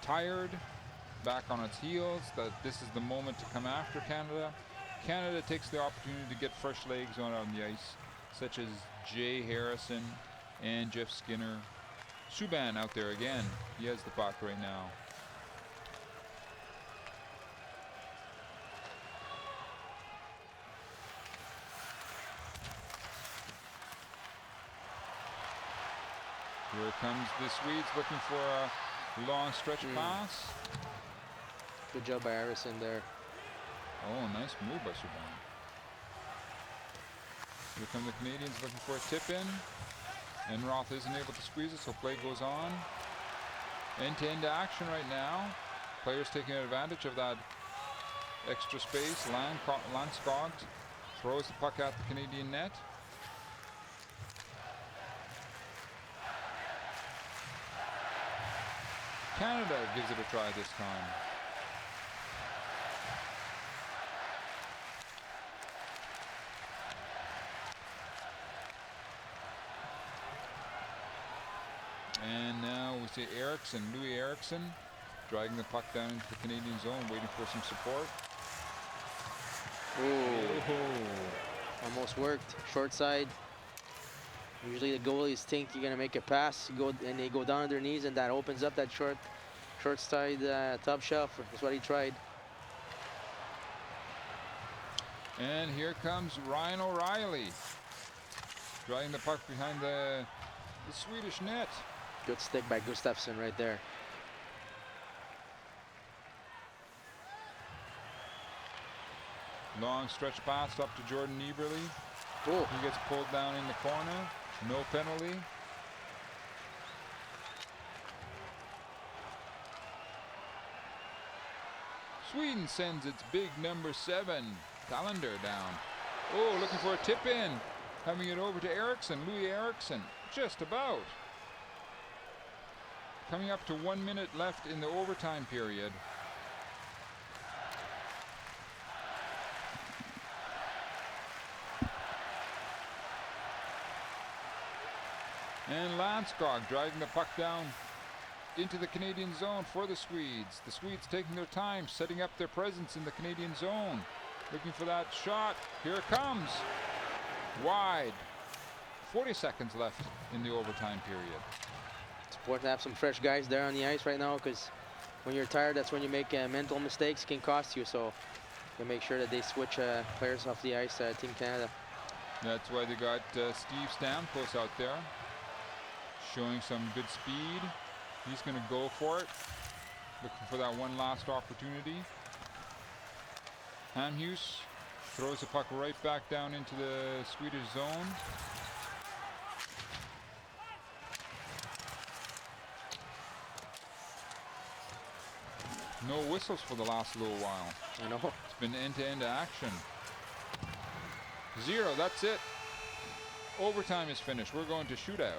tired, back on its heels, that this is the moment to come after Canada. Canada takes the opportunity to get fresh legs on the ice, such as Jay Harrison and Jeff Skinner. Subban out there again. He has the puck right now. Here comes the Swedes looking for a long stretch pass. Good job by Harrison there. Oh, nice move by Subban. Here come the Canadians looking for a tip in. Enroth isn't able to squeeze it, so play goes on. End-to-end action right now. Players taking advantage of that extra space. Landskog throws the puck at the Canadian net. Canada gives it a try this time. And now we see Louis Eriksson, dragging the puck down into the Canadian zone, waiting for some support. Oh, almost worked. Short side. Usually the goalies think you're gonna make a pass, and they go down on their knees, and that opens up that short side top shelf. That's what he tried. And here comes Ryan O'Reilly, dragging the puck behind the Swedish net. Good stick by Gustafsson right there. Long stretch pass up to Jordan Eberle. Oh. He gets pulled down in the corner. No penalty. Sweden sends its big number 7 Calendar down. Oh, looking for a tip in. Having it over to Eriksson, Louis Eriksson. Just about. Coming up to 1 minute left in the overtime period. And Landskog dragging the puck down into the Canadian zone for the Swedes. The Swedes taking their time, setting up their presence in the Canadian zone. Looking for that shot. Here it comes. Wide. 40 seconds left in the overtime period. It's important to have some fresh guys there on the ice right now, because when you're tired, that's when you make mental mistakes. Can cost you. So you make sure that they switch players off the ice, Team Canada. That's why they got Steve Stamkos out there, showing some good speed. He's going to go for it, looking for that one last opportunity. Hamhuis throws the puck right back down into the Swedish zone. No whistles for the last little while. I know. It's been end-to-end action. 0, that's it. Overtime is finished. We're going to shootout.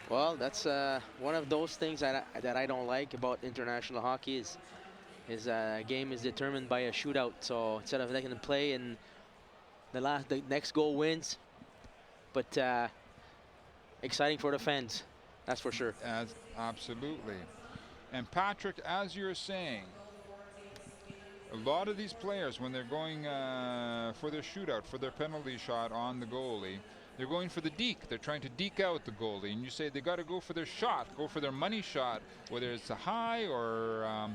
Well, that's one of those things that I don't like about international hockey is a game is determined by a shootout. So instead of letting them play and the next goal wins, but exciting for the fans, that's for sure. Absolutely. And Patrick, as you're saying, a lot of these players, when they're going for their shootout, for their penalty shot on the goalie, they're going for the deke. They're trying to deke out the goalie, and you say they got to go for their shot, go for their money shot, whether it's a high or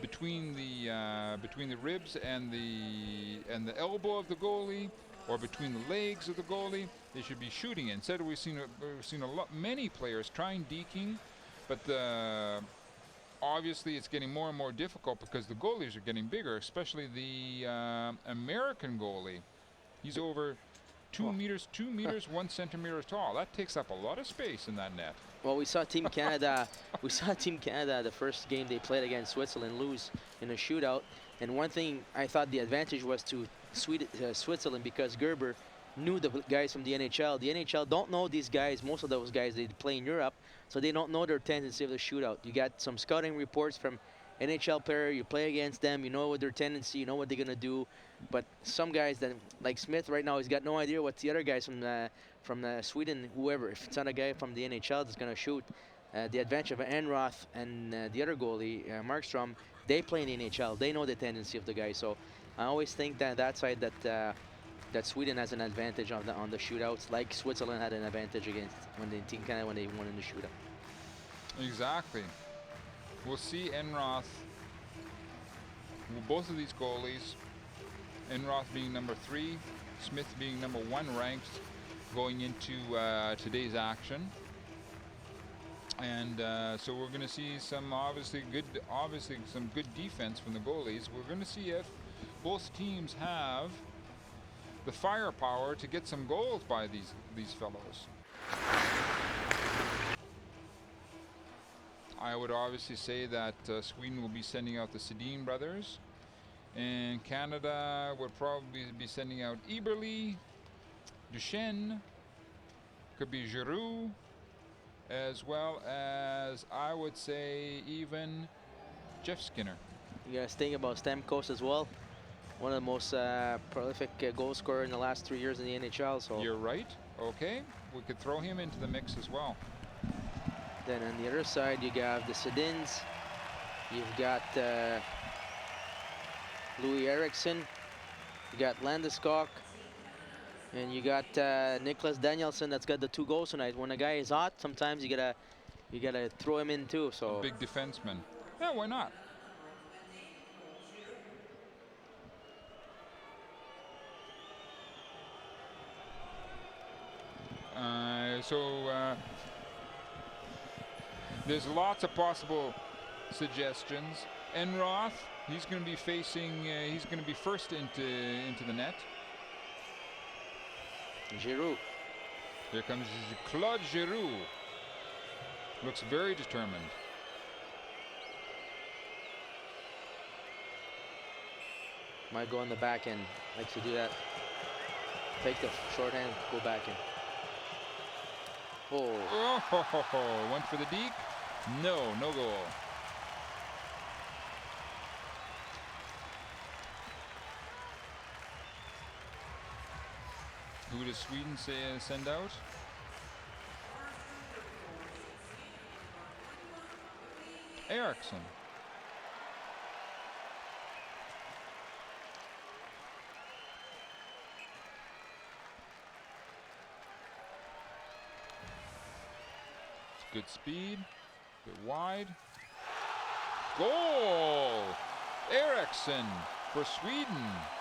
between the ribs and the elbow of the goalie, or between the legs of the goalie. They should be shooting it. Instead, we've seen many players trying deking, but obviously it's getting more and more difficult because the goalies are getting bigger, especially the American goalie. He's over 2 meters, 1 centimeter tall. That takes up a lot of space in that net. Well, we saw Team Canada. We saw Team Canada the first game they played against Switzerland lose in a shootout. And one thing I thought the advantage was to Switzerland, because Gerber knew the guys from the NHL. The NHL don't know these guys. Most of those guys, they play in Europe, so they don't know their tendency of the shootout. You got some scouting reports from NHL player. You play against them. You know what their tendency. You know what they're gonna do. But some guys that, like Smith right now, he's got no idea what the other guys from Sweden, whoever, if it's not a guy from the NHL that's gonna shoot. The advantage of Enroth and the other goalie, Markstrom, they play in the NHL. They know the tendency of the guy. So I always think that side that Sweden has an advantage on the shootouts, like Switzerland had an advantage against when they won in the shootout. Exactly. We'll see Enroth. Both of these goalies, Enroth being number 3, Smith being number 1 ranked going into today's action. And so we're going to see some obviously some good defense from the goalies. We're going to see if both teams have the firepower to get some goals by these fellows. I would obviously say that Sweden will be sending out the Sedin brothers, and Canada would probably be sending out Eberle, Duchesne, could be Giroux, as well as I would say even Jeff Skinner. You guys think about Stamkos as well. One of the most prolific goal scorer in the last 3 years in the NHL. So you're right. Okay, we could throw him into the mix as well. Then on the other side, you got the Sedins. You've got Louis Eriksson. You got Landeskog. And you got Nicholas Danielson that's got the 2 goals tonight. When a guy is hot, sometimes you gotta throw him in too. So a big defenseman. Yeah, why not? There's lots of possible suggestions. Enroth, he's going to be facing. He's going to be first into the net. Giroux. Here comes Claude Giroux. Looks very determined. Might go on the back end. Likes to do that. Take the shorthand, go back in. Oh. Oh, went for the deep. No goal. Who does Sweden send out? Eriksson. It's good speed, bit wide. Goal! Eriksson for Sweden,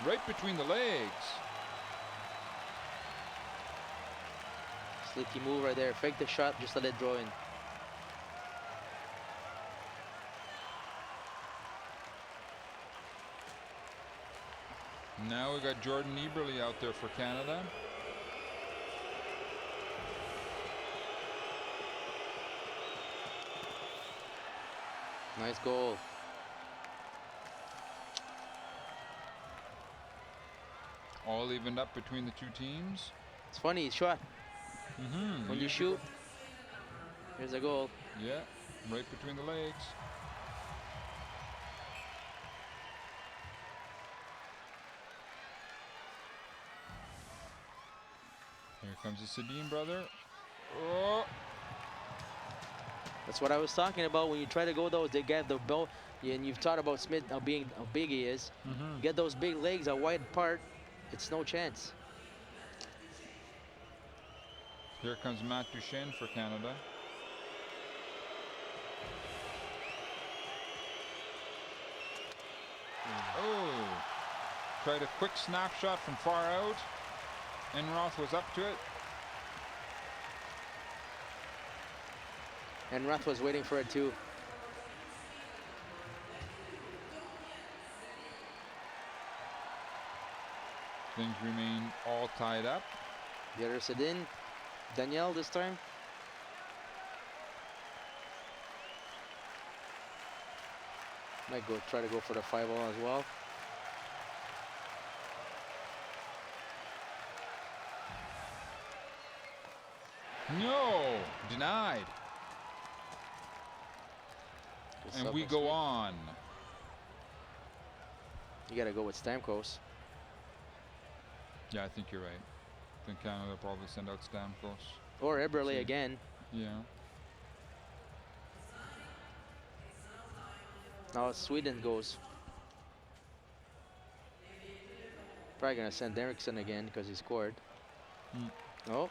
right between the legs. Slicky move right there. Fake the shot, just let it draw in. Now we got Jordan Eberle out there for Canada. Nice goal. All evened up between the 2 teams. It's funny, he shot. When you shoot, here's a goal. Yeah, right between the legs. Here comes the Sedin brother. Oh. That's what I was talking about. When you try to go those, they get the ball. And you've thought about Smith how big he is. Get those big legs a wide apart, it's no chance. Here comes Matt Duchesne for Canada. Oh, tried a quick snapshot from far out. Enroth was up to it. And Roth was waiting for it too. Things remain all tied up. The other Sedin. Daniel this time. Might try to go for the 5-0 as well. No, denied. And we go on. You got to go with Stamkos. Yeah, I think you're right. I think Canada probably send out Stamkos. Or Eberle again. Yeah. Now Sweden goes. Probably going to send Eriksson again because he scored. Oh.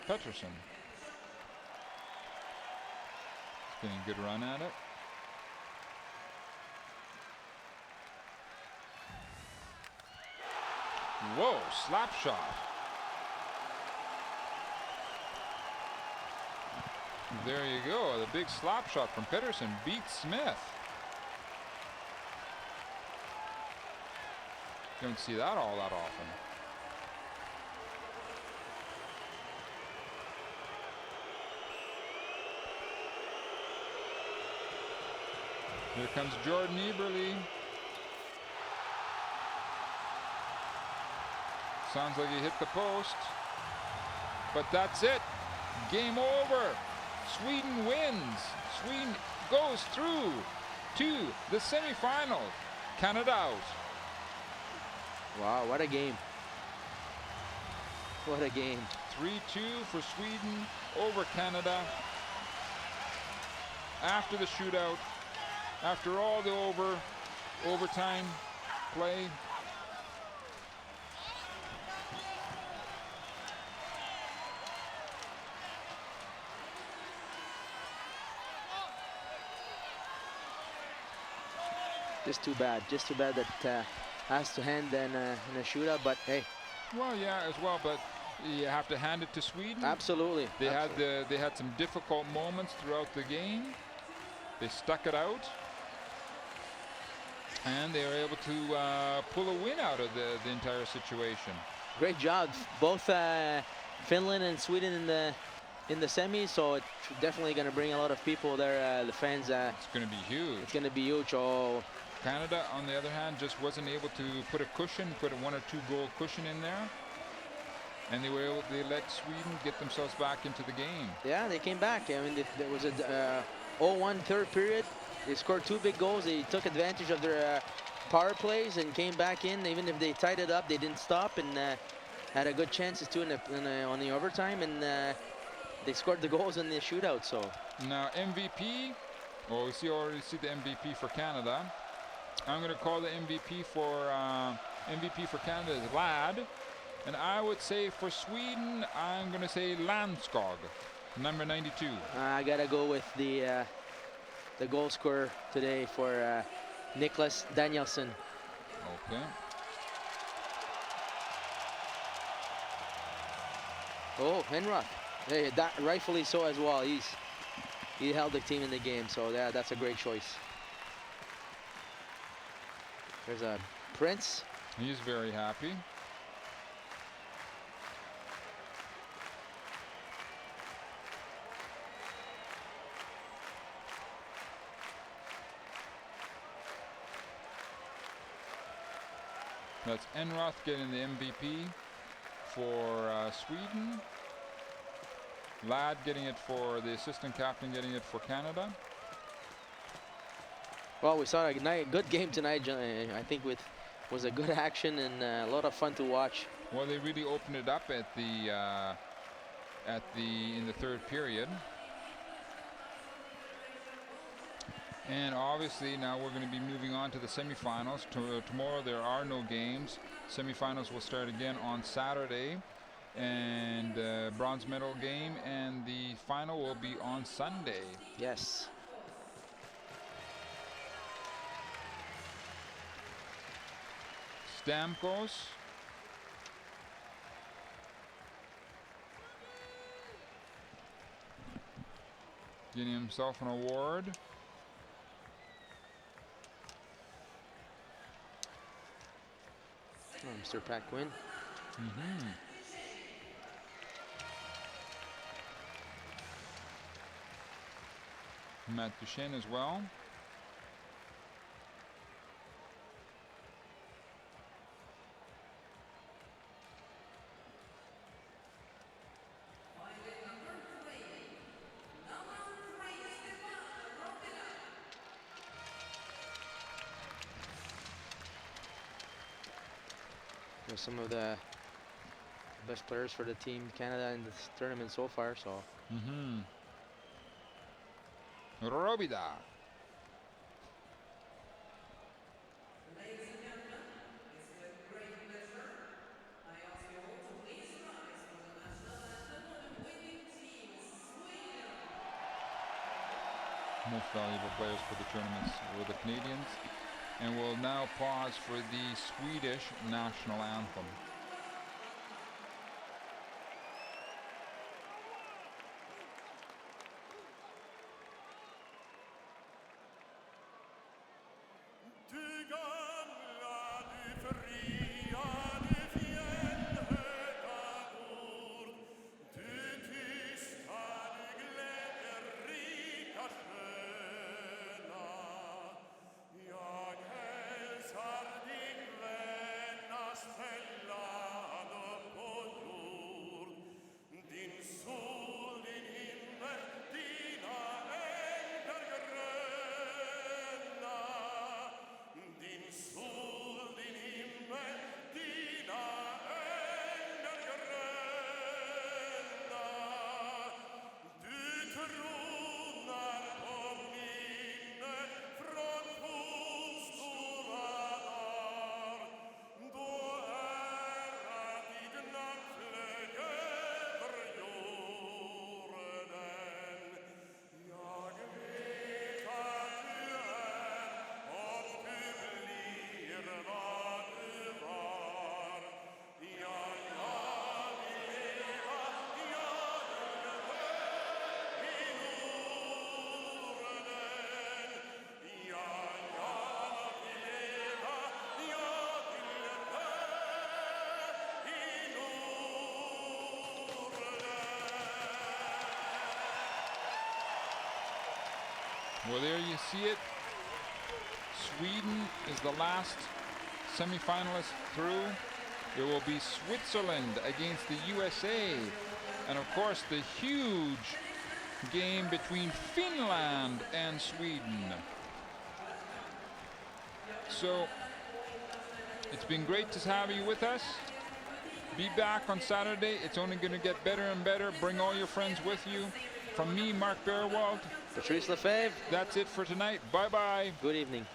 Pettersson. Getting a good run at it. Whoa, slap shot. There you go. The big slap shot from Pettersson beats Smith. You don't see that all that often. Here comes Jordan Eberle. Sounds like he hit the post. But that's it. Game over. Sweden wins. Sweden goes through to the semifinal. Canada out. Wow, what a game. What a game. 3-2 for Sweden over Canada. After the shootout, after all the overtime play. Just too bad that has to hand in a shootout, but hey. Well, yeah, as well, but you have to hand it to Sweden. Absolutely. They had some difficult moments throughout the game. They stuck it out, and they were able to pull a win out of the entire situation. Great job, both Finland and Sweden in the semis. So it's definitely going to bring a lot of people there. The fans. It's going to be huge. It's going to be huge. Oh. Canada, on the other hand, just wasn't able to put a 1 or 2 goal cushion in there, and they let Sweden get themselves back into the game. Yeah, they came back. I mean, there was a 0-1 third period. They scored 2 big goals. They took advantage of their power plays and came back in. Even if they tied it up, they didn't stop and had a good chances too on the overtime, and they scored the goals in the shootout. So now MVP. Well, we already see the MVP for Canada. I'm going to call the MVP for Canada is Ladd, and I would say for Sweden I'm going to say Landskog, number 92. I gotta go with the goal scorer today for Niklas Danielsson. Okay. Oh, Henroth. Hey, that rightfully so as well. He held the team in the game, so yeah, that's a great choice. There's a Prince. He's very happy. That's Enroth getting the MVP for Sweden. Ladd getting it for the assistant captain, getting it for Canada. Well, we saw a good game tonight. I think was a good action and a lot of fun to watch. Well, they really opened it up in the third period. And obviously now we're going to be moving on to the semifinals. Tomorrow there are no games. Semifinals will start again on Saturday, and bronze medal game, and the final will be on Sunday. Yes. Stamkos. Getting himself an award. Oh, Mr. Paquin. Matt Duchesne as well. Some of the best players for the team Canada in this tournament so far. So. Robida. Most valuable players for the tournaments were the Canadians. And we'll now pause for the Swedish national anthem. Well, there you see it. Sweden is the last semi-finalist through. It will be Switzerland against the USA. And of course, the huge game between Finland and Sweden. So it's been great to have you with us. Be back on Saturday. It's only going to get better and better. Bring all your friends with you. From me, Mark Berwald. Patrice Lefebvre. That's it for tonight. Bye-bye. Good evening.